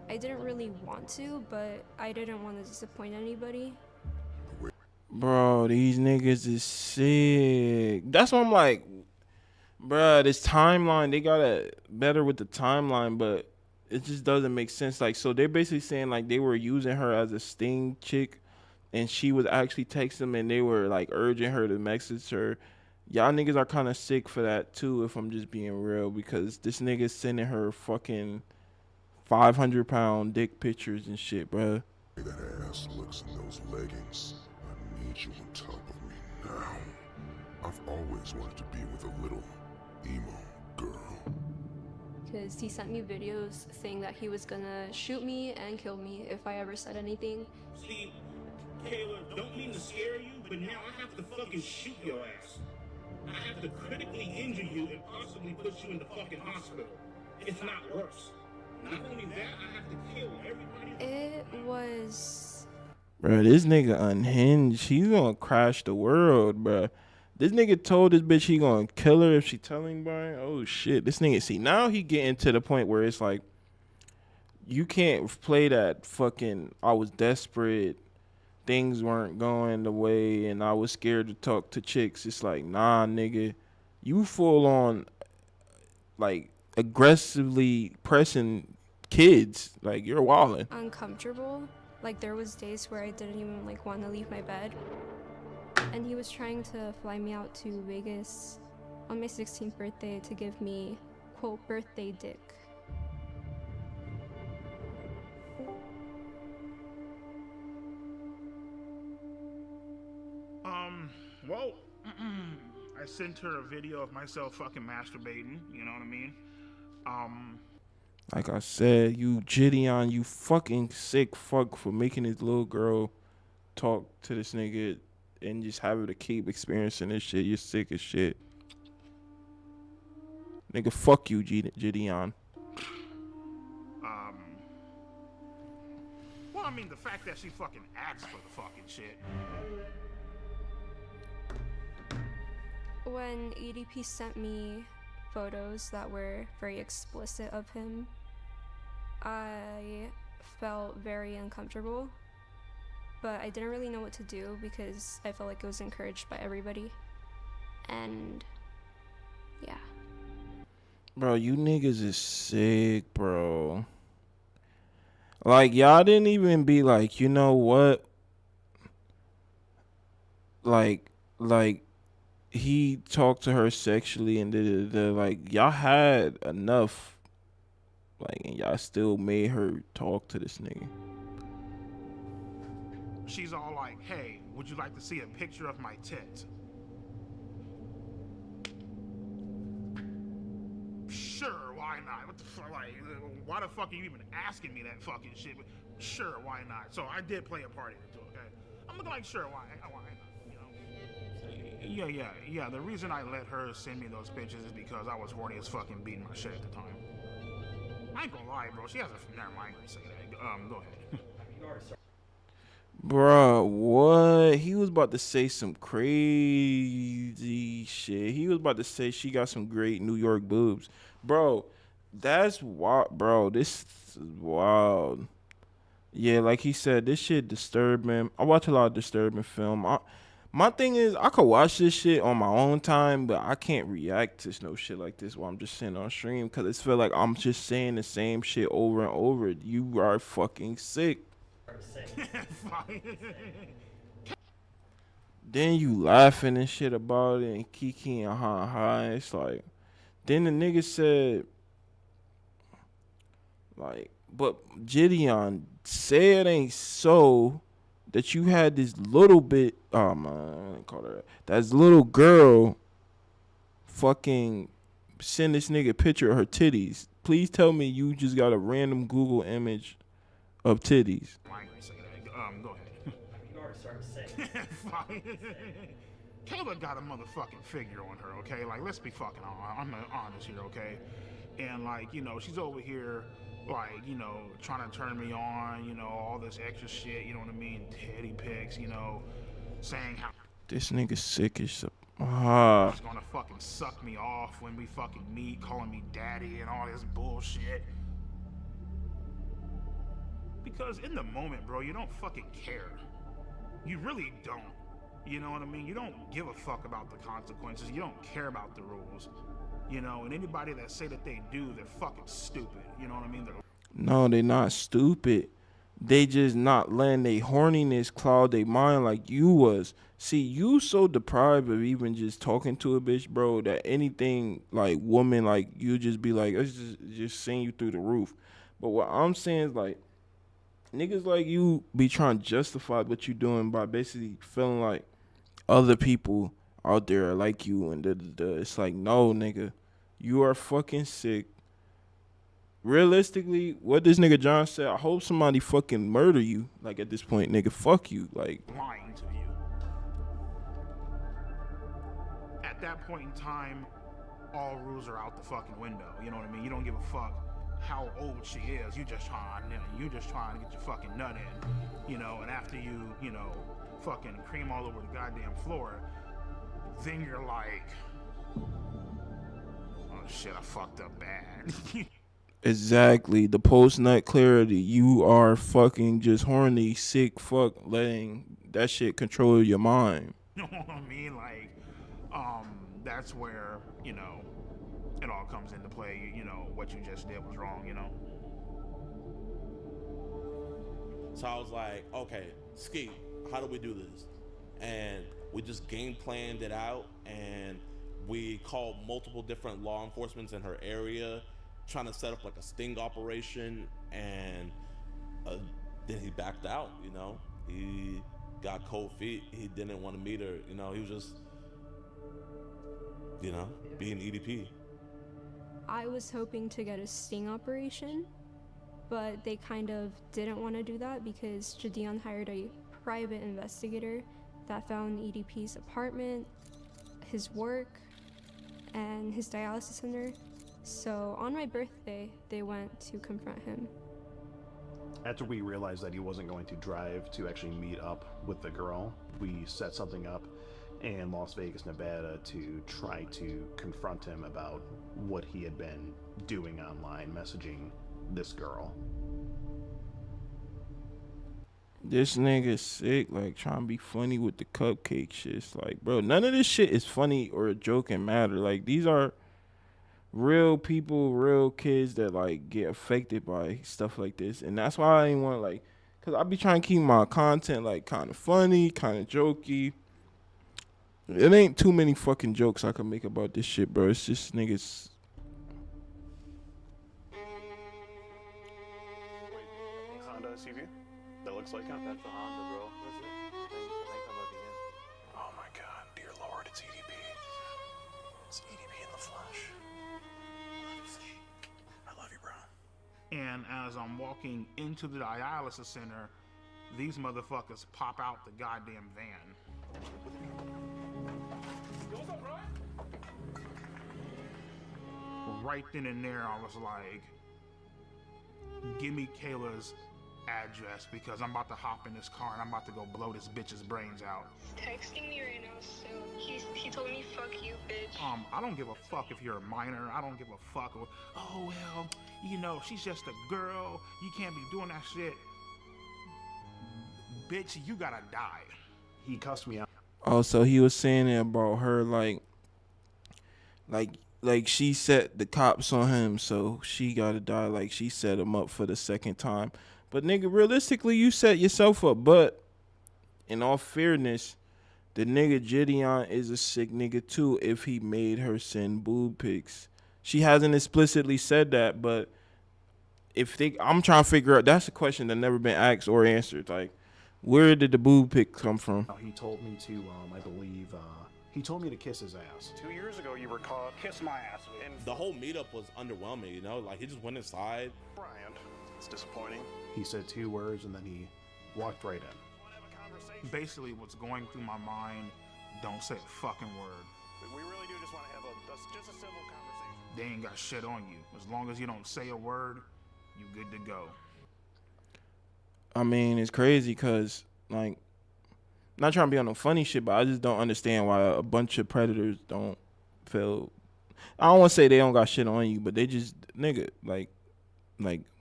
I didn't really want to, but I didn't want to disappoint anybody. Bro, these niggas is sick. That's why I'm like, bruh, this timeline, they got it better with the timeline, but it just doesn't make sense. Like, so they're basically saying like they were using her as a sting chick, and she was actually texting them, and they were like urging her to message her. Y'all niggas are kind of sick for that too, if I'm just being real, because this nigga's sending her fucking 500-pound dick pictures and shit, bruh. That ass looks in those leggings. I need you on top of me now. I've always wanted to be with a little emo girl. Because he sent me videos saying that he was gonna shoot me and kill me if I ever said anything. See, Caleb, don't mean to scare you, but now I have to fucking shoot your ass. I have to critically injure you and possibly put you in the fucking hospital. If not worse. Not only that, I have to kill everybody. It was... Bro, this nigga unhinged. He's gonna crash the world, bro. This nigga told this bitch he gonna kill her if she telling Brian. Oh shit, this nigga, see, now he getting to the point where it's like, you can't play that fucking, I was desperate, things weren't going the way, and I was scared to talk to chicks. It's like, nah, nigga, you full on, like, aggressively pressing kids. Like, you're wildin'. uncomfortable. Like, there was days where I didn't even like want to leave my bed. And he was trying to fly me out to Vegas on my 16th birthday to give me, quote, birthday dick. Well, I sent her a video of myself fucking masturbating, you know what I mean? Like I said, you Gideon, you fucking sick fuck for making this little girl talk to this nigga and just have her to keep experiencing this shit. You're sick as shit. Nigga, fuck you, Gideon. Well, I mean, the fact that she fucking asked for the fucking shit. When EDP sent me photos that were very explicit of him, I felt very uncomfortable, but I didn't really know what to do because I felt like it was encouraged by everybody. And yeah. Bro, you niggas is sick, bro. Like, y'all didn't even be like, you know what? Like, he talked to her sexually and like, y'all had enough. Like, and y'all still made her talk to this nigga. She's all like, hey, would you like to see a picture of my tits? Sure, why not? What the fuck? Like, why the fuck are you even asking me that fucking shit? Sure, why not? So I did play a part in it too, okay? I'm looking like, sure, why not? You know? Yeah. The reason I let her send me those pictures is because I was horny as fucking beating my shit at the time. I ain't gonna lie, bro. She has a... Never mind, I ain't gonna say that. Go ahead. Bruh, what? He was about to say some crazy shit. He was about to say she got some great New York boobs. Bro, that's wild. Bro, this is wild. Yeah, like he said, this shit disturbing. I watch a lot of disturbing film. My thing is, I could watch this shit on my own time, but I can't react to no shit like this while I'm just sitting on stream because it feel like I'm just saying the same shit over and over. You are fucking sick. Then you laughing and shit about it and kiki and ha. It's like, then the nigga said, like, but Gideon, say it ain't so that you had this little bit, oh man, I didn't call her that. That little girl fucking send this nigga a picture of her titties. Please tell me you just got a random Google image of titties. I ain't gonna say that. Go ahead. You already started saying Kayla got a motherfucking figure on her, okay? Like, let's be fucking honest here, okay? And, like, you know, she's over here, like, you know, trying to turn me on, you know, all this extra shit, you know what I mean? Teddy pics, you know, saying how... This nigga sick as She's gonna fucking suck me off when we fucking meet, calling me daddy and all this bullshit. Because in the moment, bro, you don't fucking care. You really don't. You know what I mean? You don't give a fuck about the consequences. You don't care about the rules. You know, and anybody that say that they do, they're fucking stupid. You know what I mean? No, they not stupid. They just not letting their horniness cloud their mind like you was. See, you so deprived of even just talking to a bitch, bro, that anything like woman, like you just be like, it's just seeing you through the roof. But what I'm saying is like, niggas like you be trying to justify what you doing by basically feeling like other people out there are like you and it's like, no, nigga, you are fucking sick. Realistically, what this nigga John said, I hope somebody fucking murder you. Like at this point, nigga, fuck you. Like, lying to you. At that point in time, all rules are out the fucking window. You know what I mean? You don't give a fuck how old she is. You just trying to get your fucking nut in, you know. And after you know, fucking cream all over the goddamn floor, then you're like, oh shit, I fucked up bad. exactly. The post-nut clarity. You are fucking just horny, sick fuck, letting that shit control your mind. You know what I mean? Like, that's where, you know, it all comes into play. You know, what you just did was wrong, you know? So I was like, okay, Ski, how do we do this? And we just game planned it out, and we called multiple different law enforcement in her area, trying to set up like a sting operation, and then he backed out, you know? He got cold feet. He didn't want to meet her, you know? He was just, you know, being EDP. I was hoping to get a sting operation, but they kind of didn't want to do that because Jadion hired a private investigator that found EDP's apartment, his work, and his dialysis center. So on my birthday, they went to confront him. After we realized that he wasn't going to drive to actually meet up with the girl, we set something up in Las Vegas, Nevada to try to confront him about what he had been doing online, messaging this girl. This nigga sick, like trying to be funny with the cupcake shit. It's like, bro, none of this shit is funny or a joke and matter. Like, these are real people, real kids that like get affected by stuff like this. And that's why I ain't want like, cause I be trying to keep my content like kind of funny, kind of jokey. It ain't too many fucking jokes I can make about this shit, bro. It's just niggas. Honda CV? That looks like him? That's a Honda, bro. That's it. I think I'm looking in. Oh my god, dear lord, it's EDP. It's EDP in the flesh. I love you, bro. And as I'm walking into the dialysis center, these motherfuckers pop out the goddamn van. What's up, bro? Right then and there, I was like, give me Kayla's address because I'm about to hop in this car and I'm about to go blow this bitch's brains out. Texting me right now, so he told me fuck you, bitch. I don't give a fuck if you're a minor. I don't give a fuck. Oh, well, you know, she's just a girl. You can't be doing that shit. Bitch, you gotta die. He cussed me out. Oh, so he was saying it about her, like she set the cops on him, so she gotta die. Like she set him up for the second time. But nigga, realistically, you set yourself up. But in all fairness, the nigga Gideon is a sick nigga too. If he made her send boob pics, she hasn't explicitly said that. But I'm trying to figure out. That's a question that never been asked or answered. Like, where did the boob pic come from? He told me to, I believe, he told me to kiss his ass. 2 years ago, you were caught kiss my ass. And The whole meetup was underwhelming, you know? Like, he just went inside. Brian, it's disappointing. He said 2 words and then he walked right in. Basically, what's going through my mind, don't say a fucking word. we really do just want to have just a civil conversation. They ain't got shit on you. As long as you don't say a word, you good to go. I mean, it's crazy because, like, not trying to be on no funny shit, but I just don't understand why a bunch of predators don't feel. I don't want to say they don't got shit on you, but they just, nigga, like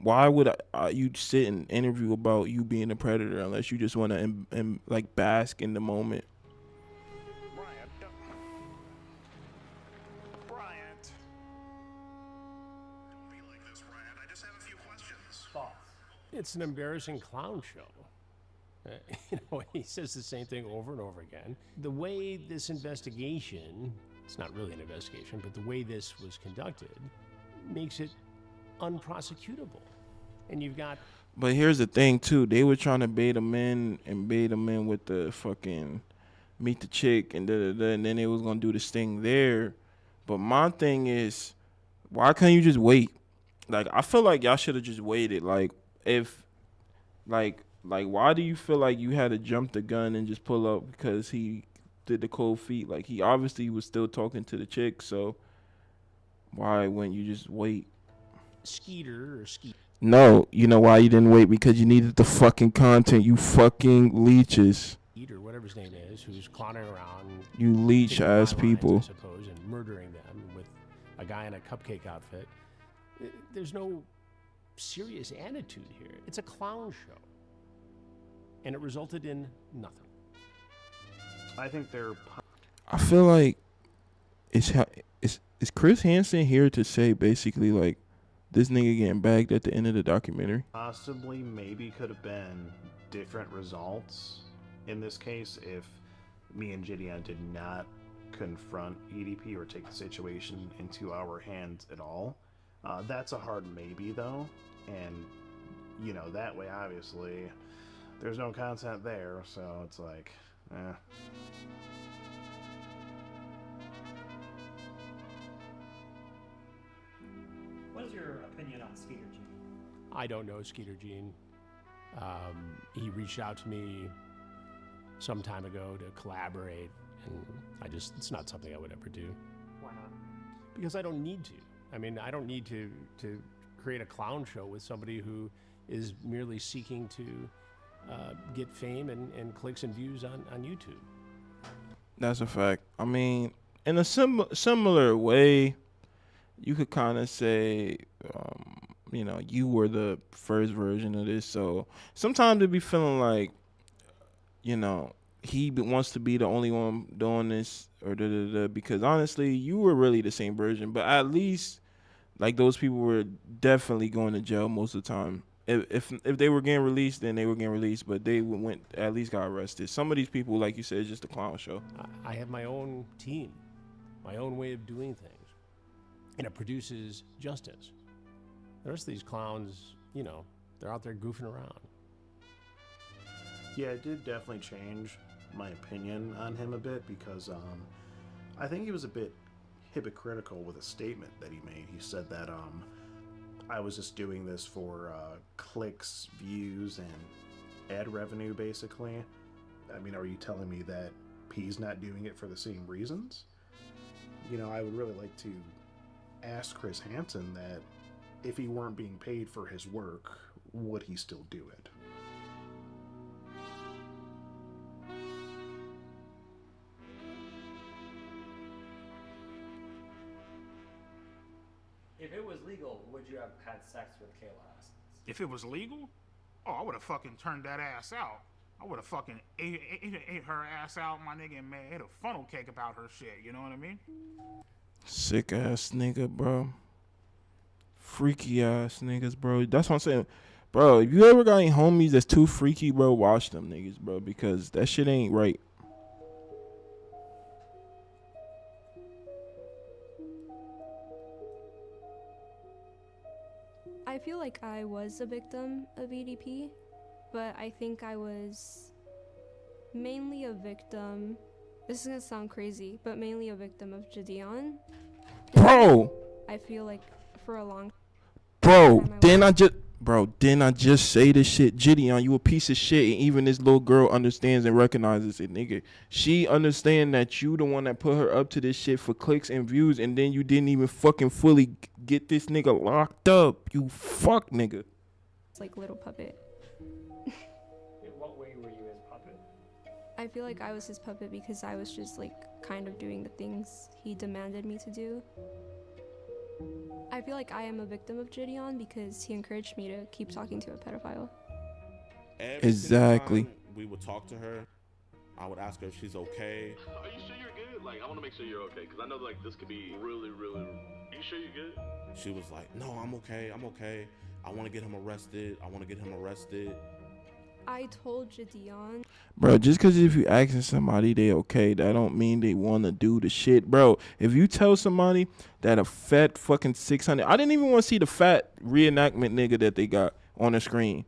why would you sit and interview about you being a predator unless you just want to like bask in the moment? Bryant. Don't be like this, Bryant. I just have a few questions. It's an embarrassing clown show. He says the same thing over and over again. The way this investigation, it's not really an investigation, but the way this was conducted makes it unprosecutable. And you've got... But here's the thing, too. They were trying to bait him in with the fucking meet the chick and da-da-da, and then they was going to do this thing there. But my thing is, why can't you just wait? Like, I feel like y'all should have just waited. Like, if... Like, why do you feel like you had to jump the gun and just pull up because he did the cold feet? Like, he obviously was still talking to the chick, so why wouldn't you just wait? Skeeter. No, you know why you didn't wait? Because you needed the fucking content, you fucking leeches. Skeeter, whatever his name is, who's clowning around. You leech-ass people. I suppose, and murdering them with a guy in a cupcake outfit. There's no serious attitude here. It's a clown show. And it resulted in nothing. I think they're... I feel like is Chris Hansen here to say basically like this nigga getting bagged at the end of the documentary? Possibly, maybe could have been different results in this case if me and Gideon did not confront EDP or take the situation into our hands at all. That's a hard maybe though, and you know, that way obviously there's no content there, so it's like, What is your opinion on Skeeter Gene? I don't know Skeeter Gene. He reached out to me some time ago to collaborate, and it's not something I would ever do. Why not? Because I don't need to. I mean, I don't need to create a clown show with somebody who is merely seeking to get fame and clicks and views on YouTube. That's a fact. I mean, in a similar way, you could kind of say, you know, you were the first version of this. So sometimes it be feeling like you know, wants to be the only one doing this or because honestly, you were really the same version. But at least, like, those people were definitely going to jail most of the time. If they were getting released, then they were getting released. But they went at least got arrested. Some of these people, like you said, it's just a clown show. I have my own team, my own way of doing things, and it produces justice. The rest of these clowns, you know, they're out there goofing around. Yeah, it did definitely change my opinion on him a bit because I think he was a bit hypocritical with a statement that he made. He said that I was just doing this for clicks, views, and ad revenue, basically. I mean, are you telling me that P's not doing it for the same reasons? You know, I would really like to ask Chris Hansen that if he weren't being paid for his work, would he still do it? If it was legal, would you have had sex with Kayla Haskins? If it was legal, oh, I would have fucking turned that ass out. I would have fucking ate her ass out, my nigga, and made a funnel cake about her shit. You know what I mean? Sick ass nigga, bro. Freaky ass niggas, bro. That's what I'm saying. Bro, if you ever got any homies that's too freaky, bro, watch them niggas, bro, because that shit ain't right. I feel like I was a victim of EDP, but I think I was mainly a victim. This is gonna sound crazy, but mainly a victim of Jadeon. Bro! I feel like for a long Didn't I just say this shit? Gideon, you a piece of shit, and even this little girl understands and recognizes it, nigga. She understand that you the one that put her up to this shit for clicks and views, and then you didn't even fucking fully get this nigga locked up. You fuck nigga. It's like little puppet. In what way were you his puppet? I feel like I was his puppet because I was just like kind of doing the things he demanded me to do. I feel like I am a victim of Gideon because he encouraged me to keep talking to a pedophile. Every Exactly. time we would talk to her, I would ask her if she's okay. Are you sure you're good? Like, I want to make sure you're okay, because I know, like, this could be really, really... Are you sure you're good? She was like, no, I'm okay, I'm okay. I want to get him arrested. I want to get him arrested. I told Gideon. Bro, just because if you asking somebody they okay, that don't mean they want to do the shit. Bro, if you tell somebody that a fat fucking 600... I didn't even want to see the fat reenactment nigga that they got on the screen.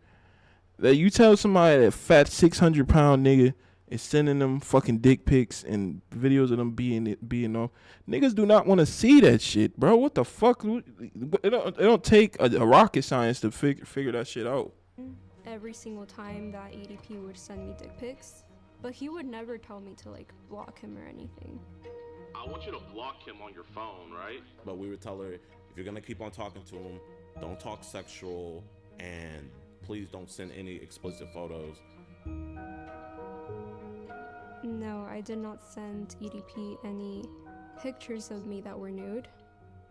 That you tell somebody that fat 600-pound nigga is sending them fucking dick pics and videos of them being off. Niggas do not want to see that shit, bro. What the fuck? It don't take a rocket science to figure that shit out. Every single time that EDP would send me dick pics, but he would never tell me to like block him or anything. I want you to block him on your phone, right? But we would tell her, if you're going to keep on talking to him, don't talk sexual, and please don't send any explicit photos. No, I did not send EDP any pictures of me that were nude.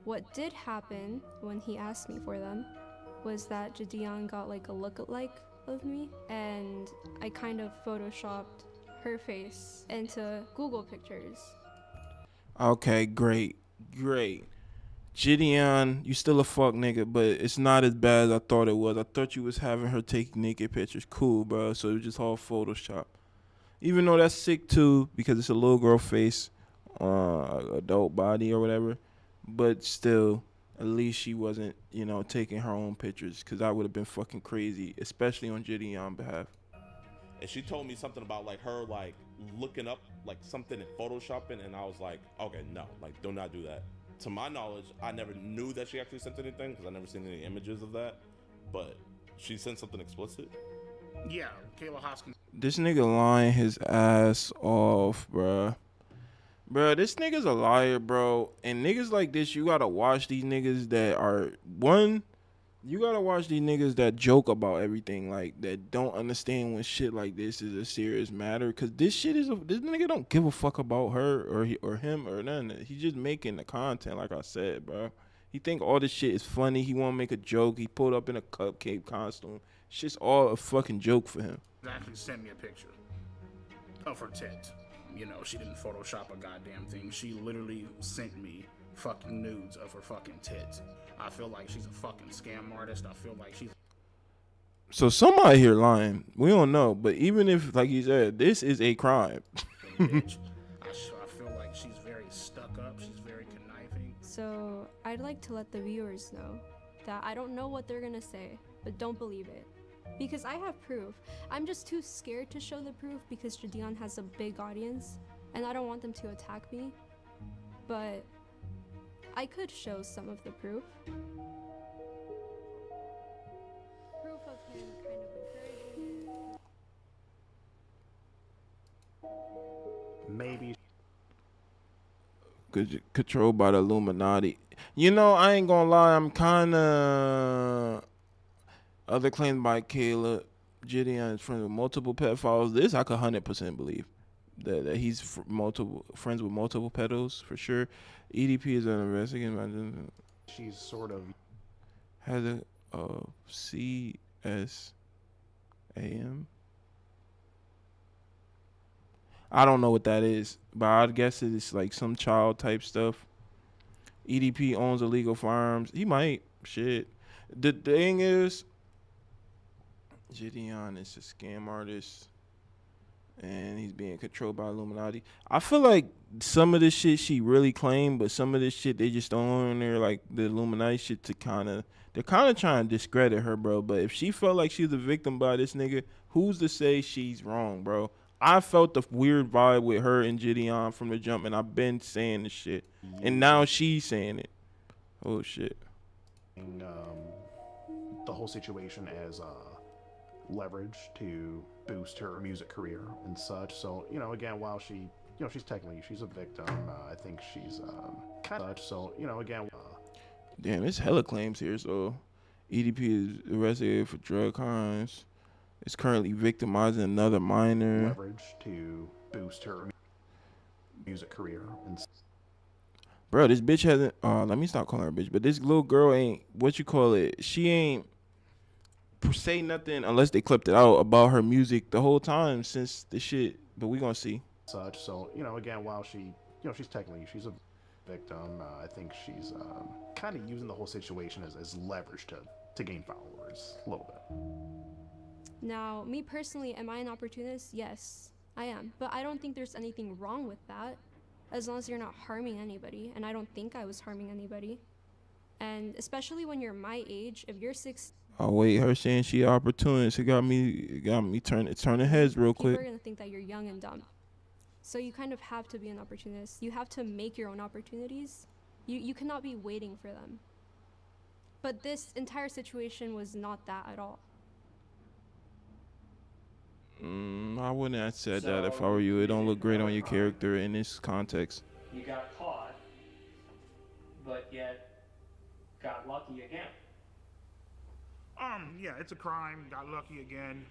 What did happen when he asked me for them was that Gideon got like a lookalike of me, and I kind of photoshopped her face into Google pictures. Okay, great. Gideon, you still a fuck nigga, but it's not as bad as I thought it was. I thought you was having her take naked pictures. Cool, bro. So it was just all Photoshop. Even though that's sick too, because it's a little girl face, adult body or whatever. But still, at least she wasn't, you know, taking her own pictures, because that would have been fucking crazy, especially on Gideon's behalf. And she told me something about like her like looking up like something in photoshopping, and I was like, okay, no, like do not do that. To my knowledge, I never knew that she actually sent anything, because I never seen any images of that. But she sent something explicit. Yeah, Kayla Haskins. This nigga lying his ass off, bruh. Bruh, this nigga's a liar, bro. And niggas like this, you gotta watch these niggas that are, you gotta watch these niggas that joke about everything, like, that don't understand when shit like this is a serious matter. Because this shit is, this nigga don't give a fuck about her or him or nothing. He's just making the content, like I said, bro. He think all this shit is funny. He want to make a joke. He pulled up in a cupcake costume. Shit's all a fucking joke for him. Actually send me a picture. of her tit. You know, she didn't Photoshop a goddamn thing. She literally sent me fucking nudes of her fucking tit. I feel like she's a fucking scam artist. I feel like she's... So somebody here lying. We don't know. But even if, like you said, this is a crime. bitch. I feel like she's very stuck up. She's very conniving. So I'd like to let the viewers know that I don't know what they're gonna say, but don't believe it. Because I have proof. I'm just too scared to show the proof because Jadion has a big audience and I don't want them to attack me. But I could show some of the proof. Proof of him kind of encouraging me. Maybe. Controlled by the Illuminati. You know, I ain't gonna lie. I'm kind of... Other claims by Kayla, Gideon is friends with multiple pedophiles. This I could 100% believe that he's friends with multiple pedos for sure. EDP is an investigating. She's sort of has a CSAM. I don't know what that is, but I guess it's like some child type stuff. EDP owns illegal firearms. He might. Shit. The thing is, Gideon is a scam artist, and he's being controlled by Illuminati. I feel like some of this shit she really claimed, but some of this shit they just throw on there, like the Illuminati shit, they're kind of trying to discredit her, bro. But if she felt like she's a victim by this nigga, who's to say she's wrong, bro? I felt the weird vibe with her and Gideon from the jump, and I've been saying this shit, and now she's saying it. Oh shit. The whole situation as leverage to boost her music career and such. So, you know, again, while she, you know, she's technically, she's a victim, I think she's kind of such. So, you know, again. Damn, it's hella claims here. So, EDP is arrested for drug crimes. Is currently victimizing another minor. Leverage to boost her music career and. Bro, this bitch hasn't. Let me stop calling her bitch. But this little girl ain't what you call it. She ain't say nothing unless they clipped it out about her music the whole time since the shit. But we gonna see. Such. So, you know, again, while she, you know, she's technically, she's a victim. I think she's kind of using the whole situation as leverage to gain followers a little bit. Now, me personally, am I an opportunist? Yes, I am. But I don't think there's anything wrong with that, as long as you're not harming anybody. And I don't think I was harming anybody. And especially when you're my age, if you're 6. Oh wait, her saying she an opportunist. It got me turning heads real quick. People are gonna think that you're young and dumb. So you kind of have to be an opportunist. You have to make your own opportunities. You cannot be waiting for them. But this entire situation was not that at all. I wouldn't have said that if I were you. It don't look great on your character in this context. You got caught, but yet got lucky again. Yeah, it's a crime. Got lucky again.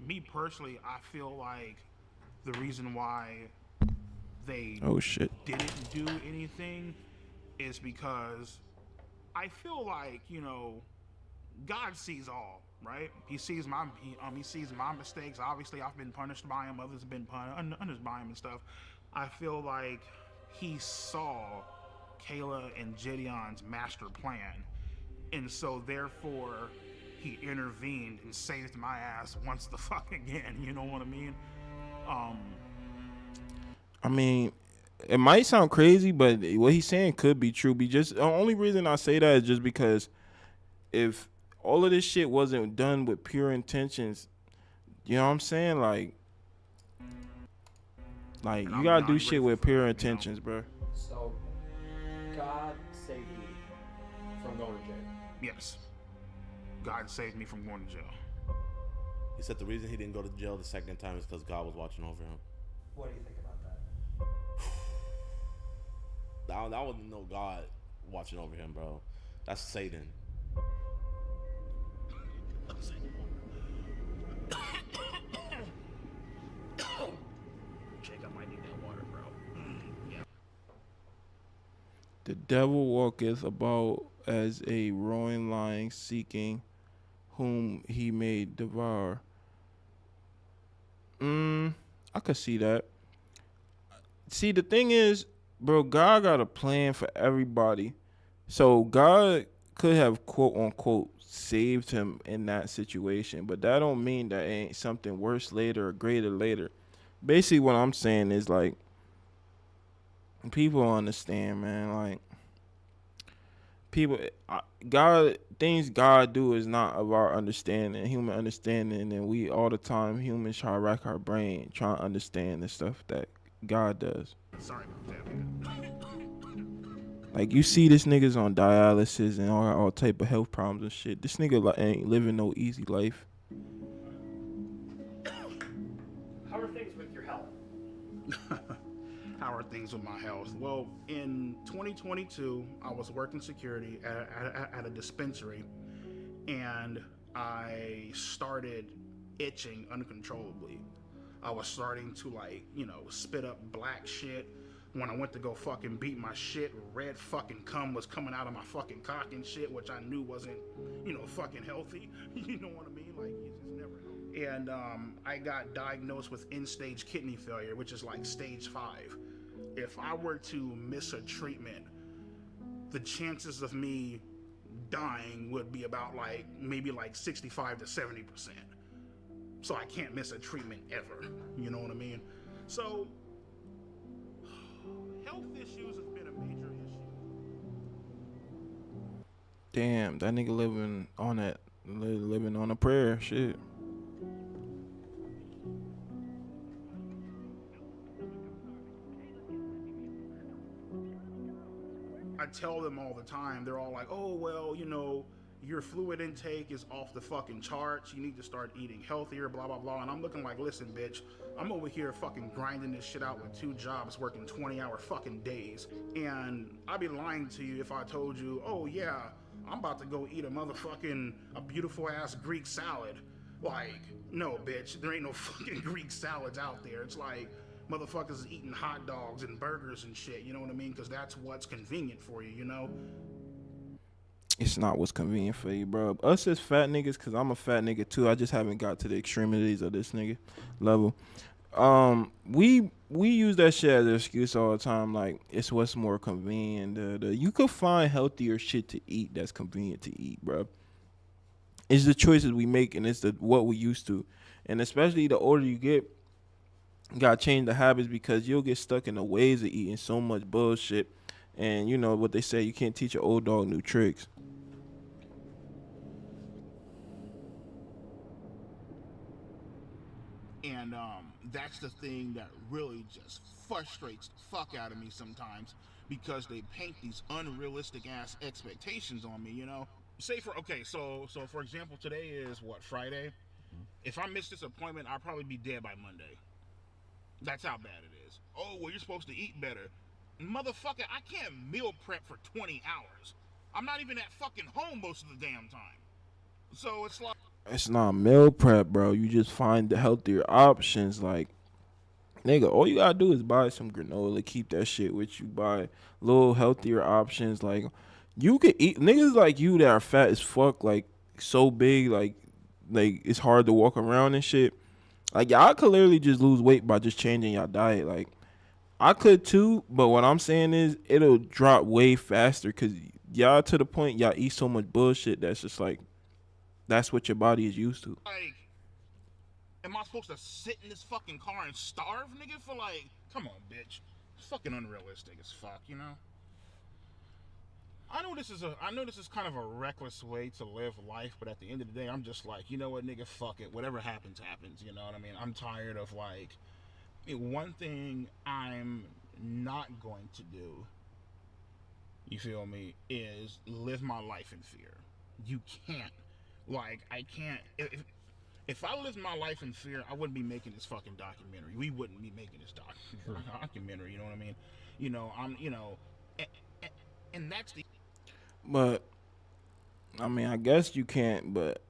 Me personally, I feel like the reason why they didn't do anything is because I feel like, you know, God sees all, right? He sees my mistakes. Obviously, I've been punished by him. Others have been punished by him and stuff. I feel like he saw Kayla and Gideon's master plan, and so therefore he intervened and saved my ass once the fuck again. You know what I mean? I mean, it might sound crazy, but what he's saying could be true. The only reason I say that is just because if all of this shit wasn't done with pure intentions, you know what I'm saying? Like you gotta do shit with pure intentions, bro. So, God saved you from going to jail. Yes. God saved me from going to jail. He said the reason he didn't go to jail the second time is because God was watching over him. What do you think about that? That wasn't no God watching over him, bro. That's Satan. Jake, I might need that water, bro. Yeah. The devil walketh about as a roaring lion, seeking whom he may devour. I could see that. See, the thing is, bro, God got a plan for everybody. So God could have quote unquote saved him in that situation, but that don't mean that ain't something worse later or greater later. Basically, what I'm saying is like people understand, man. Like people, God, things God do is not of our understanding, human understanding, and we all the time humans try to rack our brain trying to understand the stuff that God does. Sorry about that. Like you see this niggas on dialysis and all type of health problems and shit. This nigga ain't living no easy life. How are things with your health? How are things with my health? Well, in 2022, I was working security at a dispensary, and I started itching uncontrollably. I was starting to spit up black shit. When I went to go fucking beat my shit, red fucking cum was coming out of my fucking cock and shit, which I knew wasn't, fucking healthy. You know what I mean? Like, it's never healthy. And I got diagnosed with end-stage kidney failure, which is like stage 5. If I were to miss a treatment, the chances of me dying would be about maybe 65 to 70%. So I can't miss a treatment ever. You know what I mean? So health issues have been a major issue. Damn, that nigga living on a prayer. Shit. I tell them all the time, they're all like, oh, well, your fluid intake is off the fucking charts. You need to start eating healthier, blah, blah, blah. And I'm looking like, listen, bitch, I'm over here fucking grinding this shit out with 2 jobs, working 20-hour fucking days. And I'd be lying to you if I told you, oh, yeah, I'm about to go eat a beautiful ass Greek salad. Like, no, bitch, there ain't no fucking Greek salads out there. It's like motherfuckers eating hot dogs and burgers and shit, you know what I mean? Because that's what's convenient for you, you know? It's not what's convenient for you, bro. Us as fat niggas, because I'm a fat nigga too. I just haven't got to the extremities of this nigga level. We use that shit as an excuse all the time. Like, it's what's more convenient. You could find healthier shit to eat that's convenient to eat, bro. It's the choices we make, and it's what we used to. And especially the older you get, you gotta change the habits, because you'll get stuck in the ways of eating so much bullshit. And you know what they say, you can't teach an old dog new tricks. And that's the thing that really just frustrates the fuck out of me sometimes, because they paint these unrealistic ass expectations on me, you know? So for example, today is Friday? If I miss this appointment, I'll probably be dead by Monday. That's how bad it is. Oh, well, you're supposed to eat better. Motherfucker, I can't meal prep for 20 hours. I'm not even at fucking home most of the damn time. So it's like... It's not meal prep, bro. You just find the healthier options. Like, nigga, all you gotta do is buy some granola, keep that shit with you. Buy little healthier options. Like, you could eat. Niggas like you that are fat as fuck, like, so big, like it's hard to walk around and shit. Like, y'all could literally just lose weight by just changing your diet. Like, I could too, but what I'm saying is it'll drop way faster, because y'all to the point y'all eat so much bullshit that's just like, that's what your body is used to. Like, am I supposed to sit in this fucking car and starve, nigga, for come on, bitch. It's fucking unrealistic as fuck, you know? I know this is kind of a reckless way to live life, but at the end of the day, I'm just like, you know what, nigga, fuck it. Whatever happens, happens, you know what I mean? I'm tired of one thing I'm not going to do, you feel me, is live my life in fear. You can't. I can't. If I lived my life in fear, I wouldn't be making this fucking documentary. We wouldn't be making this documentary, you know what I mean? You know, and that's the... But, I mean, I guess you can't, but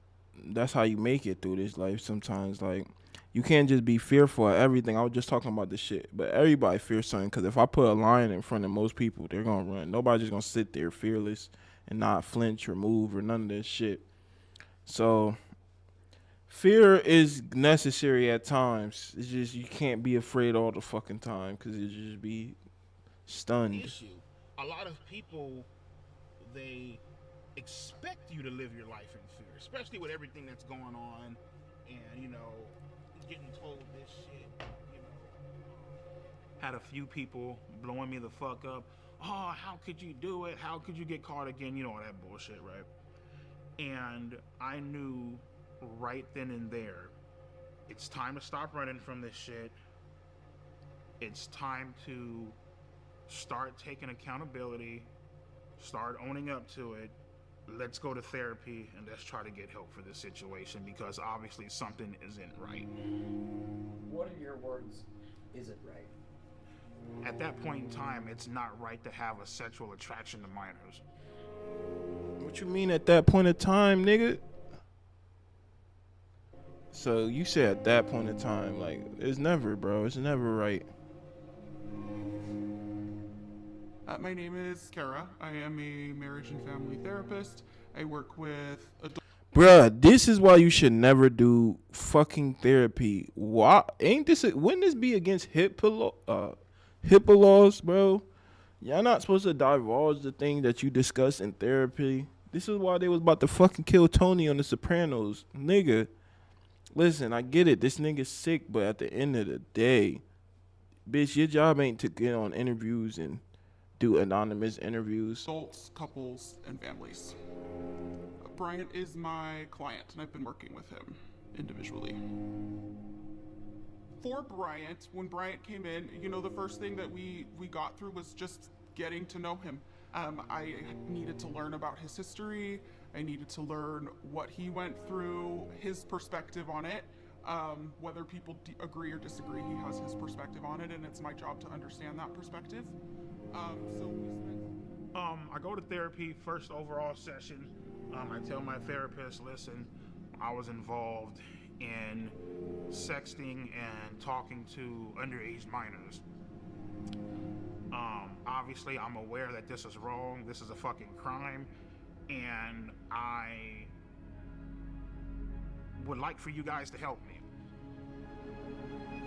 that's how you make it through this life sometimes. Like, you can't just be fearful of everything. I was just talking about this shit. But everybody fears something, because if I put a lion in front of most people, they're going to run. Nobody's just going to sit there fearless and not flinch or move or none of this shit. So, Fear is necessary at times. It's just you can't be afraid all the fucking time because you just be stunned. Issue. A lot of people, they expect you to live your life in fear, especially with everything that's going on, and you know, getting told this shit. You know, had a few people blowing me the fuck up. Oh, how could you do it? How could you get caught again? You know, all that bullshit, right? And I knew right then and there, it's time to stop running from this shit. It's time to start taking accountability, start owning up to it. Let's go to therapy and let's try to get help for this situation because obviously something isn't right. What in your words isn't right? At that point in time, it's not right to have a sexual attraction to minors. What you mean at that point of time, nigga? So you said at that point in time, like, it's never, bro. It's never right. My name is Kara. I am a marriage and family therapist. I work with adults. Bruh, this is why you should never do fucking therapy. Why ain't this? Wouldn't this be against HIPAA laws, bro? Y'all not supposed to divulge the thing that you discuss in therapy. This is why they was about to fucking kill Tony on The Sopranos, nigga. Listen, I get it. This nigga's sick, but at the end of the day, bitch, your job ain't to get on interviews and do anonymous interviews. Adults, couples, and families. Bryant is my client, and I've been working with him individually. For Bryant, when Bryant came in, you know, the first thing that we got through was just getting to know him. I needed to learn about his history. I needed to learn what he went through, his perspective on it. Whether people agree or disagree, he has his perspective on it, and it's my job to understand that perspective. I go to therapy, first overall session. I tell my therapist, listen, I was involved in sexting and talking to underage minors. Obviously, I'm aware that this is wrong. This is a fucking crime. And I would like for you guys to help me.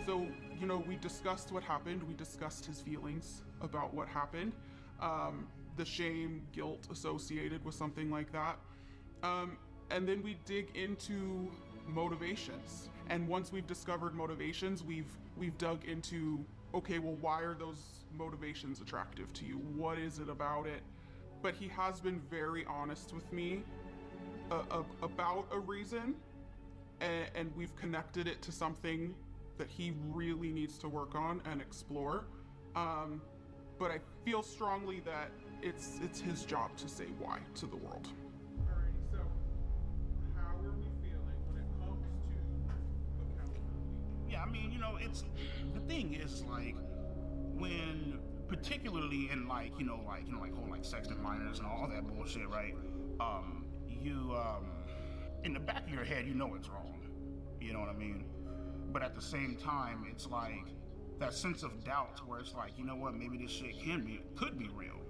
So, you know, we discussed what happened. We discussed his feelings about what happened. The shame, guilt associated with something like that. And then we dig into motivations. And once we've discovered motivations, we've dug into, okay, well, why are those motivations attractive to you? What is it about it? But he has been very honest with me about a reason, and we've connected it to something that he really needs to work on and explore. But I feel strongly that it's his job to say why to the world. Alrighty, so how are we feeling when it comes to accountability? Yeah, I mean, you know, it's the thing is like when particularly in like whole like sexting minors and all that bullshit, right? You in the back of your head, you know it's wrong. You know what I mean? But at the same time, it's like that sense of doubt where it's like, you know what, maybe this shit could be real.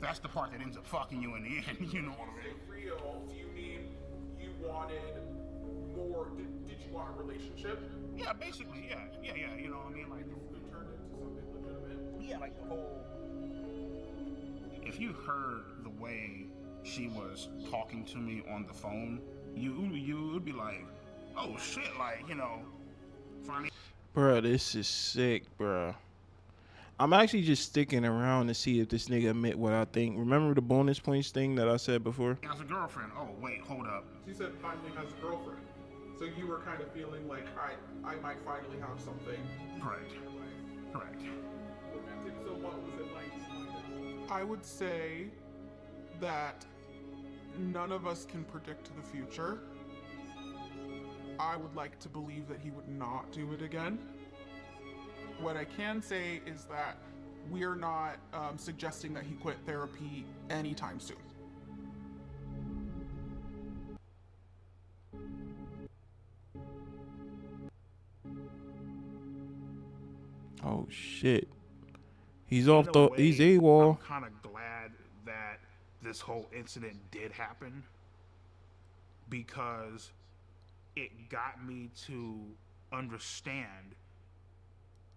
That's the part that ends up fucking you in the end, you know what I mean? Real, do you mean you wanted more, did you want a relationship? Yeah, basically, yeah, you know what I mean? Like, it turned into something legitimate? Yeah, like the whole... If you heard the way she was talking to me on the phone, you would be like, oh shit, like, you know, finally... Bruh, this is sick, bruh. I'm actually just sticking around to see if this nigga admit what I think. Remember the bonus points thing that I said before? He has a girlfriend. Oh, wait, hold up. She said finally has a girlfriend. So you were kind of feeling like I might finally have something. Correct. Correct. Romantic. So what was it like? I would say that none of us can predict the future. I would like to believe that he would not do it again. What I can say is that we are not suggesting that he quit therapy anytime soon. Oh shit. He's off the he's AWOL. I'm kind of glad that this whole incident did happen because it got me to understand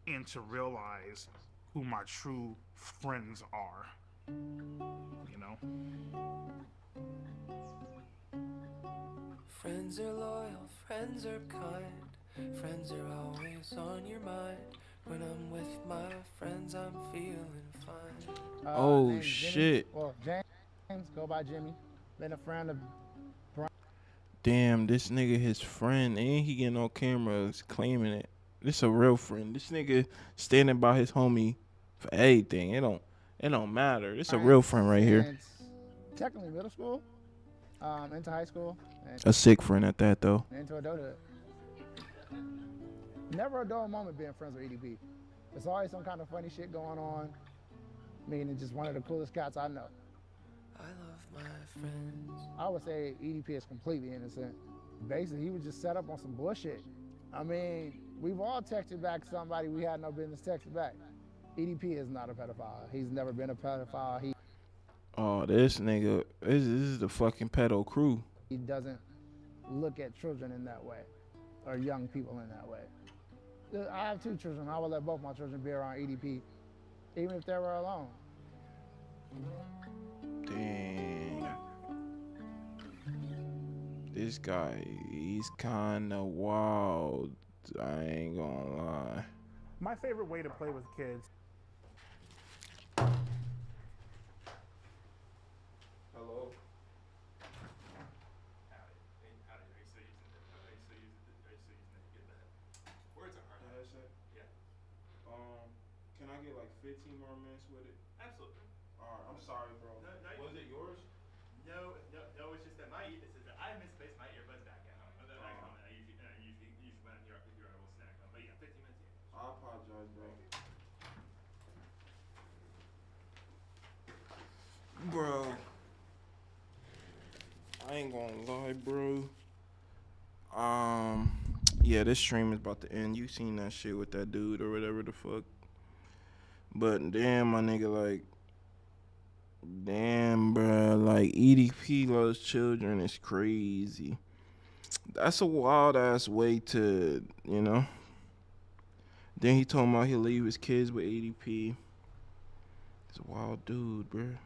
and to realize who my true friends are. You know? Friends are loyal, friends are kind, friends are always on your mind. When I'm with my friends, I'm feeling fine. Oh Name's Jimmy. shit. Well, James, go by Jimmy. Been a friend of Brian. Damn, this nigga his friend, and he getting on camera claiming it. This a real friend. This nigga standing by his homie for everything. It don't matter. This a real friend right here. Since technically middle school, into high school. And A sick friend at that though. into adulthood. Never a dull moment being friends with EDP. There's always some kind of funny shit going on. Meaning just one of the coolest cats I know. I love my friends. I would say EDP is completely innocent. Basically, he was just set up on some bullshit. I mean, we've all texted back somebody we had no business texting back. EDP is not a pedophile. He's never been a pedophile. Oh, this nigga, this is the fucking pedo crew. He doesn't look at children in that way, or young people in that way. I have 2 children. I would let both my children be around EDP, even if they were alone. Dang. This guy, he's kinda wild. I ain't gonna lie. My favorite way to play with kids. Hello. Can I get like 15 more minutes with it? Absolutely. Alright, I'm sorry, bro. Was it yours? No, it's just that I misplaced my earbuds back at home. I usually when I'm here, I will snack them. But yeah, 15 minutes. Yeah. I apologize, bro. Bro, I ain't gonna lie, bro. Yeah, this stream is about to end. You seen that shit with that dude or whatever the fuck. But damn, my nigga, like, damn, bro, like EDP loves children is crazy. That's a wild ass way to, you know. Then he told me he'll leave his kids with EDP. He's a wild dude, bro.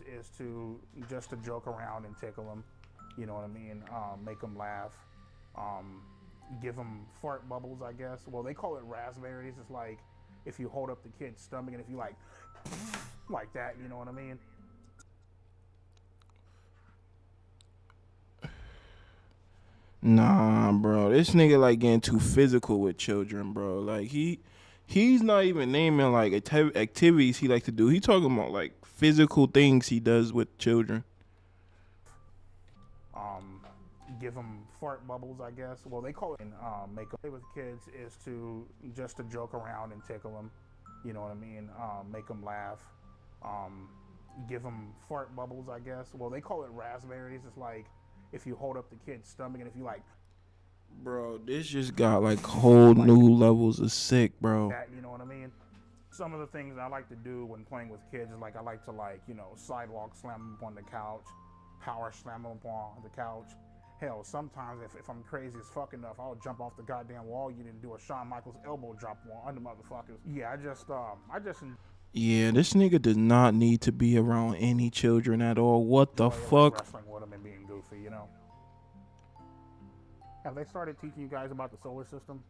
Is to just to joke around and tickle them, you know what I mean? Make them laugh, give them fart bubbles, I guess. Well, they call it raspberries. It's like if you hold up the kid's stomach and if you like that, you know what I mean? Nah, bro, this nigga like getting too physical with children, bro. Like he's not even naming like activities he like to do. He talking about like physical things he does with children. Give them fart bubbles, I guess. Well, they call it make them play with kids is to just to joke around and tickle them, you know what I mean? Make them laugh, give them fart bubbles, I guess. Well, they call it raspberries. It's like if you hold up the kid's stomach and if you like, bro, this just got like whole new levels of sick, bro. that, you know what I mean? Some of the things I like to do when playing with kids is like I like to sidewalk slam them up on the couch, power slam them up on the couch. Hell, sometimes if I'm crazy as fuck enough, I'll jump off the goddamn wall. You didn't do a Shawn Michaels elbow drop on under motherfuckers. Yeah, I just Yeah, this nigga does not need to be around any children at all. What the fuck? wrestling with them and being goofy, you know. Have they started teaching you guys about the solar system?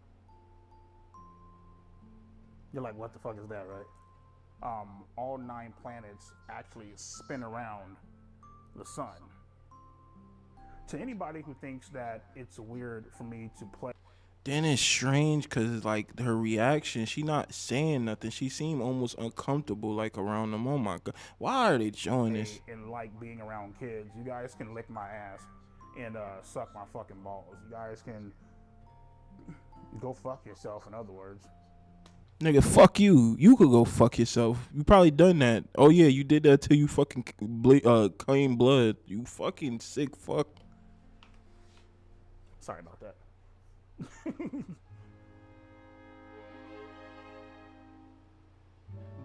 You're like, what the fuck is that, right? All 9 planets actually spin around the sun. To anybody who thinks that it's weird for me to play, Then it's strange because like her reaction, she not saying nothing. She seemed almost uncomfortable like around them. Oh my god, why are they showing this? and like being around kids, you guys can lick my ass and suck my fucking balls. You guys can go fuck yourself, in other words. Nigga, fuck you. You could go fuck yourself. You probably done that. Oh yeah, you did that till you fucking claim blood. You fucking sick fuck. Sorry about that.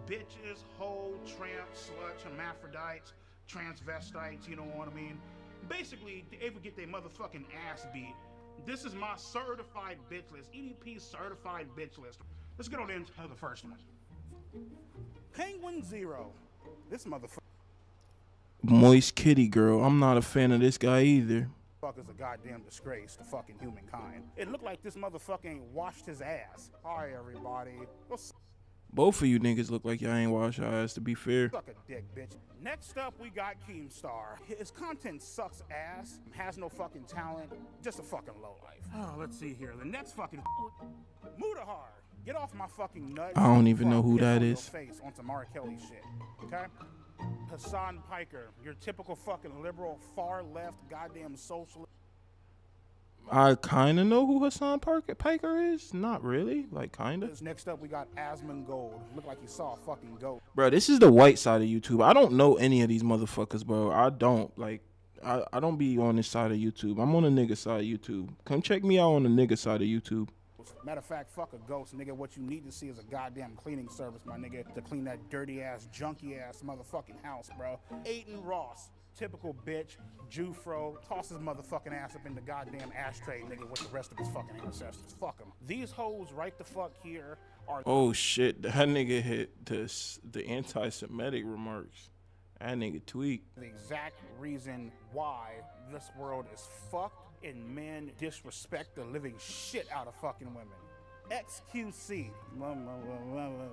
Bitches, hoe, tramps, sluts, hermaphrodites, transvestites, you know what I mean? Basically, they ever get their motherfucking ass beat. This is my certified bitch list. EDP certified bitch list. Let's get on into the first one. Penguin Zero. This motherfucker. Moist kitty girl. I'm not a fan of this guy either. Fucker's a goddamn disgrace to fucking humankind. It looked like this motherfucker ain't washed his ass. Hi, everybody. Both of you niggas look like y'all ain't wash your ass, to be fair. Suck a dick, bitch. Next up, we got Keemstar. His content sucks ass, has no fucking talent, just a fucking lowlife. Oh, let's see here. The next fucking Mudahar. Get off my fucking nuts. I don't even know who Piss that on is. Your face on some R. Kelly shit, okay? Hassan Piker, your typical fucking liberal, far left, goddamn socialist. I kind of know who Hassan Piker is. Not really. Like, kind of. Next up, we got Asmongold. Look like you saw a fucking goat. Bro, this is the white side of YouTube. I don't know any of these motherfuckers, bro. I don't. Like, I don't be on this side of YouTube. I'm on the nigga side of YouTube. Come check me out on the nigga side of YouTube. Matter of fact, fuck a ghost, nigga. What you need to see is a goddamn cleaning service, my nigga, to clean that dirty ass, junky ass motherfucking house, bro. Aiden Ross, typical bitch, Jufro, toss his motherfucking ass up in the goddamn ashtray, nigga, with the rest of his fucking ancestors. Fuck him. These hoes right the fuck here are. Oh shit, that nigga hit the anti-Semitic remarks. That nigga tweaked. The exact reason why this world is fucked and men disrespect the living shit out of fucking women. XQC.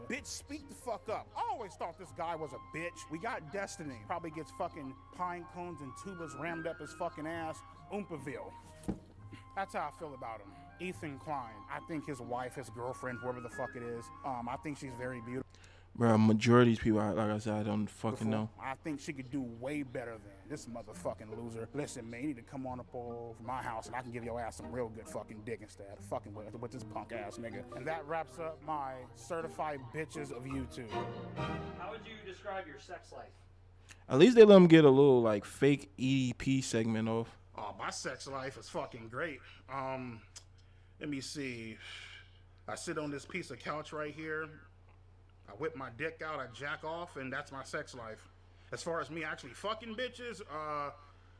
Bitch, speak the fuck up. I always thought this guy was a bitch. We got Destiny. Probably gets fucking pine cones and tubas rammed up his fucking ass. Oompaville. That's how I feel about him. Ethan Klein. I think his wife, his girlfriend, whoever the fuck it is, I think she's very beautiful. Bro, majority of these people, like I said, I don't fucking know. I think she could do way better than this motherfucking loser. Listen, man, you need to come on up over my house and I can give your ass some real good fucking dick instead of fucking with this punk ass nigga. And that wraps up my certified bitches of YouTube. How would you describe your sex life? At least they let them get a little like fake EDP segment off. Oh, my sex life is fucking great. Let me see. I sit on this piece of couch right here. I whip my dick out, I jack off, and that's my sex life. As far as me actually fucking bitches,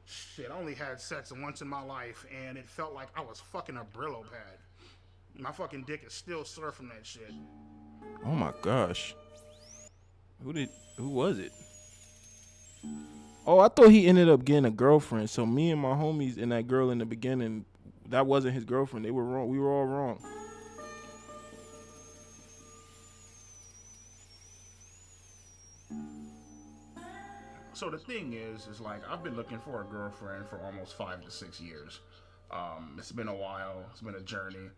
shit, I only had sex once in my life, and it felt like I was fucking a Brillo pad. My fucking dick is still sore from that shit. Oh my gosh. Who was it? Oh, I thought he ended up getting a girlfriend. So me and my homies and that girl in the beginning, that wasn't his girlfriend. They were wrong. We were all wrong. So the thing is like, I've been looking for a girlfriend for almost 5 to 6 years. It's been a while. It's been a journey.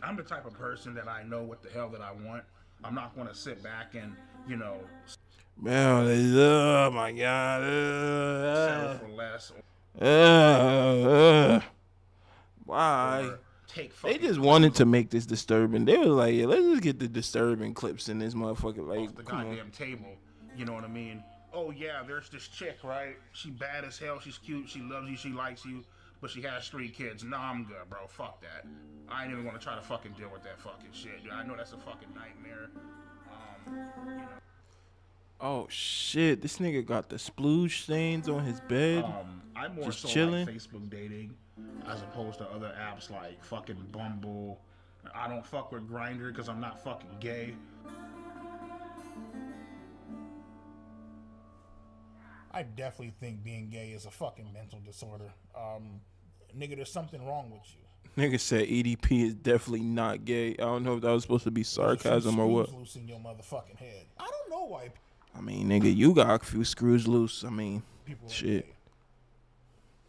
I'm the type of person that I know what the hell that I want. I'm not going to sit back and, you know... Oh my God. Settle for less. Why? They just wanted to make this disturbing. They were like, yeah, let's just get the disturbing clips in this motherfucker. Like, off the come goddamn on. table. You know what I mean? Oh yeah, there's this chick, right? She bad as hell. She's cute. She loves you. She likes you. But she has 3 kids. Nah, I'm good, bro. Fuck that. I ain't even gonna try to fucking deal with that fucking shit. Dude, I know that's a fucking nightmare. You know. Oh shit, this nigga got the splooge stains on his bed. I'm more just so chilling. like Facebook dating as opposed to other apps like fucking Bumble. I don't fuck with Grindr because I'm not fucking gay. I definitely think being gay is a fucking mental disorder. Nigga, there's something wrong with you. Nigga said EDP is definitely not gay. I don't know if that was supposed to be sarcasm or what. Loose in your motherfucking head. I don't know why. I mean, nigga, you got a few screws loose. I mean, shit.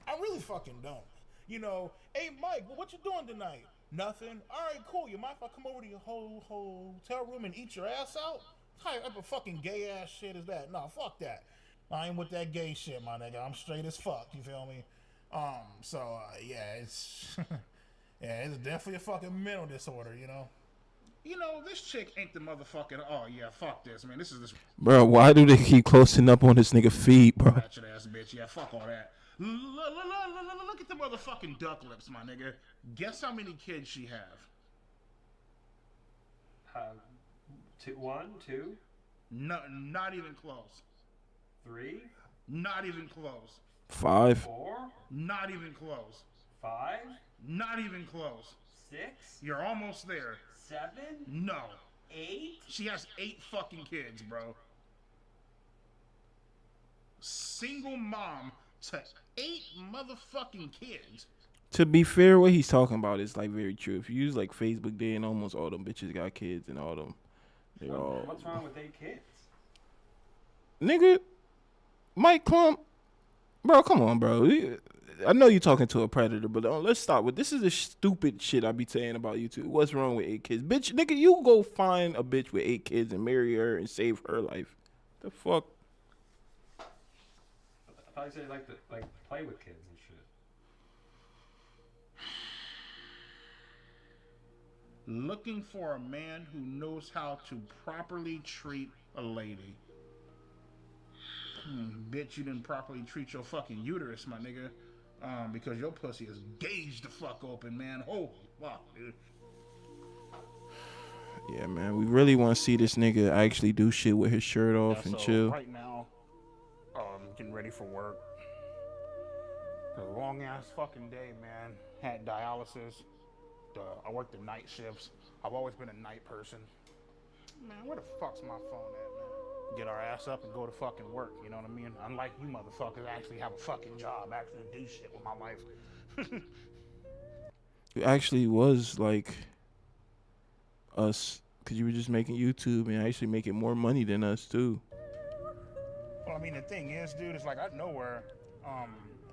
I really fucking don't. You know, hey Mike, what you doing tonight? Nothing. All right, cool. You mind if I come over to your whole hotel room and eat your ass out? What type of fucking gay ass shit is that? Nah, fuck that. I ain't with that gay shit, my nigga. I'm straight as fuck. You feel me? Yeah, it's it's definitely a fucking mental disorder. You know. You know, this chick ain't the motherfucking. Oh yeah, fuck this, man. This is this. Bro, why do they keep closing up on this nigga feet, bro? Ratchet ass bitch. Yeah, fuck all that. Look at the motherfucking duck lips, my nigga. Guess how many kids she have? 1, 2. No, not even close. 3. Not even close. 5. 4, Not even close. 5, Not even close. 6, You're almost there. 7, No. 8. She has 8 fucking kids, bro. Single mom to 8 motherfucking kids. To be fair, what he's talking about is like very true. If you use like Facebook Day and almost all them bitches got kids and all them, they're all. What's wrong with 8 kids? Nigga, Mike Clump, bro, come on, bro. I know you talking to a predator, but let's stop with this. Is the stupid shit I be saying about YouTube. What's wrong with 8 kids, bitch? Nigga, you go find a bitch with 8 kids and marry her and save her life. The fuck. I thought you said you like to play with kids and shit. Looking for a man who knows how to properly treat a lady. Bitch, you didn't properly treat your fucking uterus, my nigga. Because your pussy is gauged the fuck open, man. Holy fuck, dude. Yeah, man, we really want to see this nigga actually do shit with his shirt off and so chill. Right now, getting ready for work. A long ass fucking day, man. Had dialysis. I worked the night shifts. I've always been a night person. Man, where the fuck's my phone at, man? Get our ass up and go to fucking work, you know what I mean? Unlike you motherfuckers, I actually have a fucking job, actually do shit with my life. You actually was like us, because you were just making YouTube and actually making more money than us too. Well, I mean, the thing is, dude, it's like I know where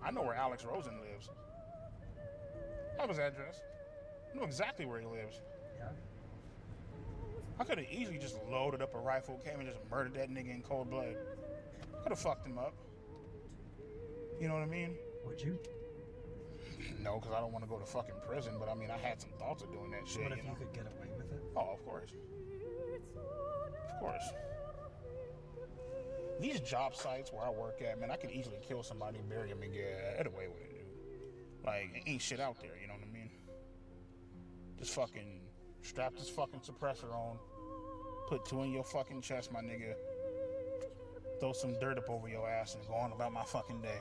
Alex Rosen lives. I have his address. I know exactly where he lives. Yeah. I could have easily just loaded up a rifle, came and just murdered that nigga in cold blood. Could have fucked him up. You know what I mean? Would you? No, because I don't want to go to fucking prison, but I mean, I had some thoughts of doing that shit. But if you could get away with it? Oh, of course. Of course. These job sites where I work at, man, I could easily kill somebody, bury him, and get away with it, dude. Like, ain't shit out there, you know what I mean? Just fucking strap this fucking suppressor on, put 2 in your fucking chest, my nigga, throw some dirt up over your ass, and go on about my fucking day.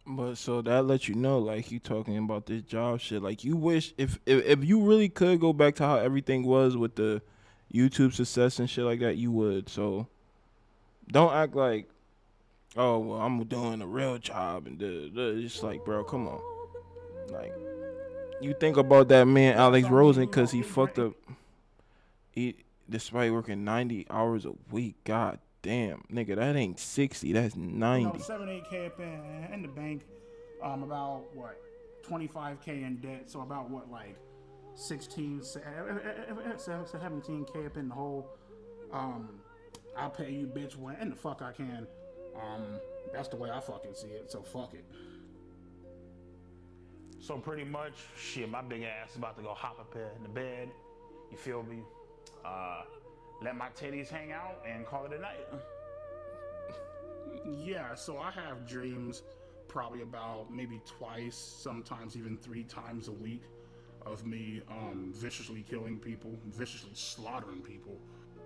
But so that lets you know, like, you talking about this job shit. Like, you wish if you really could go back to how everything was with the YouTube success and shit like that, you would. So don't act like, oh, well, I'm doing a real job and it's like, bro, come on. Like, you think about that man Alex Rosen, because he fucked up. Despite working 90 hours a week, god damn, nigga, that ain't 60, that's 90. You know, 7-8K up in the bank, about what, 25K in debt, so about what, like 17K up in the hole. I'll pay you, bitch, when the fuck I can. That's the way I fucking see it, so fuck it. So pretty much, shit, my big ass is about to go hop up in the bed, you feel me? Let my titties hang out and call it a night. Yeah, so I have dreams probably about maybe twice, sometimes even 3 times a week of me viciously killing people, viciously slaughtering people.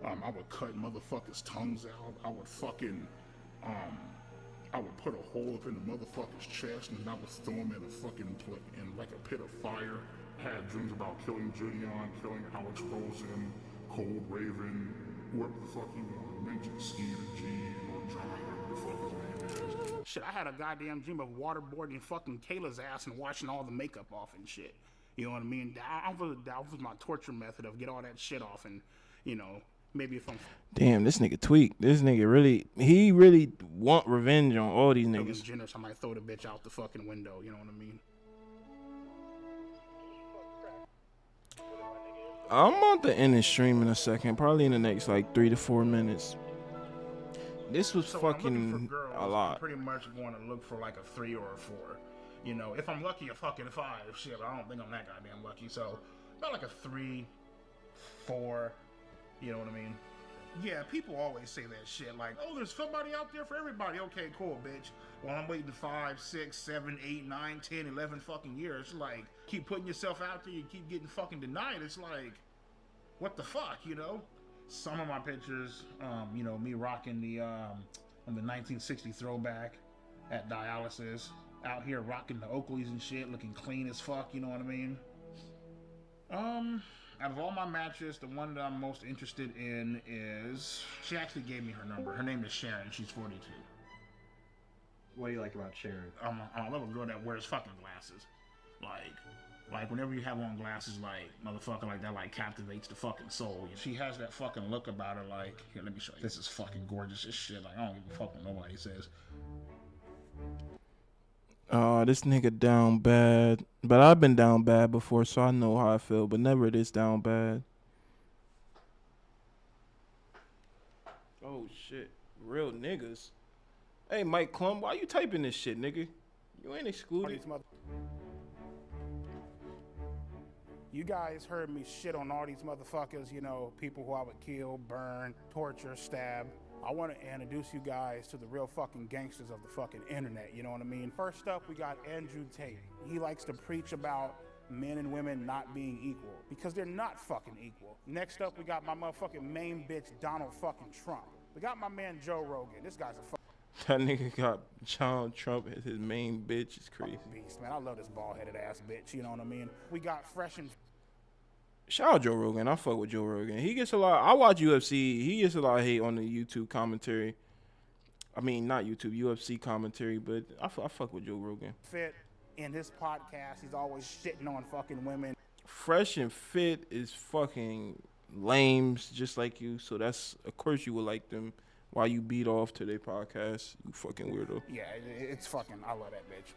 I would cut motherfuckers' tongues out. I would fucking, I would put a hole up in the motherfucker's chest and I would throw him in a fucking, in like a pit of fire. I had dreams about killing Julian, killing Alex Rosen, Cold Raven, whoever the fuck you want to mention, Steve G, or John, whatever the fuck his name is. Shit, I had a goddamn dream of waterboarding fucking Kayla's ass and washing all the makeup off and shit. You know what I mean? That was my torture method of get all that shit off and, you know, maybe if I'm... Damn, this nigga tweaked. This nigga really want revenge on all these niggas. Generous, I might throw the bitch out the fucking window, you know what I mean? I'm about to end this stream in a second, probably in the next like 3 to 4 minutes. This was so fucking girls, a lot. I'm pretty much going to look for like a 3 or a 4. You know, if I'm lucky, a fucking 5. Shit, but I don't think I'm that goddamn lucky. So about like a 3, 4. You know what I mean? Yeah, people always say that shit like, oh, there's somebody out there for everybody. Okay, cool, bitch. Well, I'm waiting 5, 6, 7, 8, 9, 10, 11 fucking years. Like, keep putting yourself out there, you keep getting fucking denied. It's like, what the fuck, you know? Some of my pictures, you know, me rocking the 1960 throwback at dialysis, out here rocking the Oakleys and shit, looking clean as fuck, you know what I mean? Out of all my matches, the one that I'm most interested in is, she actually gave me her number. Her name is Sharon, she's 42. What do you like about Sharon? I love a girl that wears fucking glasses. Like whenever you have on glasses, like, motherfucker, like that, like, captivates the fucking soul. She has that fucking look about her, like, here, let me show you. This is fucking gorgeous as shit. Like, I don't give a fuck what nobody says. This nigga down bad. But I've been down bad before, so I know how I feel, but never this down bad. Oh, shit. Real niggas. Hey, Mike Klum, why you typing this shit, nigga? You ain't excluded. You guys heard me shit on all these motherfuckers, you know, people who I would kill, burn, torture, stab. I want to introduce you guys to the real fucking gangsters of the fucking internet, you know what I mean? First up, we got Andrew Tate. He likes to preach about men and women not being equal, because they're not fucking equal. Next up, we got my motherfucking main bitch, Donald fucking Trump. We got my man, Joe Rogan. This guy's a fucking That nigga got Donald Trump as his main bitch. Is crazy. beast, man. I love this bald-headed ass bitch, you know what I mean? We got Fresh and... Shout out Joe Rogan. I fuck with Joe Rogan. He gets a lot. I watch UFC. He gets a lot of hate on the YouTube commentary. I mean, not YouTube, UFC commentary, but I fuck with Joe Rogan. Fit in his podcast, he's always shitting on fucking women. Fresh and Fit is fucking lames, just like you. So that's, of course, you would like them. While you beat off to their podcast, you fucking weirdo. Yeah, it's fucking, I love that bitch.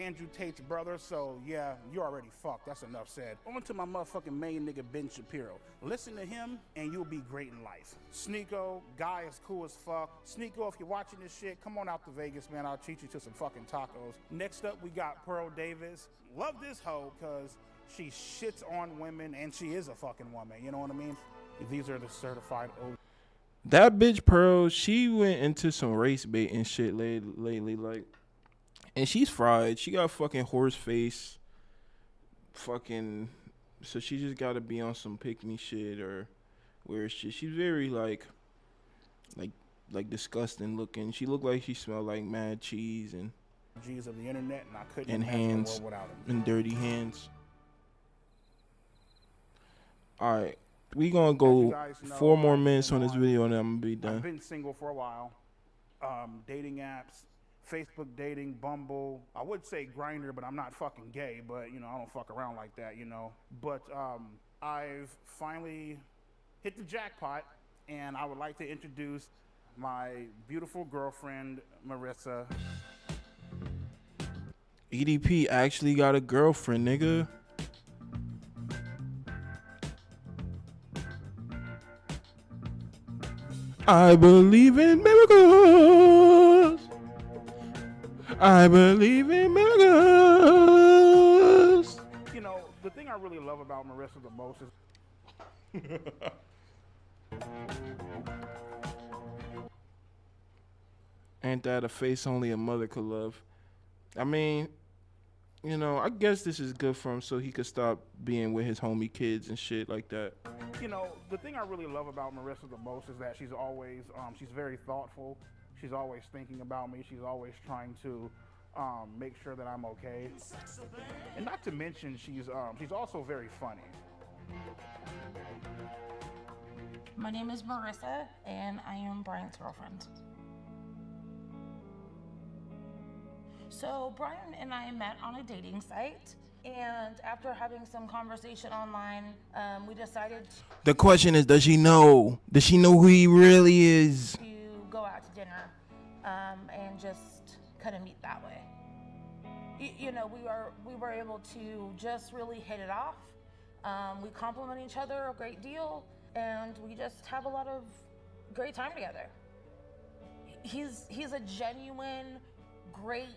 Andrew Tate's brother, so yeah, you already fucked. That's enough said. On to my motherfucking main nigga, Ben Shapiro. Listen to him, and you'll be great in life. Sneeko, guy is cool as fuck. Sneeko, if you're watching this shit, come on out to Vegas, man. I'll treat you to some fucking tacos. Next up, we got Pearl Davis. Love this hoe, because she shits on women, and she is a fucking woman, you know what I mean? These are the certified old. That bitch Pearl, she went into some race bait and shit lately, like, and she's fried. She got fucking horse face, fucking, so she just gotta be on some pick me shit or weird shit. She's very like disgusting looking. She looked like she smelled like mad cheese and G's of the internet, and I couldn't and imagine the hands world without him. and dirty hands. All right. We gonna go 4 more minutes on this video and then I'm gonna be done. I've been single for a while. Dating apps, Facebook dating, Bumble. I would say Grindr, but I'm not fucking gay. But you know, I don't fuck around like that, you know. But I've finally hit the jackpot, and I would like to introduce my beautiful girlfriend, Marissa. EDP actually got a girlfriend, nigga. I believe in miracles. I believe in miracles. You know, the thing I really love about Marissa the most is ain't that a face only a mother could love? I mean, you know, I guess this is good for him so he could stop being with his homie kids and shit like that. You know, the thing I really love about Marissa the most is that she's always, she's very thoughtful. She's always thinking about me. She's always trying to make sure that I'm okay. And not to mention, she's also very funny. My name is Marissa, and I am Brian's girlfriend. So Brian and I met on a dating site. And after having some conversation online, we decided The question is, does she know? Does she know who he really is? to go out to dinner and just kind of meet that way. You know, we were able to just really hit it off. We compliment each other a great deal, and we just have a lot of great time together. He's a genuine, great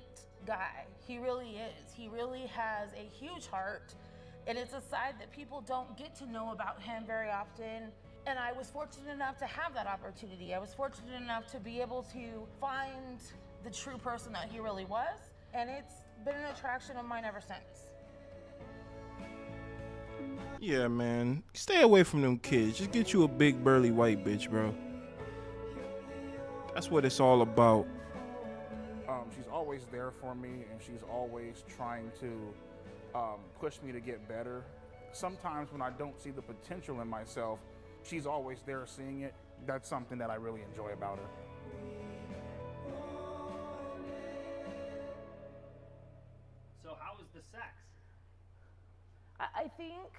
guy. He really is. He really has a huge heart, and it's a side that people don't get to know about him very often. And I was fortunate enough to have that opportunity. I was fortunate enough to be able to find the true person that he really was, and it's been an attraction of mine ever since. Yeah, man. Stay away from them kids. Just get you a big burly white bitch, bro. That's what it's all about. She's always there for me, and she's always trying to push me to get better. Sometimes when I don't see the potential in myself, she's always there seeing it. That's something that I really enjoy about her. So how was the sex? I think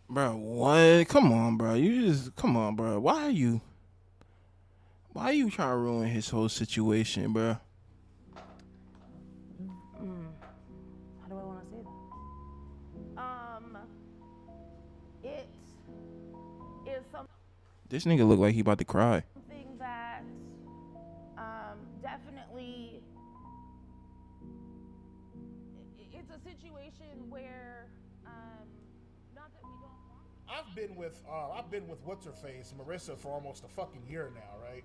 Bro, what? Come on, bro. Come on, bro. Why are you trying to ruin his whole situation, bro? how do I want to say that? It is something This nigga look like he about to cry. that definitely it's a situation where not that we don't want. I've been with what's her face, Marissa, for almost a fucking year now, right?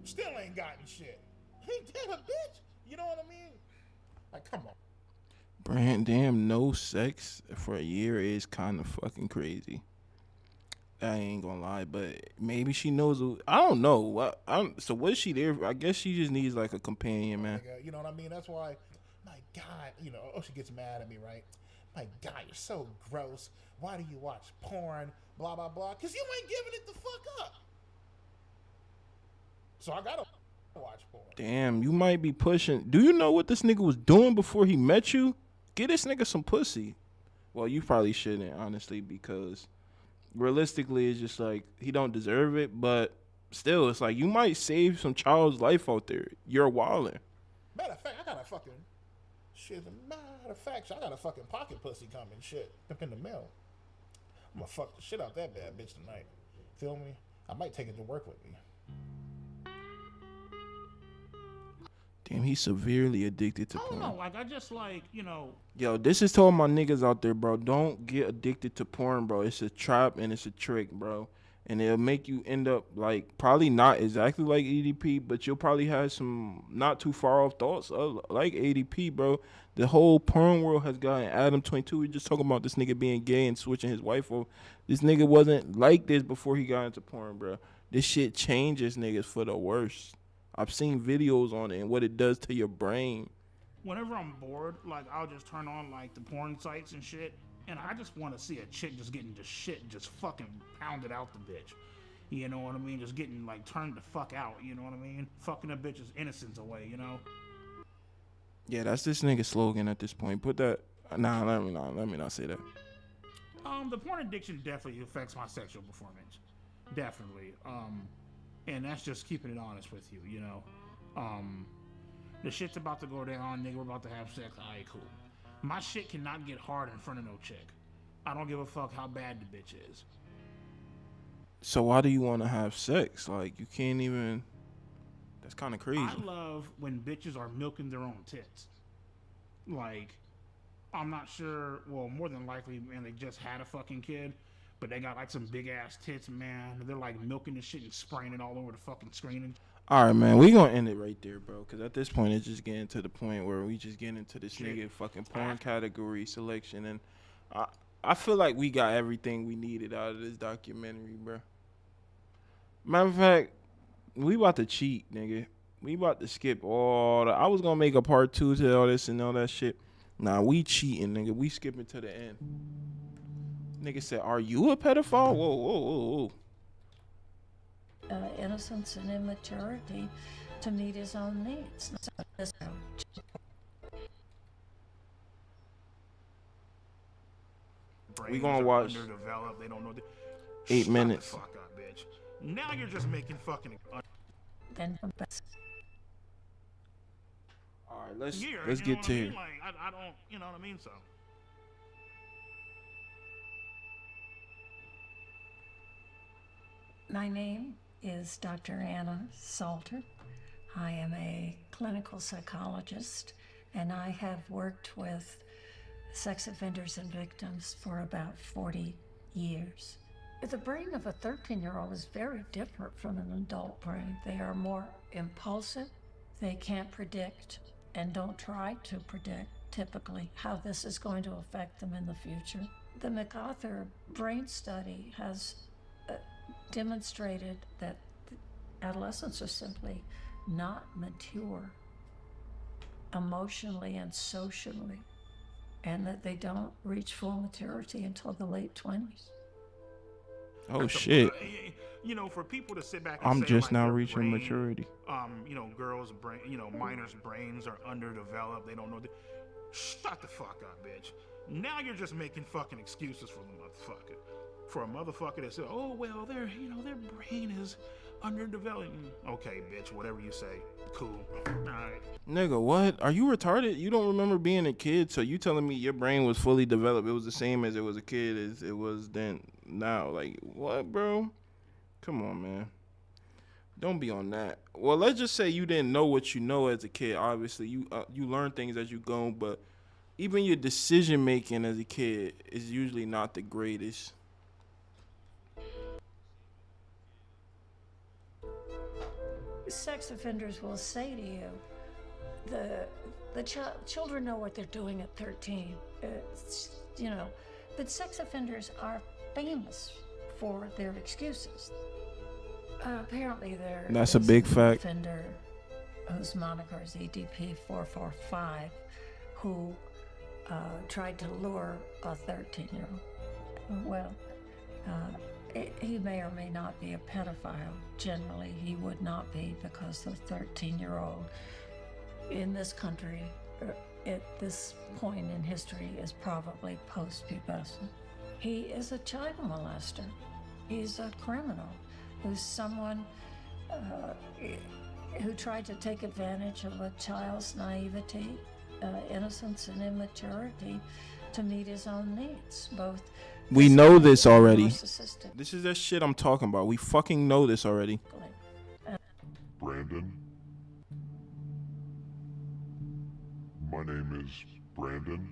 Still ain't gotten shit. Ain't that a bitch? You know what I mean? Like, come on. Brand, damn, no sex for a year is kind of fucking crazy. I ain't gonna lie, but maybe she knows. I don't know. So what is she there for? I guess she just needs like a companion, man. You know what I mean? That's why, my God, she gets mad at me, right? My God, you're so gross. Why do you watch porn? Blah, blah, blah. Because you ain't giving it the fuck up. So I gotta watch porn. Damn, you might be pushing. Do you know what this nigga was doing before he met you? Get this nigga some pussy. Well, you probably shouldn't, honestly, because realistically, it's just like he don't deserve it. But still, it's like you might save some child's life out there. You're wildin'. Matter of fact, I got a fucking shit. Matter of fact, I got a fucking pocket pussy coming. Shit, up in the mail. I'm gonna fuck the shit out that bad bitch tonight. Feel me? I might take it to work with me. Damn, he's severely addicted to I don't porn. know. Like I just like Yo, this is to all my niggas out there, bro. Don't get addicted to porn, bro. It's a trap and it's a trick, bro. And it'll make you end up like probably not exactly like EDP, but you'll probably have some not too far off thoughts of like ADP, bro. The whole porn world has gotten Adam 22. We just talking about this nigga being gay and switching his wife over. This nigga wasn't like this before he got into porn, bro. This shit changes niggas for the worst. I've seen videos on it and what it does to your brain. whenever I'm bored, like I'll just turn on like the porn sites and shit, and I just want to see a chick just getting just shit just fucking pounded out the bitch. You know what I mean? Just getting like turned the fuck out. You know what I mean? Fucking a bitch's innocence away. You know? Yeah, that's this nigga slogan at this point. Put that. Nah, let me not say that. The porn addiction definitely affects my sexual performance. Definitely. And that's just keeping it honest with you, you know. The shit's about to go down, nigga, we're about to have sex, alright, cool. My shit cannot get hard in front of no chick. I don't give a fuck how bad the bitch is. So why do you want to have sex? Like, you can't even. That's kind of crazy. I love when bitches are milking their own tits. Like, I'm not sure, well, more than likely, man, they just had a fucking kid, but they got like some big ass tits, man. They're like milking the shit and spraying it all over the fucking screen. All right, man, we gonna end it right there, bro. Because at this point, it's just getting to the point where we just getting into this nigga fucking porn category selection, and I feel like we got everything we needed out of this documentary, bro. Matter of fact, we about to cheat, nigga. We about to skip all the. I was gonna make a part 2 to all this and all that shit. Nah, we cheating, nigga. We skipping to the end. Nigga said, "Are you a pedophile?" Whoa, whoa, whoa, whoa. Innocence and immaturity to meet his own needs. We gonna watch Underdeveloped, they don't know. 8 Shut minutes. The fuck up, bitch. Now you're just making fucking. Then all right, let's you know get what to I it. mean? Like, I don't, you know what I mean? So. My name is Dr. Anna Salter. I am a clinical psychologist, and I have worked with sex offenders and victims for about 40 years. The brain of a 13-year-old is very different from an adult brain. They are more impulsive. They can't predict and don't try to predict typically how this is going to affect them in the future. The MacArthur brain study has demonstrated that adolescents are simply not mature emotionally and socially, and that they don't reach full maturity until the late 20s. Oh shit. You know, for people to sit back and I'm say, just like, now their reaching brain, maturity. You know, girls' brain, you know, minors' brains are underdeveloped. They don't know. Shut the fuck up, bitch. Now you're just making fucking excuses for the motherfucker. For a motherfucker that said, oh well, their brain is underdeveloped. Okay, bitch, whatever you say. Cool. All right. Nigga, what? Are you retarded? You don't remember being a kid, so you telling me your brain was fully developed? It was the same as it was a kid as it was then now. Like, what, bro? Come on, man. Don't be on that. Well, let's just say you didn't know what you know as a kid. Obviously, you learn things as you go, but even your decision making as a kid is usually not the greatest. Sex offenders will say to you, the children know what they're doing at 13. You know, but sex offenders are famous for their excuses. Apparently, That's a big fact. Offender whose moniker is EDP 445, who tried to lure a 13-year-old. Well, he may or may not be a pedophile. Generally, he would not be, because the 13-year-old in this country at this point in history is probably post-pubescent. He is a child molester. He's a criminal who's someone who tried to take advantage of a child's naivety, innocence, and immaturity to meet his own needs, both. We know this already. This is that shit I'm talking about. We fucking know this already. Brandon. My name is Brandon.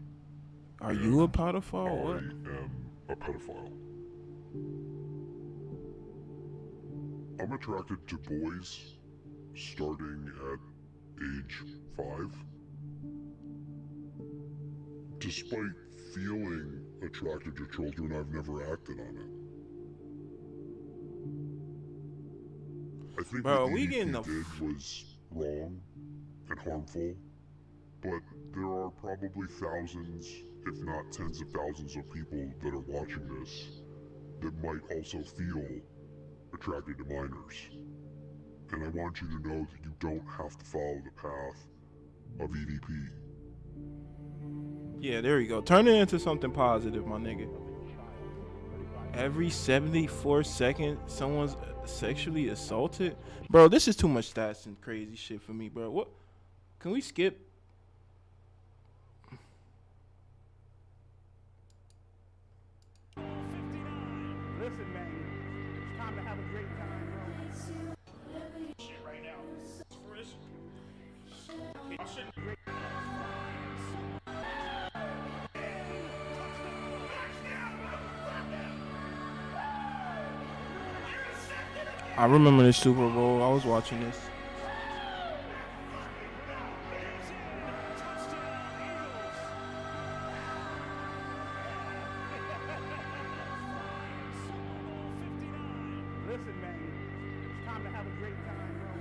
Are you a pedophile? I What? am a pedophile. I'm attracted to boys starting at age 5. Despite feeling attracted to children, I've never acted on it. I think Bro, what we EDP getting the did was wrong and harmful, but there are probably thousands, if not tens of thousands of people that are watching this that might also feel attracted to minors. And I want you to know that you don't have to follow the path of EDP. Yeah, there we go. Turn it into something positive, my nigga. Every 74 seconds, someone's sexually assaulted? Bro, this is too much stats and crazy shit for me, bro. What? Can we skip? Listen, man, it's time to have a great time, bro. Shit right now. Chris. I shouldn't be great. I remember the Super Bowl. I was watching this. Listen, man, it's time to have a great time, bro.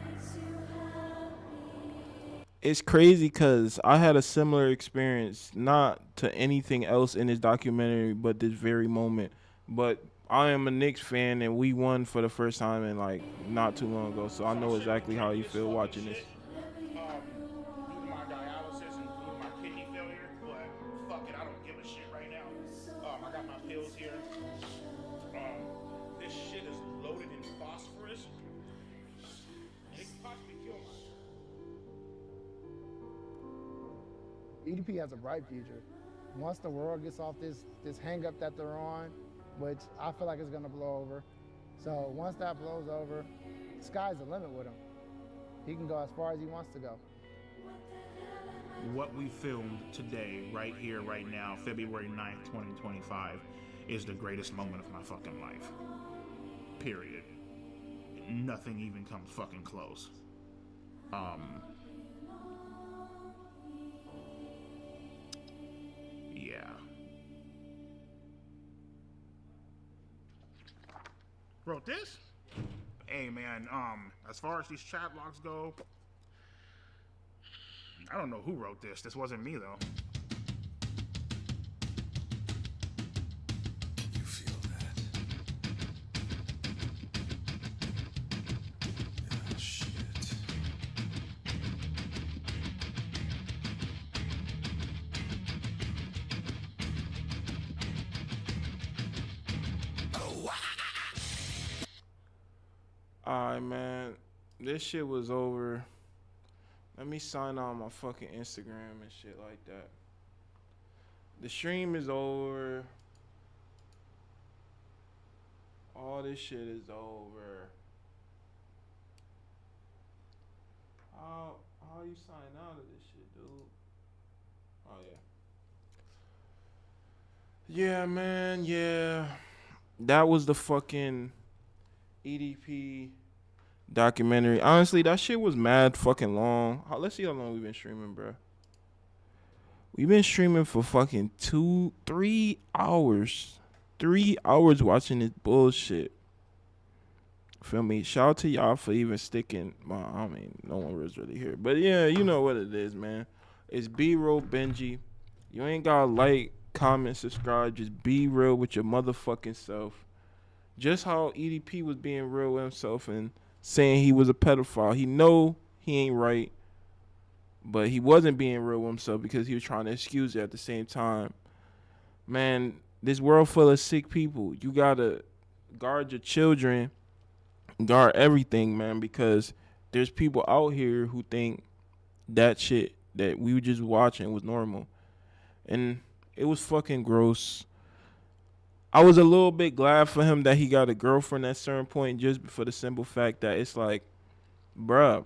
It's crazy because I had a similar experience, not to anything else in this documentary, but this very moment. But I am a Knicks fan, and we won for the first time in like not too long ago, so I know exactly how you feel watching this. Due to my dialysis and due to my kidney failure, but fuck it, I don't give a shit right now. I got my pills here. This shit is loaded in phosphorus. It could possibly kill me. EDP has a bright future. Once the world gets off this hang up that they're on, which I feel like it's gonna blow over. So once that blows over, the sky's the limit with him. He can go as far as he wants to go. What we filmed today, right here, right now, February 9th, 2025, is the greatest moment of my fucking life. Period. Nothing even comes fucking close. Wrote this? Hey man, as far as these chat logs go, I don't know who wrote this. This wasn't me though. You feel that? Oh shit. Alright, man. This shit was over. Let me sign on my fucking Instagram and shit like that. The stream is over. All this shit is over. How you sign out of this shit, dude? Oh yeah. Yeah, man, yeah. That was the fucking EDP documentary. Honestly, that shit was mad fucking long. Let's see how long we've been streaming, bro. We've been streaming for fucking 3 hours. 3 hours watching this bullshit. Feel me? Shout out to y'all for even sticking. Well, I mean, no one was really here. But yeah, you know what it is, man. It's B-rollBenji. You ain't gotta like, comment, subscribe. Just be real with your motherfucking self. Just how EDP was being real with himself and saying he was a pedophile. He know he ain't right, but he wasn't being real with himself because he was trying to excuse it at the same time. Man, this world full of sick people. You gotta guard your children, guard everything, man, because there's people out here who think that shit that we were just watching was normal. And it was fucking gross. I was a little bit glad for him that he got a girlfriend at a certain point, just for the simple fact that it's like, bruh,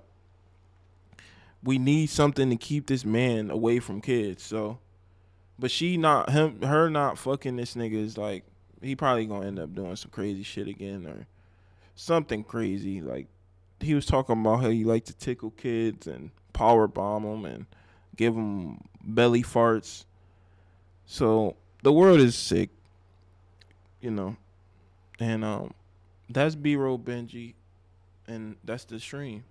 we need something to keep this man away from kids. So, but her not fucking this nigga is like, he probably gonna end up doing some crazy shit again or something crazy. Like, he was talking about how he liked to tickle kids and power bomb them and give them belly farts. So the world is sick. You know, and that's B-rollBenji, and that's the stream.